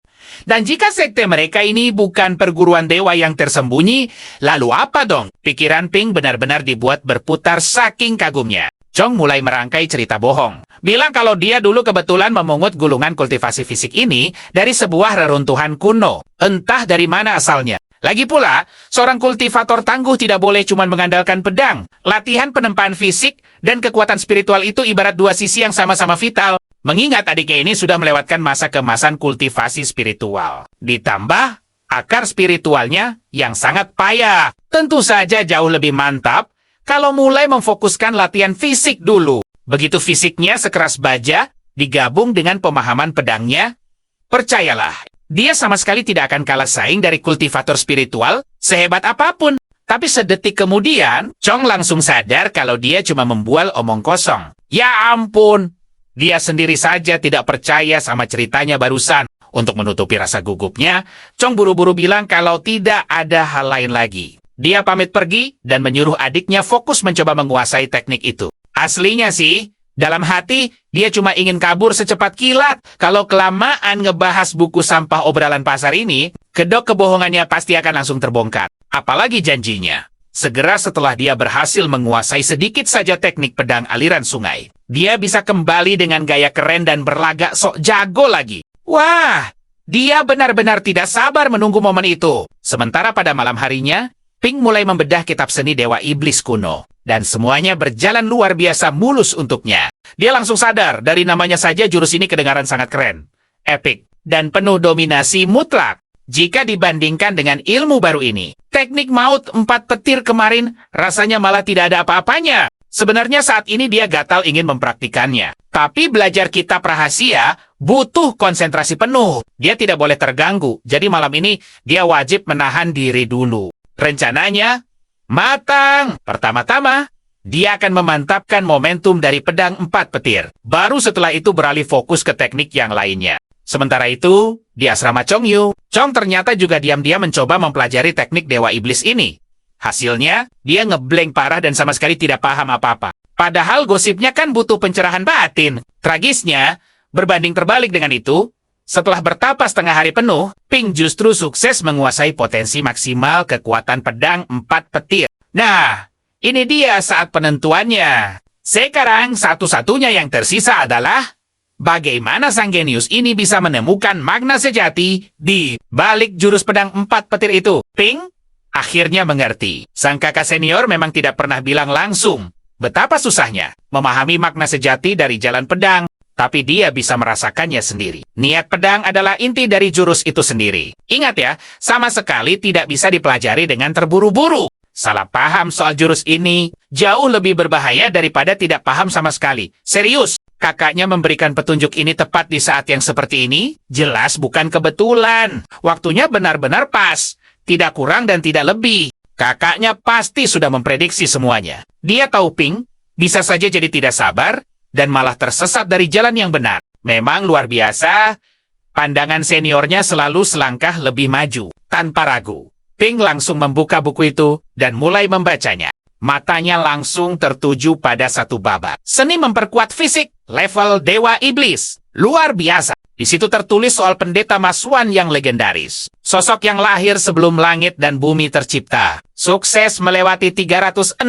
Dan jika sekte mereka ini bukan perguruan dewa yang tersembunyi, lalu apa dong? Pikiran Ping benar-benar dibuat berputar saking kagumnya. Chong mulai merangkai cerita bohong. Bilang kalau dia dulu kebetulan memungut gulungan kultivasi fisik ini dari sebuah reruntuhan kuno. Entah dari mana asalnya. Lagi pula, seorang kultivator tangguh tidak boleh cuma mengandalkan pedang. Latihan penempaan fisik dan kekuatan spiritual itu ibarat 2 sisi yang sama-sama vital. Mengingat adiknya ini sudah melewatkan masa keemasan kultivasi spiritual. Ditambah, akar spiritualnya yang sangat payah. Tentu saja jauh lebih mantap kalau mulai memfokuskan latihan fisik dulu. Begitu fisiknya sekeras baja, digabung dengan pemahaman pedangnya, percayalah, dia sama sekali tidak akan kalah saing dari kultivator spiritual sehebat apapun. Tapi sedetik kemudian, Chong langsung sadar kalau dia cuma membual omong kosong. Ya ampun, dia sendiri saja tidak percaya sama ceritanya barusan. Untuk menutupi rasa gugupnya, Chong buru-buru bilang kalau tidak ada hal lain lagi. Dia pamit pergi dan menyuruh adiknya fokus mencoba menguasai teknik itu. Aslinya sih, Dalam hati, dia cuma ingin kabur secepat kilat. Kalau kelamaan ngebahas buku sampah obrolan pasar ini, kedok kebohongannya pasti akan langsung terbongkar. Apalagi janjinya. Segera setelah dia berhasil menguasai sedikit saja teknik pedang aliran sungai, dia bisa kembali dengan gaya keren dan berlagak sok jago lagi. Wah, dia benar-benar tidak sabar menunggu momen itu. Sementara pada malam harinya, Pink mulai membedah kitab seni Dewa Iblis kuno. Dan semuanya berjalan luar biasa mulus untuknya. Dia langsung sadar, dari namanya saja jurus ini kedengaran sangat keren, epik, dan penuh dominasi mutlak. Jika dibandingkan dengan ilmu baru ini, teknik maut 4 petir kemarin rasanya malah tidak ada apa-apanya. Sebenarnya saat ini dia gatal ingin mempraktikannya. Tapi belajar kitab rahasia butuh konsentrasi penuh. Dia tidak boleh terganggu, jadi malam ini dia wajib menahan diri dulu. Rencananya matang. Pertama-tama, dia akan memantapkan momentum dari pedang 4 petir. Baru setelah itu beralih fokus ke teknik yang lainnya. Sementara itu, di asrama Chong Yu, Chong ternyata juga diam-diam mencoba mempelajari teknik Dewa Iblis ini. Hasilnya, dia ngeblank parah dan sama sekali tidak paham apa-apa. Padahal gosipnya kan butuh pencerahan batin. Tragisnya, berbanding terbalik dengan itu, setelah bertapa setengah hari penuh, Pink justru sukses menguasai potensi maksimal kekuatan pedang 4 petir. Nah, ini dia saat penentuannya. Sekarang satu-satunya yang tersisa adalah bagaimana sang genius ini bisa menemukan makna sejati di balik jurus pedang 4 petir itu. Pink akhirnya mengerti. Sang kakak senior memang tidak pernah bilang langsung betapa susahnya memahami makna sejati dari jalan pedang. Tapi dia bisa merasakannya sendiri. Niat pedang adalah inti dari jurus itu sendiri. Ingat ya, sama sekali tidak bisa dipelajari dengan terburu-buru. Salah paham soal jurus ini jauh lebih berbahaya daripada tidak paham sama sekali. Serius, kakaknya memberikan petunjuk ini tepat di saat yang seperti ini? Jelas bukan kebetulan. Waktunya benar-benar pas. Tidak kurang dan tidak lebih. Kakaknya pasti sudah memprediksi semuanya. Dia tahu Pink bisa saja jadi tidak sabar dan malah tersesat dari jalan yang benar. Memang luar biasa, pandangan seniornya selalu selangkah lebih maju. Tanpa ragu, Pink langsung membuka buku itu dan mulai membacanya. Matanya langsung tertuju pada satu babak. Seni memperkuat fisik, level Dewa Iblis. Luar biasa. Di situ tertulis soal pendeta Maswan yang legendaris. Sosok yang lahir sebelum langit dan bumi tercipta. Sukses melewati 360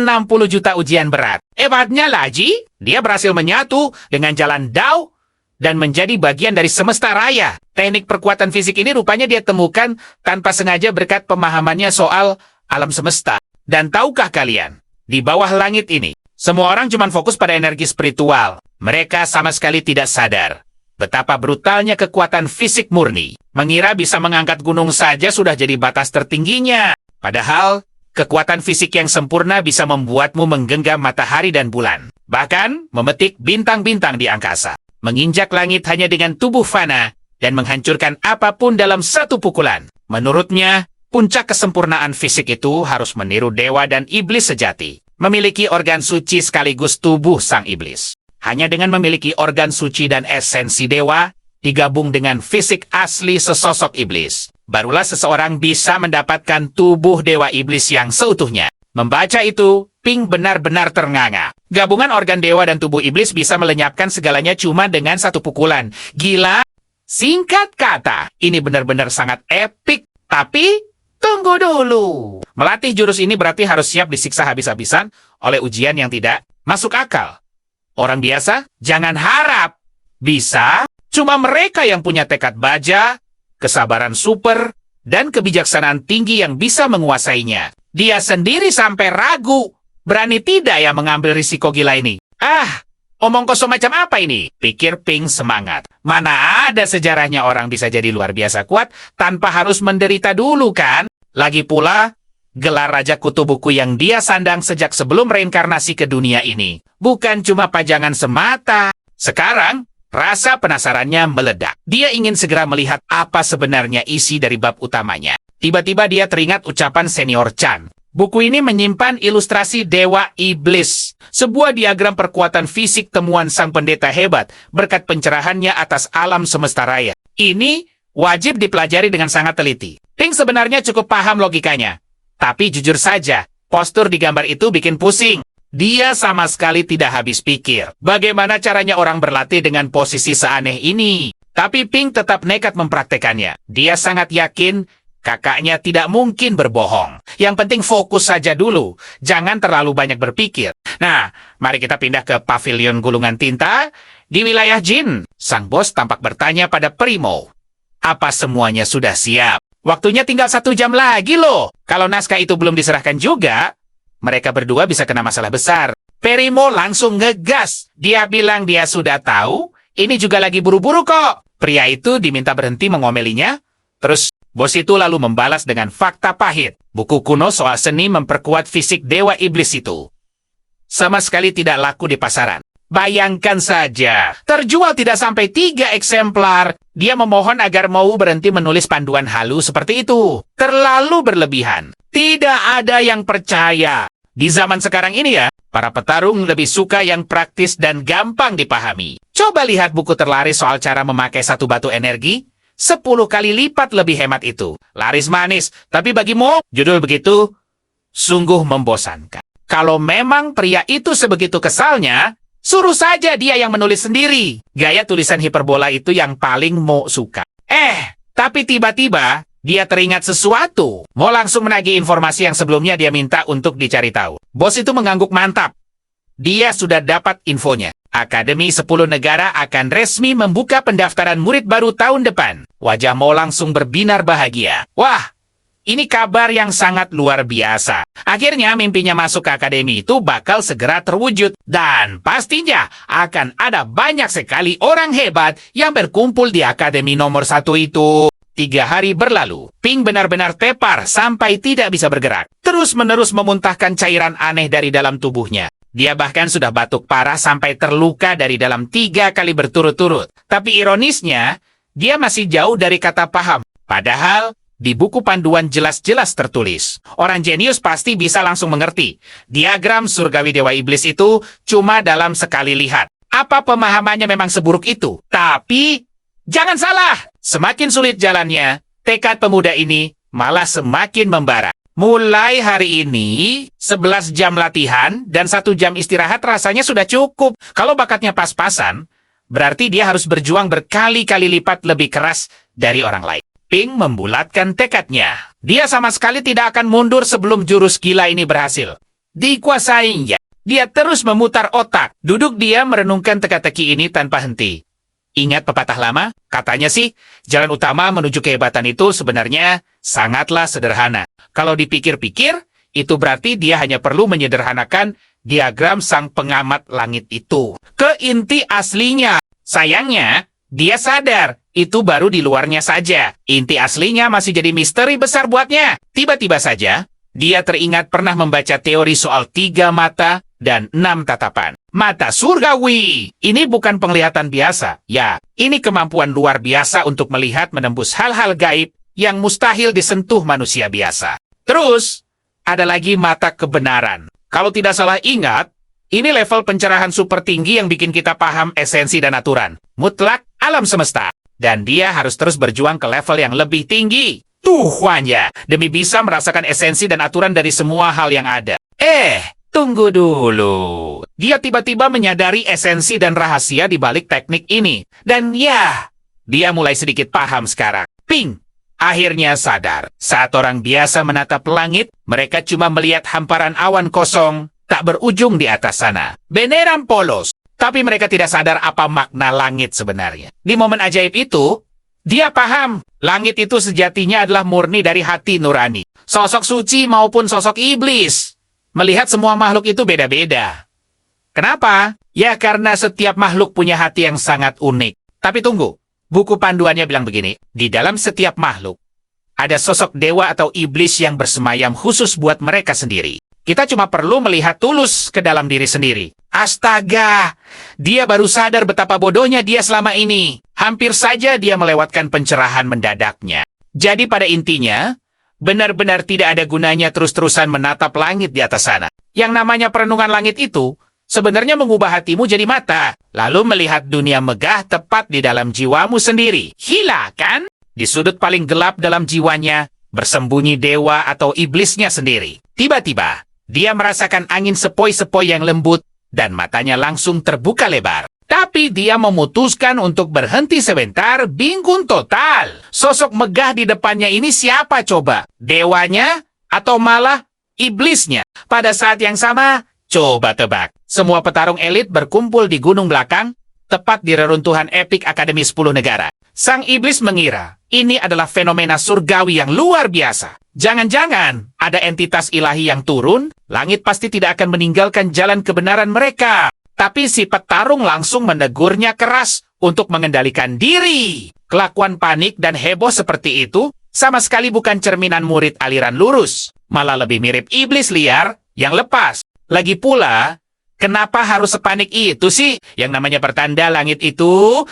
juta ujian berat. Hebatnya lagi, dia berhasil menyatu dengan jalan Dao dan menjadi bagian dari semesta raya. Teknik perkuatan fisik ini rupanya dia temukan tanpa sengaja berkat pemahamannya soal alam semesta. Dan tahukah kalian, di bawah langit ini, semua orang cuma fokus pada energi spiritual. Mereka sama sekali tidak sadar betapa brutalnya kekuatan fisik murni. Mengira bisa mengangkat gunung saja sudah jadi batas tertingginya. Padahal, kekuatan fisik yang sempurna bisa membuatmu menggenggam matahari dan bulan. Bahkan, memetik bintang-bintang di angkasa. Menginjak langit hanya dengan tubuh fana dan menghancurkan apapun dalam satu pukulan. Menurutnya, puncak kesempurnaan fisik itu harus meniru dewa dan iblis sejati. Memiliki organ suci sekaligus tubuh sang iblis. Hanya dengan memiliki organ suci dan esensi dewa, digabung dengan fisik asli sesosok iblis, barulah seseorang bisa mendapatkan tubuh dewa iblis yang seutuhnya. Membaca itu, Pink benar-benar ternganga. Gabungan organ dewa dan tubuh iblis bisa melenyapkan segalanya cuma dengan satu pukulan. Gila! Singkat kata, ini benar-benar sangat epik. Tapi, tunggu dulu. Melatih jurus ini berarti harus siap disiksa habis-habisan oleh ujian yang tidak masuk akal. Orang biasa, jangan harap bisa. Cuma mereka yang punya tekad baja, kesabaran super, dan kebijaksanaan tinggi yang bisa menguasainya. Dia sendiri sampai ragu. Berani tidak ya mengambil risiko gila ini? Omong kosong macam apa ini? Pikir Pink semangat. Mana ada sejarahnya orang bisa jadi luar biasa kuat tanpa harus menderita dulu kan? Lagi pula, gelar Raja Kutu Buku yang dia sandang sejak sebelum reinkarnasi ke dunia ini bukan cuma pajangan semata. Sekarang, rasa penasarannya meledak. Dia ingin segera melihat apa sebenarnya isi dari bab utamanya. Tiba-tiba dia teringat ucapan senior Chan. Buku ini menyimpan ilustrasi Dewa Iblis, sebuah diagram perkuatan fisik temuan sang pendeta hebat berkat pencerahannya atas alam semesta raya. Ini wajib dipelajari dengan sangat teliti. Pink sebenarnya cukup paham logikanya. Tapi jujur saja, postur di gambar itu bikin pusing. Dia sama sekali tidak habis pikir bagaimana caranya orang berlatih dengan posisi seaneh ini. Tapi Pink tetap nekat mempraktekannya. Dia sangat yakin kakaknya tidak mungkin berbohong. Yang penting fokus saja dulu. Jangan terlalu banyak berpikir. Nah, mari kita pindah ke pavilion gulungan tinta di wilayah Jin. Sang bos tampak bertanya pada Primo. Apa semuanya sudah siap? Waktunya tinggal 1 jam lagi loh. Kalau naskah itu belum diserahkan juga, mereka berdua bisa kena masalah besar. Primo langsung ngegas. Dia bilang dia sudah tahu. Ini juga lagi buru-buru kok. Pria itu diminta berhenti mengomelinya. Terus bos itu lalu membalas dengan fakta pahit. Buku kuno soal seni memperkuat fisik dewa iblis itu sama sekali tidak laku di pasaran. Bayangkan saja, terjual tidak sampai 3 eksemplar. Dia memohon agar mau berhenti menulis panduan halu seperti itu. Terlalu berlebihan. Tidak ada yang percaya. Di zaman sekarang ini ya, para petarung lebih suka yang praktis dan gampang dipahami. Coba lihat buku terlaris soal cara memakai satu batu energi. 10 kali lipat lebih hemat itu. Laris manis, tapi bagimu, judul begitu, sungguh membosankan. Kalau memang pria itu sebegitu kesalnya, suruh saja dia yang menulis sendiri. Gaya tulisan hiperbola itu yang paling Mo suka. Tapi tiba-tiba, dia teringat sesuatu. Mo langsung menagih informasi yang sebelumnya dia minta untuk dicari tahu. Bos itu mengangguk mantap. Dia sudah dapat infonya. Akademi 10 negara akan resmi membuka pendaftaran murid baru tahun depan. Wajah Mo langsung berbinar bahagia. Wah, ini kabar yang sangat luar biasa. Akhirnya mimpinya masuk ke akademi itu bakal segera terwujud. Dan pastinya akan ada banyak sekali orang hebat yang berkumpul di akademi nomor 1 itu. 3 hari berlalu, Pink benar-benar tepar sampai tidak bisa bergerak. Terus-menerus memuntahkan cairan aneh dari dalam tubuhnya. Dia bahkan sudah batuk parah sampai terluka dari dalam 3 kali berturut-turut. Tapi ironisnya, dia masih jauh dari kata paham. Padahal, di buku panduan jelas-jelas tertulis. Orang jenius pasti bisa langsung mengerti. Diagram surgawi dewa iblis itu cuma dalam sekali lihat. Apa pemahamannya memang seburuk itu? Tapi, jangan salah! Semakin sulit jalannya, tekad pemuda ini malah semakin membara. Mulai hari ini, 11 jam latihan dan 1 jam istirahat rasanya sudah cukup. Kalau bakatnya pas-pasan, berarti dia harus berjuang berkali-kali lipat lebih keras dari orang lain. Pink membulatkan tekadnya. Dia sama sekali tidak akan mundur sebelum jurus gila ini berhasil. Dikuasainya. Dia terus memutar otak. Duduk dia merenungkan teka-teki ini tanpa henti. Ingat pepatah lama? Katanya sih, jalan utama menuju kehebatan itu sebenarnya sangatlah sederhana. Kalau dipikir-pikir, itu berarti dia hanya perlu menyederhanakan diagram sang pengamat langit itu ke inti aslinya. Sayangnya, dia sadar itu baru di luarnya saja. Inti aslinya masih jadi misteri besar buatnya. Tiba-tiba saja, dia teringat pernah membaca teori soal 3 mata dan 6 tatapan. Mata surgawi! Ini bukan penglihatan biasa. Ya, ini kemampuan luar biasa untuk melihat menembus hal-hal gaib yang mustahil disentuh manusia biasa. Terus, ada lagi mata kebenaran. Kalau tidak salah ingat, ini level pencerahan super tinggi yang bikin kita paham esensi dan aturan. Mutlak alam semesta. Dan dia harus terus berjuang ke level yang lebih tinggi. Tuhannya, demi bisa merasakan esensi dan aturan dari semua hal yang ada. Tunggu dulu. Dia tiba-tiba menyadari esensi dan rahasia di balik teknik ini. Dan ya, dia mulai sedikit paham sekarang. Pink akhirnya sadar. Saat orang biasa menatap langit, mereka cuma melihat hamparan awan kosong, tak berujung di atas sana. Beneran polos. Tapi mereka tidak sadar apa makna langit sebenarnya. Di momen ajaib itu, dia paham. Langit itu sejatinya adalah murni dari hati nurani. Sosok suci maupun sosok iblis. Melihat semua makhluk itu beda-beda. Kenapa? Ya karena setiap makhluk punya hati yang sangat unik. Tapi tunggu, buku panduannya bilang begini, di dalam setiap makhluk, ada sosok dewa atau iblis yang bersemayam khusus buat mereka sendiri. Kita cuma perlu melihat tulus ke dalam diri sendiri. Astaga, dia baru sadar betapa bodohnya dia selama ini. Hampir saja dia melewatkan pencerahan mendadaknya. Jadi pada intinya, benar-benar tidak ada gunanya terus-terusan menatap langit di atas sana. Yang namanya perenungan langit itu, sebenarnya mengubah hatimu jadi mata, lalu melihat dunia megah tepat di dalam jiwamu sendiri. Gila kan? Di sudut paling gelap dalam jiwanya, bersembunyi dewa atau iblisnya sendiri. Tiba-tiba, Dia merasakan angin sepoi-sepoi yang lembut, dan matanya langsung terbuka lebar. Tapi dia memutuskan untuk berhenti sebentar, bingung total. Sosok megah di depannya ini siapa coba? Dewanya? Atau malah iblisnya? Pada saat yang sama, coba tebak. Semua petarung elit berkumpul di gunung belakang, tepat di reruntuhan epik Akademi 10 Negara. Sang iblis mengira ini adalah fenomena surgawi yang luar biasa. Jangan-jangan ada entitas ilahi yang turun, langit pasti tidak akan meninggalkan jalan kebenaran mereka. Tapi si petarung langsung menegurnya keras untuk mengendalikan diri. Kelakuan panik dan heboh seperti itu sama sekali bukan cerminan murid aliran lurus. Malah lebih mirip iblis liar yang lepas. Lagi pula, kenapa harus sepanik itu sih? Yang namanya pertanda langit itu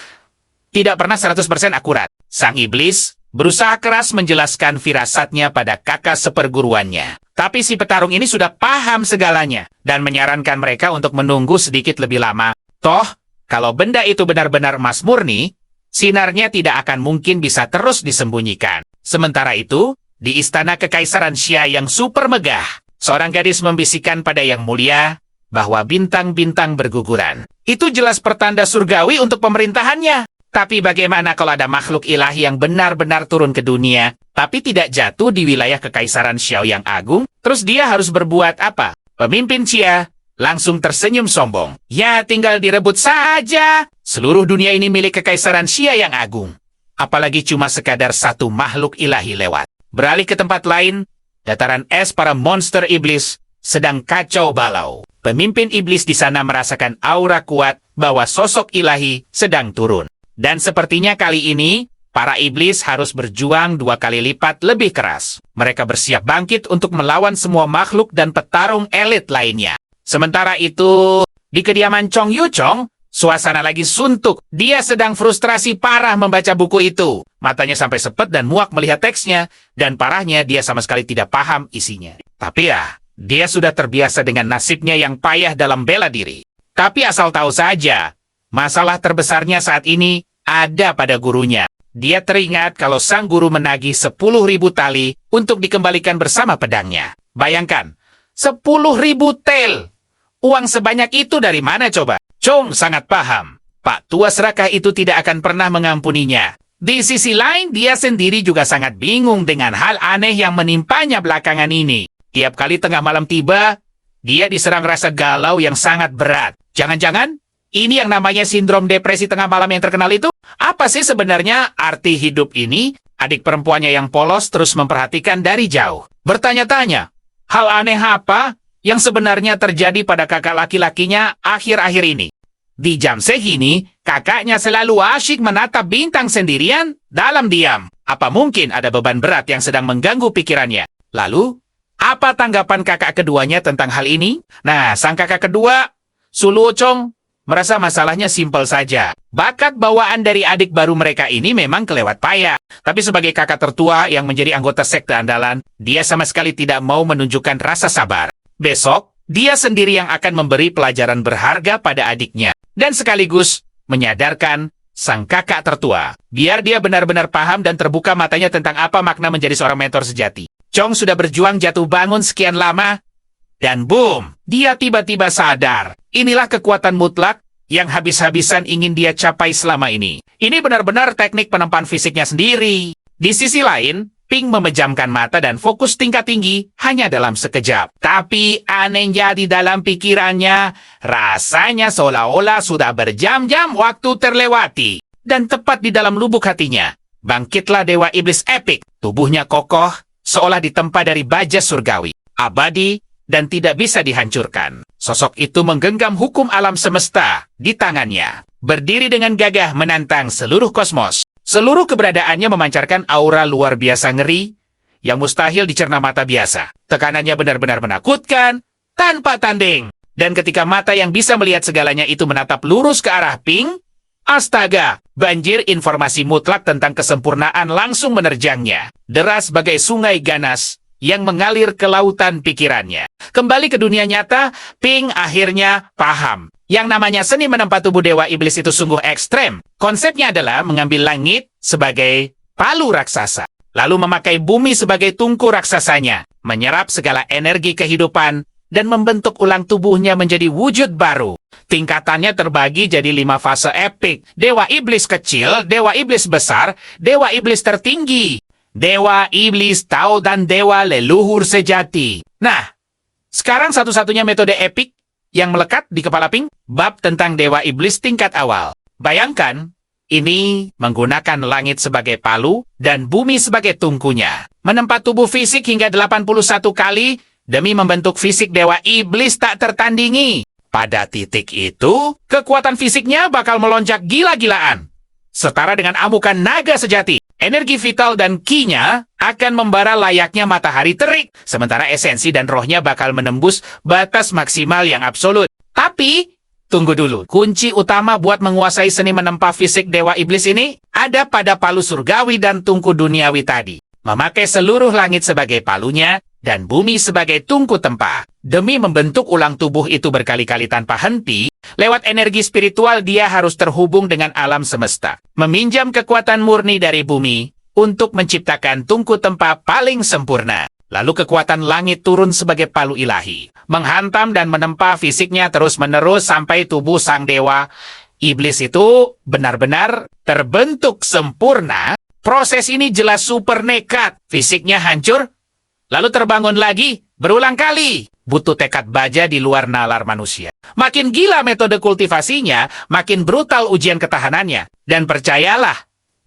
tidak pernah 100% akurat. Sang iblis berusaha keras menjelaskan firasatnya pada kakak seperguruannya. Tapi si petarung ini sudah paham segalanya dan menyarankan mereka untuk menunggu sedikit lebih lama. Toh, kalau benda itu benar-benar emas murni, sinarnya tidak akan mungkin bisa terus disembunyikan. Sementara itu, di istana kekaisaran Xia yang super megah, seorang gadis membisikkan pada Yang Mulia bahwa bintang-bintang berguguran. Itu jelas pertanda surgawi untuk pemerintahannya. Tapi bagaimana kalau ada makhluk ilahi yang benar-benar turun ke dunia, tapi tidak jatuh di wilayah kekaisaran Xiao yang agung? Terus dia harus berbuat apa? Pemimpin Xia langsung tersenyum sombong. Ya, tinggal direbut saja. Seluruh dunia ini milik kekaisaran Xia yang agung. Apalagi cuma sekadar satu makhluk ilahi lewat. Beralih ke tempat lain, dataran es para monster iblis sedang kacau balau. Pemimpin iblis di sana merasakan aura kuat bahwa sosok ilahi sedang turun. Dan sepertinya kali ini, para iblis harus berjuang 2 kali lipat lebih keras. Mereka bersiap bangkit untuk melawan semua makhluk dan petarung elit lainnya. Sementara itu, di kediaman Chong Yu Chong, suasana lagi suntuk. Dia sedang frustrasi parah membaca buku itu. Matanya sampai sepet dan muak melihat teksnya, dan parahnya dia sama sekali tidak paham isinya. Tapi ya, dia sudah terbiasa dengan nasibnya yang payah dalam bela diri. Tapi asal tahu saja, masalah terbesarnya saat ini ada pada gurunya. Dia teringat kalau sang guru menagih 10.000 tali untuk dikembalikan bersama pedangnya. Bayangkan, 10.000 tel. Uang sebanyak itu dari mana coba? Chong sangat paham. Pak tua serakah itu tidak akan pernah mengampuninya. Di sisi lain, dia sendiri juga sangat bingung dengan hal aneh yang menimpanya belakangan ini. Tiap kali tengah malam tiba, dia diserang rasa galau yang sangat berat. Jangan-jangan ini yang namanya sindrom depresi tengah malam yang terkenal itu? Apa sih sebenarnya arti hidup ini? Adik perempuannya yang polos terus memperhatikan dari jauh. Bertanya-tanya, hal aneh apa yang sebenarnya terjadi pada kakak laki-lakinya akhir-akhir ini? Di jam segini, kakaknya selalu asyik menatap bintang sendirian dalam diam. Apa mungkin ada beban berat yang sedang mengganggu pikirannya? Lalu, apa tanggapan kakak keduanya tentang hal ini? Nah, sang kakak kedua, Su Luo Chong, merasa masalahnya simpel saja. Bakat bawaan dari adik baru mereka ini memang kelewat payah. Tapi sebagai kakak tertua yang menjadi anggota sekte andalan, dia sama sekali tidak mau menunjukkan rasa sabar. Besok, dia sendiri yang akan memberi pelajaran berharga pada adiknya. Dan sekaligus menyadarkan sang kakak tertua. Biar dia benar-benar paham dan terbuka matanya tentang apa makna menjadi seorang mentor sejati. Chong sudah berjuang jatuh bangun sekian lama. Dan boom, dia tiba-tiba sadar. Inilah kekuatan mutlak yang habis-habisan ingin dia capai selama ini. Ini benar-benar teknik penempaan fisiknya sendiri. Di sisi lain, Ping memejamkan mata dan fokus tingkat tinggi hanya dalam sekejap. Tapi anehnya di dalam pikirannya, rasanya seolah-olah sudah berjam-jam waktu terlewati. Dan tepat di dalam lubuk hatinya, bangkitlah Dewa Iblis Epik. Tubuhnya kokoh, seolah ditempa dari baja surgawi. Abadi dan tidak bisa dihancurkan. Sosok itu menggenggam hukum alam semesta di tangannya. Berdiri dengan gagah menantang seluruh kosmos. Seluruh keberadaannya memancarkan aura luar biasa ngeri yang mustahil dicerna mata biasa. Tekanannya benar-benar menakutkan, tanpa tanding. Dan ketika mata yang bisa melihat segalanya itu menatap lurus ke arah Ping, astaga, banjir informasi mutlak tentang kesempurnaan langsung menerjangnya. Deras bagai sungai ganas yang mengalir ke lautan pikirannya. Kembali ke dunia nyata, Ping akhirnya paham. Yang namanya seni menempa tubuh Dewa Iblis itu sungguh ekstrem. Konsepnya adalah mengambil langit sebagai palu raksasa, lalu memakai bumi sebagai tungku raksasanya, menyerap segala energi kehidupan, dan membentuk ulang tubuhnya menjadi wujud baru. Tingkatannya terbagi jadi 5 fase epik. Dewa Iblis kecil, Dewa Iblis besar, Dewa Iblis tertinggi, Dewa Iblis Tao, dan Dewa Leluhur Sejati. Nah, sekarang satu-satunya metode epik yang melekat di kepala Pink, bab tentang Dewa Iblis tingkat awal. Bayangkan, ini menggunakan langit sebagai palu dan bumi sebagai tungkunya. Menempa tubuh fisik hingga 81 kali demi membentuk fisik Dewa Iblis tak tertandingi. Pada titik itu, kekuatan fisiknya bakal melonjak gila-gilaan. Setara dengan amukan naga sejati. Energi vital dan ki-nya akan membara layaknya matahari terik. Sementara esensi dan rohnya bakal menembus batas maksimal yang absolut. Tapi, tunggu dulu. Kunci utama buat menguasai seni menempa fisik Dewa Iblis ini ada pada palu surgawi dan tungku duniawi tadi. Memakai seluruh langit sebagai palunya dan bumi sebagai tungku tempa. Demi membentuk ulang tubuh itu berkali-kali tanpa henti, lewat energi spiritual dia harus terhubung dengan alam semesta. Meminjam kekuatan murni dari bumi untuk menciptakan tungku tempa paling sempurna. Lalu kekuatan langit turun sebagai palu ilahi, menghantam dan menempa fisiknya terus-menerus sampai tubuh sang dewa iblis itu benar-benar terbentuk sempurna. Proses ini jelas super nekat. Fisiknya hancur, lalu terbangun lagi, berulang kali. Butuh tekad baja di luar nalar manusia. Makin gila metode kultivasinya, makin brutal ujian ketahanannya. Dan percayalah,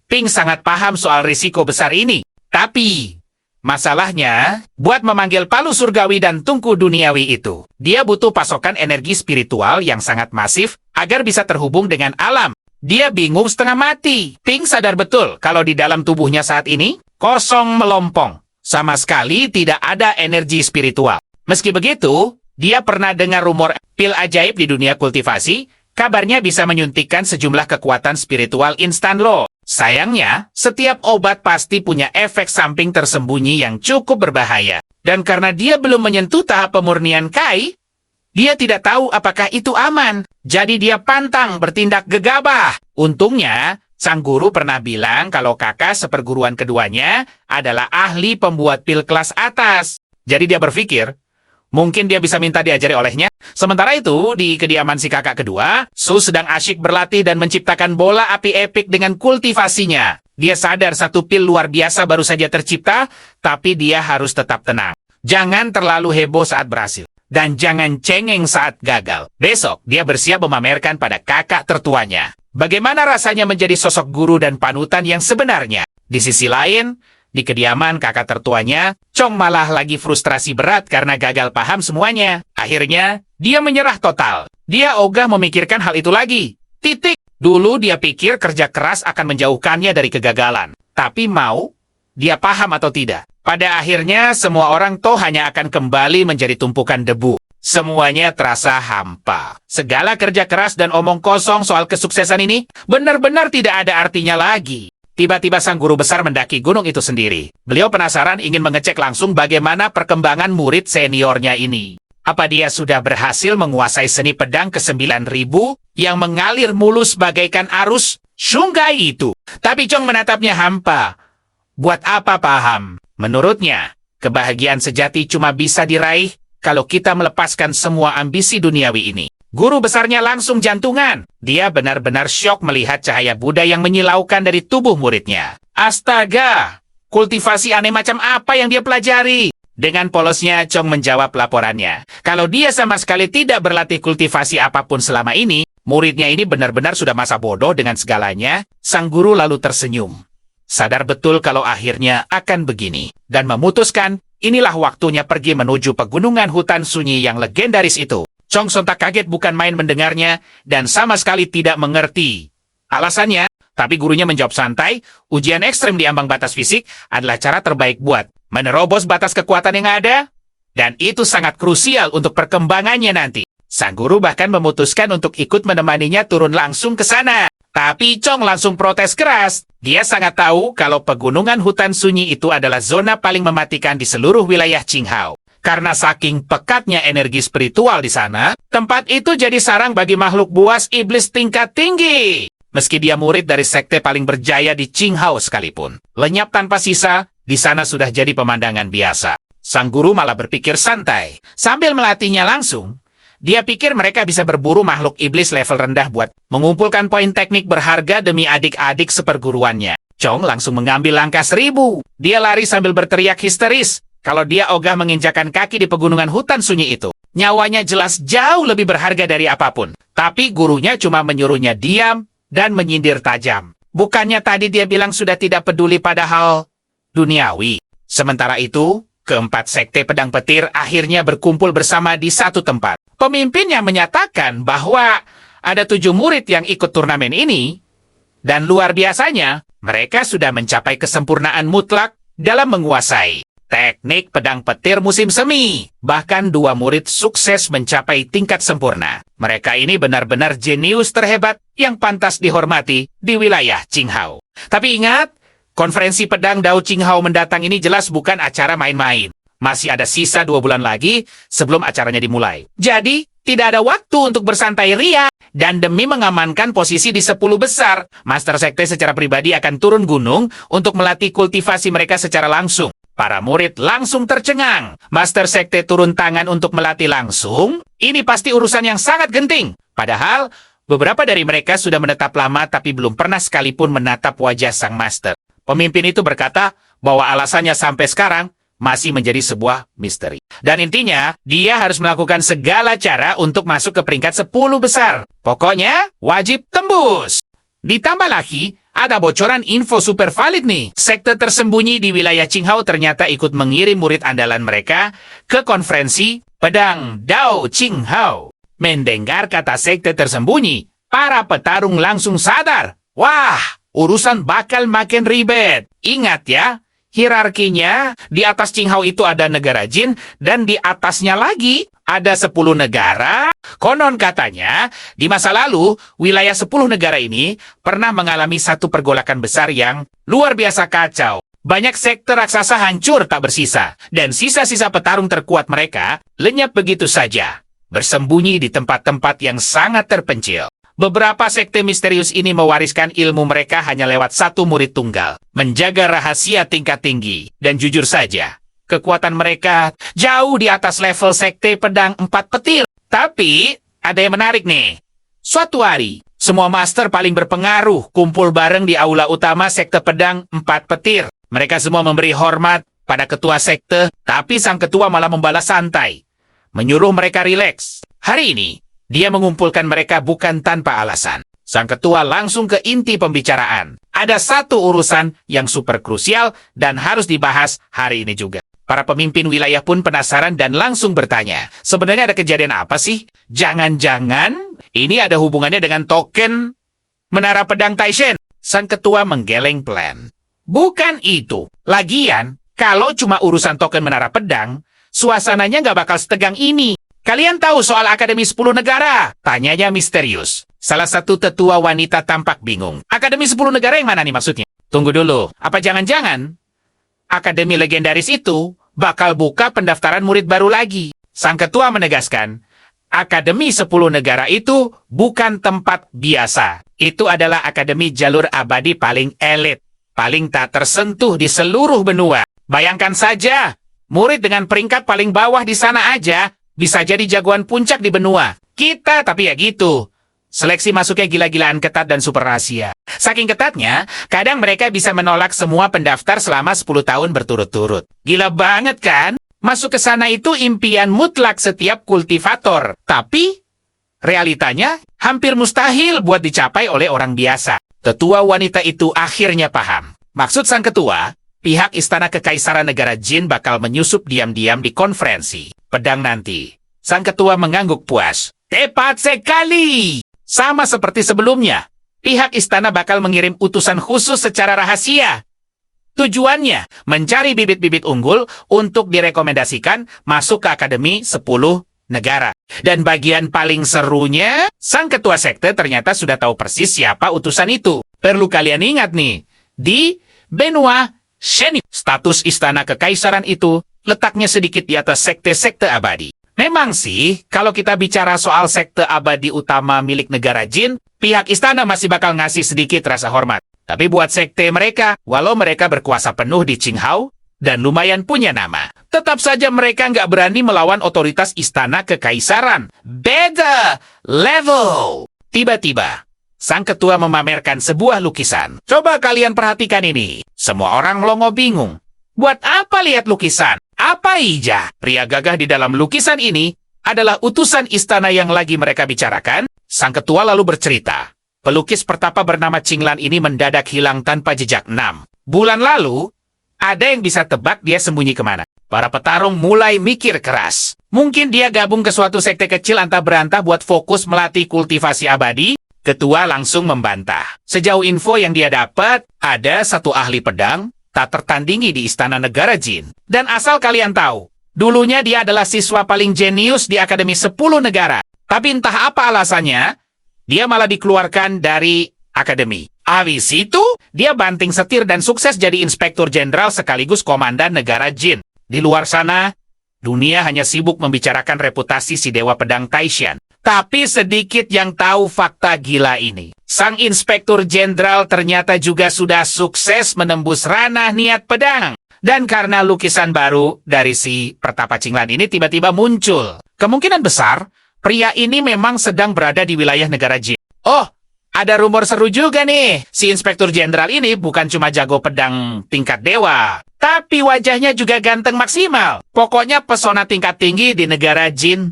Pink sangat paham soal risiko besar ini. Tapi, masalahnya, buat memanggil palu surgawi dan tungku duniawi itu, dia butuh pasokan energi spiritual yang sangat masif agar bisa terhubung dengan alam. Dia bingung setengah mati. Pink sadar betul kalau di dalam tubuhnya saat ini, kosong melompong. Sama sekali tidak ada energi spiritual. Meski begitu, dia pernah dengar rumor pil ajaib di dunia kultivasi, kabarnya bisa menyuntikkan sejumlah kekuatan spiritual instan loh. Sayangnya, setiap obat pasti punya efek samping tersembunyi yang cukup berbahaya. Dan karena dia belum menyentuh tahap pemurnian Kai, dia tidak tahu apakah itu aman. Jadi dia pantang bertindak gegabah. Untungnya, sang guru pernah bilang kalau kakak seperguruan keduanya adalah ahli pembuat pil kelas atas. Jadi dia berpikir, mungkin dia bisa minta diajari olehnya. Sementara itu, di kediaman si kakak kedua, Su sedang asyik berlatih dan menciptakan bola api epik dengan kultivasinya. Dia sadar satu pil luar biasa baru saja tercipta, tapi dia harus tetap tenang. Jangan terlalu heboh saat berhasil. Dan jangan cengeng saat gagal. Besok, dia bersiap memamerkan pada kakak tertuanya bagaimana rasanya menjadi sosok guru dan panutan yang sebenarnya. Di sisi lain, di kediaman kakak tertuanya, Chong malah lagi frustrasi berat karena gagal paham semuanya. Akhirnya, dia menyerah total. Dia ogah memikirkan hal itu lagi. Titik. Dulu dia pikir kerja keras akan menjauhkannya dari kegagalan. Tapi mau dia paham atau tidak? Pada akhirnya, semua orang toh hanya akan kembali menjadi tumpukan debu. Semuanya terasa hampa. Segala kerja keras dan omong kosong soal kesuksesan ini benar-benar tidak ada artinya lagi. Tiba-tiba sang guru besar mendaki gunung itu sendiri. Beliau penasaran ingin mengecek langsung bagaimana perkembangan murid seniornya ini. Apa dia sudah berhasil menguasai seni pedang ke-9.000 yang mengalir mulus bagaikan arus sungai itu? Tapi Chong menatapnya hampa. Buat apa paham? Menurutnya, kebahagiaan sejati cuma bisa diraih kalau kita melepaskan semua ambisi duniawi ini. Guru besarnya langsung jantungan. Dia benar-benar syok melihat cahaya Buddha yang menyilaukan dari tubuh muridnya. Astaga! Kultivasi aneh macam apa yang dia pelajari? Dengan polosnya, Chong menjawab laporannya. Kalau dia sama sekali tidak berlatih kultivasi apapun selama ini, muridnya ini benar-benar sudah masa bodoh dengan segalanya. Sang guru lalu tersenyum. Sadar betul kalau akhirnya akan begini. Dan memutuskan, inilah waktunya pergi menuju pegunungan hutan sunyi yang legendaris itu. Chong sontak kaget bukan main mendengarnya, dan sama sekali tidak mengerti alasannya. Tapi gurunya menjawab santai, ujian ekstrem di ambang batas fisik adalah cara terbaik buat menerobos batas kekuatan yang ada. Dan itu sangat krusial untuk perkembangannya nanti. Sang guru bahkan memutuskan untuk ikut menemaninya turun langsung ke sana. Tapi Chong langsung protes keras. Dia sangat tahu kalau pegunungan hutan sunyi itu adalah zona paling mematikan di seluruh wilayah Qinghao. Karena saking pekatnya energi spiritual di sana, tempat itu jadi sarang bagi makhluk buas iblis tingkat tinggi. Meski dia murid dari sekte paling berjaya di Qinghao sekalipun, lenyap tanpa sisa, di sana sudah jadi pemandangan biasa. Sang guru malah berpikir santai. Sambil melatihnya langsung, dia pikir mereka bisa berburu makhluk iblis level rendah buat mengumpulkan poin teknik berharga demi adik-adik seperguruannya. Chong langsung mengambil langkah 1000. Dia lari sambil berteriak histeris kalau dia ogah menginjakan kaki di pegunungan hutan sunyi itu. Nyawanya jelas jauh lebih berharga dari apapun. Tapi gurunya cuma menyuruhnya diam dan menyindir tajam. Bukannya tadi dia bilang sudah tidak peduli pada hal duniawi. Sementara itu, keempat sekte pedang petir akhirnya berkumpul bersama di satu tempat. Pemimpinnya menyatakan bahwa ada 7 murid yang ikut turnamen ini, dan luar biasanya, mereka sudah mencapai kesempurnaan mutlak dalam menguasai teknik pedang petir musim semi. Bahkan 2 murid sukses mencapai tingkat sempurna. Mereka ini benar-benar jenius terhebat yang pantas dihormati di wilayah Qinghao. Tapi ingat, konferensi pedang Dao Qinghao mendatang ini jelas bukan acara main-main. Masih ada sisa 2 bulan lagi sebelum acaranya dimulai. Jadi, tidak ada waktu untuk bersantai ria. Dan demi mengamankan posisi di 10 besar, Master Sekte secara pribadi akan turun gunung untuk melatih kultivasi mereka secara langsung. Para murid langsung tercengang. Master Sekte turun tangan untuk melatih langsung? Ini pasti urusan yang sangat genting. Padahal, beberapa dari mereka sudah menetap lama tapi belum pernah sekalipun menatap wajah sang master. Pemimpin itu berkata bahwa alasannya sampai sekarang masih menjadi sebuah misteri. Dan intinya, dia harus melakukan segala cara untuk masuk ke peringkat 10 besar. Pokoknya, wajib tembus. Ditambah lagi, ada bocoran info super valid nih. Sekte tersembunyi di wilayah Qinghao ternyata ikut mengirim murid andalan mereka ke konferensi pedang Dao Qinghao. Mendengar kata sekte tersembunyi, para petarung langsung sadar. Wah, urusan bakal makin ribet. Ingat ya, hierarkinya di atas Qinghao itu ada negara Jin dan di atasnya lagi ada 10 negara. Konon katanya, di masa lalu, wilayah 10 negara ini pernah mengalami satu pergolakan besar yang luar biasa kacau. Banyak sekte raksasa hancur tak bersisa, dan sisa-sisa petarung terkuat mereka lenyap begitu saja, bersembunyi di tempat-tempat yang sangat terpencil. Beberapa sekte misterius ini mewariskan ilmu mereka hanya lewat satu murid tunggal, menjaga rahasia tingkat tinggi, dan jujur saja, kekuatan mereka jauh di atas level sekte pedang 4 petir. Tapi, ada yang menarik nih. Suatu hari, semua master paling berpengaruh kumpul bareng di aula utama sekte pedang 4 petir. Mereka semua memberi hormat pada ketua sekte, tapi sang ketua malah membalas santai, menyuruh mereka rileks. Hari ini, dia mengumpulkan mereka bukan tanpa alasan. Sang ketua langsung ke inti pembicaraan. Ada satu urusan yang super krusial dan harus dibahas hari ini juga. Para pemimpin wilayah pun penasaran dan langsung bertanya, sebenarnya ada kejadian apa sih? Jangan-jangan ini ada hubungannya dengan token Menara Pedang Taishen? Sang ketua menggeleng pelan. Bukan itu. Lagian, kalau cuma urusan token Menara Pedang, suasananya nggak bakal setegang ini. Kalian tahu soal Akademi 10 Negara? Tanyanya misterius. Salah satu tetua wanita tampak bingung. Akademi 10 Negara yang mana nih maksudnya? Tunggu dulu, apa jangan-jangan Akademi legendaris itu bakal buka pendaftaran murid baru lagi? Sang ketua menegaskan, Akademi 10 Negara itu bukan tempat biasa. Itu adalah akademi jalur abadi paling elit, paling tak tersentuh di seluruh benua. Bayangkan saja, murid dengan peringkat paling bawah di sana aja bisa jadi jagoan puncak di benua. Kita tapi ya gitu. Seleksi masuknya gila-gilaan ketat dan super rahasia. Saking ketatnya, kadang mereka bisa menolak semua pendaftar selama 10 tahun berturut-turut. Gila banget kan? Masuk ke sana itu impian mutlak setiap kultivator. Tapi, realitanya hampir mustahil buat dicapai oleh orang biasa. Tetua wanita itu akhirnya paham. Maksud sang ketua, pihak Istana Kekaisaran Negara Jin bakal menyusup diam-diam di konferensi pedang nanti. Sang ketua mengangguk puas. Tepat sekali! Sama seperti sebelumnya, pihak istana bakal mengirim utusan khusus secara rahasia. Tujuannya, mencari bibit-bibit unggul untuk direkomendasikan masuk ke Akademi 10 Negara. Dan bagian paling serunya, sang ketua sekte ternyata sudah tahu persis siapa utusan itu. Perlu kalian ingat nih, di benua Shenyu, status istana kekaisaran itu letaknya sedikit di atas sekte-sekte abadi. Memang sih, kalau kita bicara soal sekte abadi utama milik negara Jin, pihak istana masih bakal ngasih sedikit rasa hormat. Tapi buat sekte mereka, walau mereka berkuasa penuh di Qinghao, dan lumayan punya nama. Tetap saja mereka nggak berani melawan otoritas istana kekaisaran. Beda level. Tiba-tiba, sang ketua memamerkan sebuah lukisan. Coba kalian perhatikan ini. Semua orang melongo bingung. Buat apa lihat lukisan? Apa ija? Pria gagah di dalam lukisan ini adalah utusan istana yang lagi mereka bicarakan. Sang ketua lalu bercerita. Pelukis pertapa bernama Qinglan ini mendadak hilang tanpa jejak 6 bulan lalu. Ada yang bisa tebak dia sembunyi kemana? Para petarung mulai mikir keras. Mungkin dia gabung ke suatu sekte kecil antah berantah buat fokus melatih kultivasi abadi. Ketua langsung membantah. Sejauh info yang dia dapat, ada satu ahli pedang tak tertandingi di Istana Negara Jin. Dan asal kalian tahu, dulunya dia adalah siswa paling jenius di Akademi 10 Negara. Tapi entah apa alasannya, dia malah dikeluarkan dari akademi. Habis itu, dia banting setir dan sukses jadi inspektur jenderal sekaligus komandan negara Jin. Di luar sana, dunia hanya sibuk membicarakan reputasi si dewa pedang Taishan. Tapi sedikit yang tahu fakta gila ini. Sang inspektur jenderal ternyata juga sudah sukses menembus ranah niat pedang. Dan karena lukisan baru dari si Pertapa Qinglan ini tiba-tiba muncul, kemungkinan besar pria ini memang sedang berada di wilayah negara Jin. Oh, ada rumor seru juga nih. Si inspektur jenderal ini bukan cuma jago pedang tingkat dewa, tapi wajahnya juga ganteng maksimal. Pokoknya pesona tingkat tinggi di negara Jin.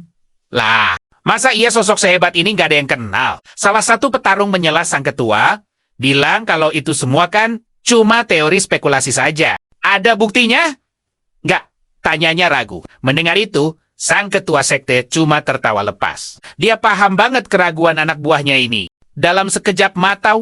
Lah, masa iya sosok sehebat ini nggak ada yang kenal? Salah satu petarung menyela sang ketua, bilang kalau itu semua kan cuma teori spekulasi saja. Ada buktinya? Nggak, tanyanya ragu. Mendengar itu, sang ketua sekte cuma tertawa lepas. Dia paham banget keraguan anak buahnya ini. Dalam sekejap mata,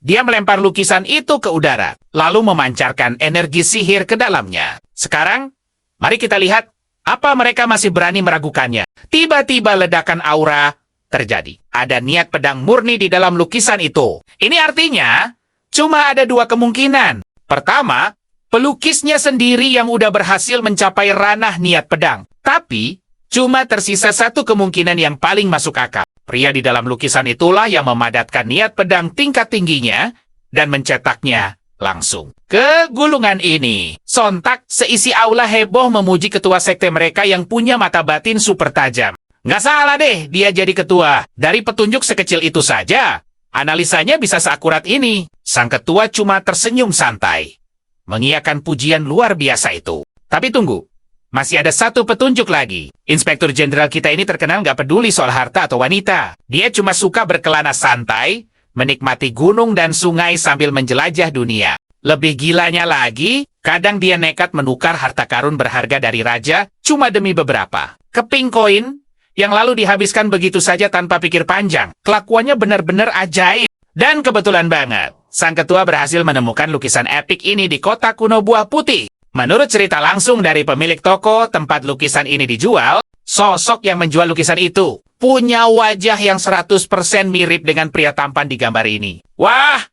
dia melempar lukisan itu ke udara, lalu memancarkan energi sihir ke dalamnya. Sekarang, mari kita lihat apa mereka masih berani meragukannya. Tiba-tiba ledakan aura terjadi. Ada niat pedang murni di dalam lukisan itu. Ini artinya, cuma ada 2 kemungkinan. Pertama, pelukisnya sendiri yang udah berhasil mencapai ranah niat pedang. Tapi, cuma tersisa 1 kemungkinan yang paling masuk akal. Pria di dalam lukisan itulah yang memadatkan niat pedang tingkat tingginya dan mencetaknya langsung ke gulungan ini. Sontak, seisi aula heboh memuji ketua sekte mereka yang punya mata batin super tajam. Nggak salah deh dia jadi ketua. Dari petunjuk sekecil itu saja, analisanya bisa seakurat ini. Sang ketua cuma tersenyum santai, mengiyakan pujian luar biasa itu. Tapi tunggu. Masih ada 1 petunjuk lagi. Inspektur jenderal kita ini terkenal nggak peduli soal harta atau wanita. Dia cuma suka berkelana santai, menikmati gunung dan sungai sambil menjelajah dunia. Lebih gilanya lagi, kadang dia nekat menukar harta karun berharga dari raja cuma demi beberapa keping koin yang lalu dihabiskan begitu saja tanpa pikir panjang. Kelakuannya benar-benar ajaib. Dan kebetulan banget, sang ketua berhasil menemukan lukisan epik ini di kota kuno Buah Putih. Menurut cerita langsung dari pemilik toko tempat lukisan ini dijual, sosok yang menjual lukisan itu punya wajah yang 100% mirip dengan pria tampan di gambar ini. Wah,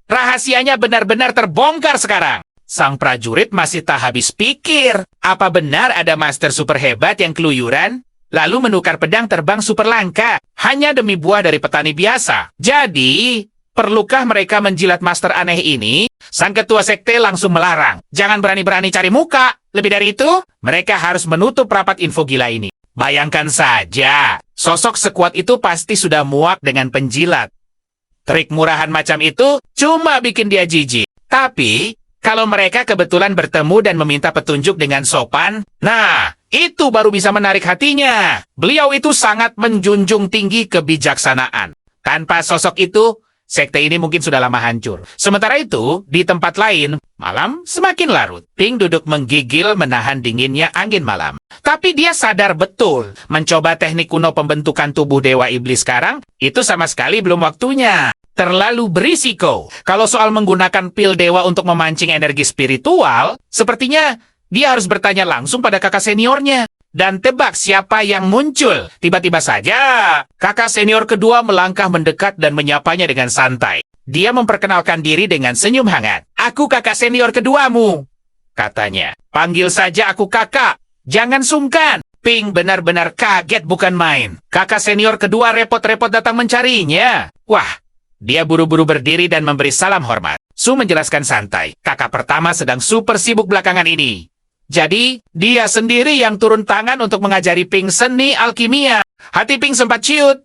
rahasianya benar-benar terbongkar sekarang. Sang prajurit masih tak habis pikir. Apa benar ada master super hebat yang keluyuran, lalu menukar pedang terbang super langka hanya demi buah dari petani biasa? Jadi, perlukah mereka menjilat master aneh ini? Sang ketua sekte langsung melarang. Jangan berani-berani cari muka. Lebih dari itu, mereka harus menutup rapat info gila ini. Bayangkan saja, sosok sekuat itu pasti sudah muak dengan penjilat. Trik murahan macam itu cuma bikin dia jijik. Tapi, kalau mereka kebetulan bertemu dan meminta petunjuk dengan sopan, nah, itu baru bisa menarik hatinya. Beliau itu sangat menjunjung tinggi kebijaksanaan. Tanpa sosok itu, sekte ini mungkin sudah lama hancur. Sementara itu, di tempat lain, malam semakin larut. Ping duduk menggigil menahan dinginnya angin malam. Tapi dia sadar betul, mencoba teknik kuno pembentukan tubuh dewa iblis sekarang, itu sama sekali belum waktunya. Terlalu berisiko. Kalau soal menggunakan pil dewa untuk memancing energi spiritual, sepertinya dia harus bertanya langsung pada kakak seniornya. Dan tebak siapa yang muncul. Tiba-tiba saja, kakak senior kedua melangkah mendekat dan menyapanya dengan santai. Dia memperkenalkan diri dengan senyum hangat. Aku kakak senior keduamu, katanya. Panggil saja aku kakak. Jangan sungkan. Ping benar-benar kaget bukan main. Kakak senior kedua repot-repot datang mencarinya. Wah, dia buru-buru berdiri dan memberi salam hormat. Su menjelaskan santai. Kakak pertama sedang super sibuk belakangan ini. Jadi, dia sendiri yang turun tangan untuk mengajari Ping seni alkimia. Hati Ping sempat ciut.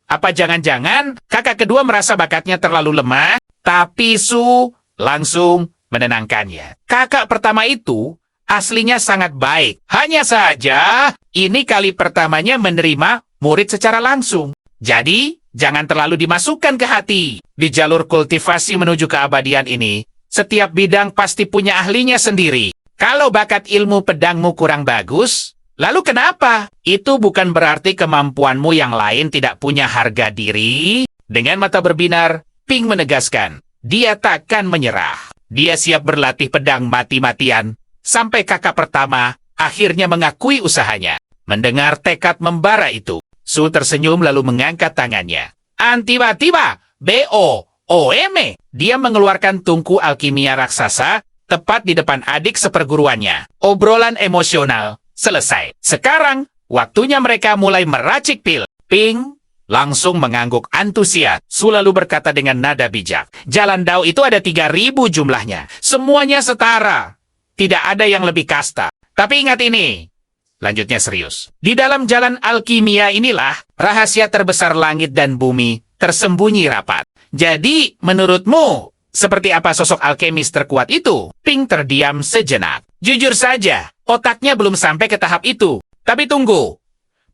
Apa jangan-jangan kakak kedua merasa bakatnya terlalu lemah? Tapi Su langsung menenangkannya. Kakak pertama itu aslinya sangat baik. Hanya saja, ini kali pertamanya menerima murid secara langsung. Jadi, jangan terlalu dimasukkan ke hati. Di jalur kultivasi menuju keabadian ini, setiap bidang pasti punya ahlinya sendiri. Kalau bakat ilmu pedangmu kurang bagus, lalu kenapa? Itu bukan berarti kemampuanmu yang lain tidak punya harga diri. Dengan mata berbinar, Ping menegaskan, dia takkan menyerah. Dia siap berlatih pedang mati-matian, sampai kakak pertama akhirnya mengakui usahanya. Mendengar tekad membara itu, Su tersenyum lalu mengangkat tangannya. Tiba-tiba, B.O.O.M.E. Dia mengeluarkan tungku alkimia raksasa tepat di depan adik seperguruannya. Obrolan emosional selesai. Sekarang, waktunya mereka mulai meracik pil. Ping langsung mengangguk antusias. Su lalu berkata dengan nada bijak. Jalan Dao itu ada 3.000 jumlahnya. Semuanya setara. Tidak ada yang lebih kasta. Tapi ingat ini. Lanjutnya serius. Di dalam jalan alkimia inilah rahasia terbesar langit dan bumi tersembunyi rapat. Jadi, menurutmu, seperti apa sosok alkemis terkuat itu? Ping terdiam sejenak. Jujur saja, otaknya belum sampai ke tahap itu. Tapi tunggu.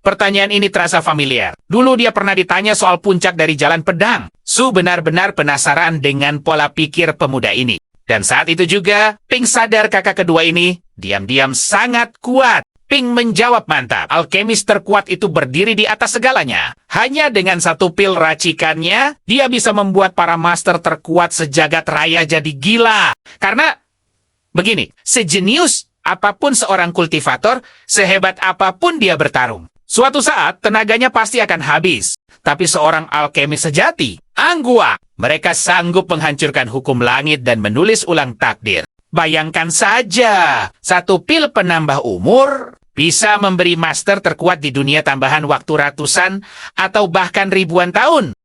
Pertanyaan ini terasa familiar. Dulu dia pernah ditanya soal puncak dari jalan pedang. Su benar-benar penasaran dengan pola pikir pemuda ini. Dan saat itu juga, Ping sadar kakak kedua ini diam-diam sangat kuat. Ping menjawab mantap. Alkemis terkuat itu berdiri di atas segalanya. Hanya dengan satu pil racikannya, dia bisa membuat para master terkuat sejagat raya jadi gila. Karena, begini, sejenius apapun seorang kultivator, sehebat apapun dia bertarung. Suatu saat, tenaganya pasti akan habis. Tapi seorang alkemis sejati, Anggua, mereka sanggup menghancurkan hukum langit dan menulis ulang takdir. Bayangkan saja, satu pil penambah umur bisa memberi master terkuat di dunia tambahan waktu ratusan atau bahkan ribuan tahun.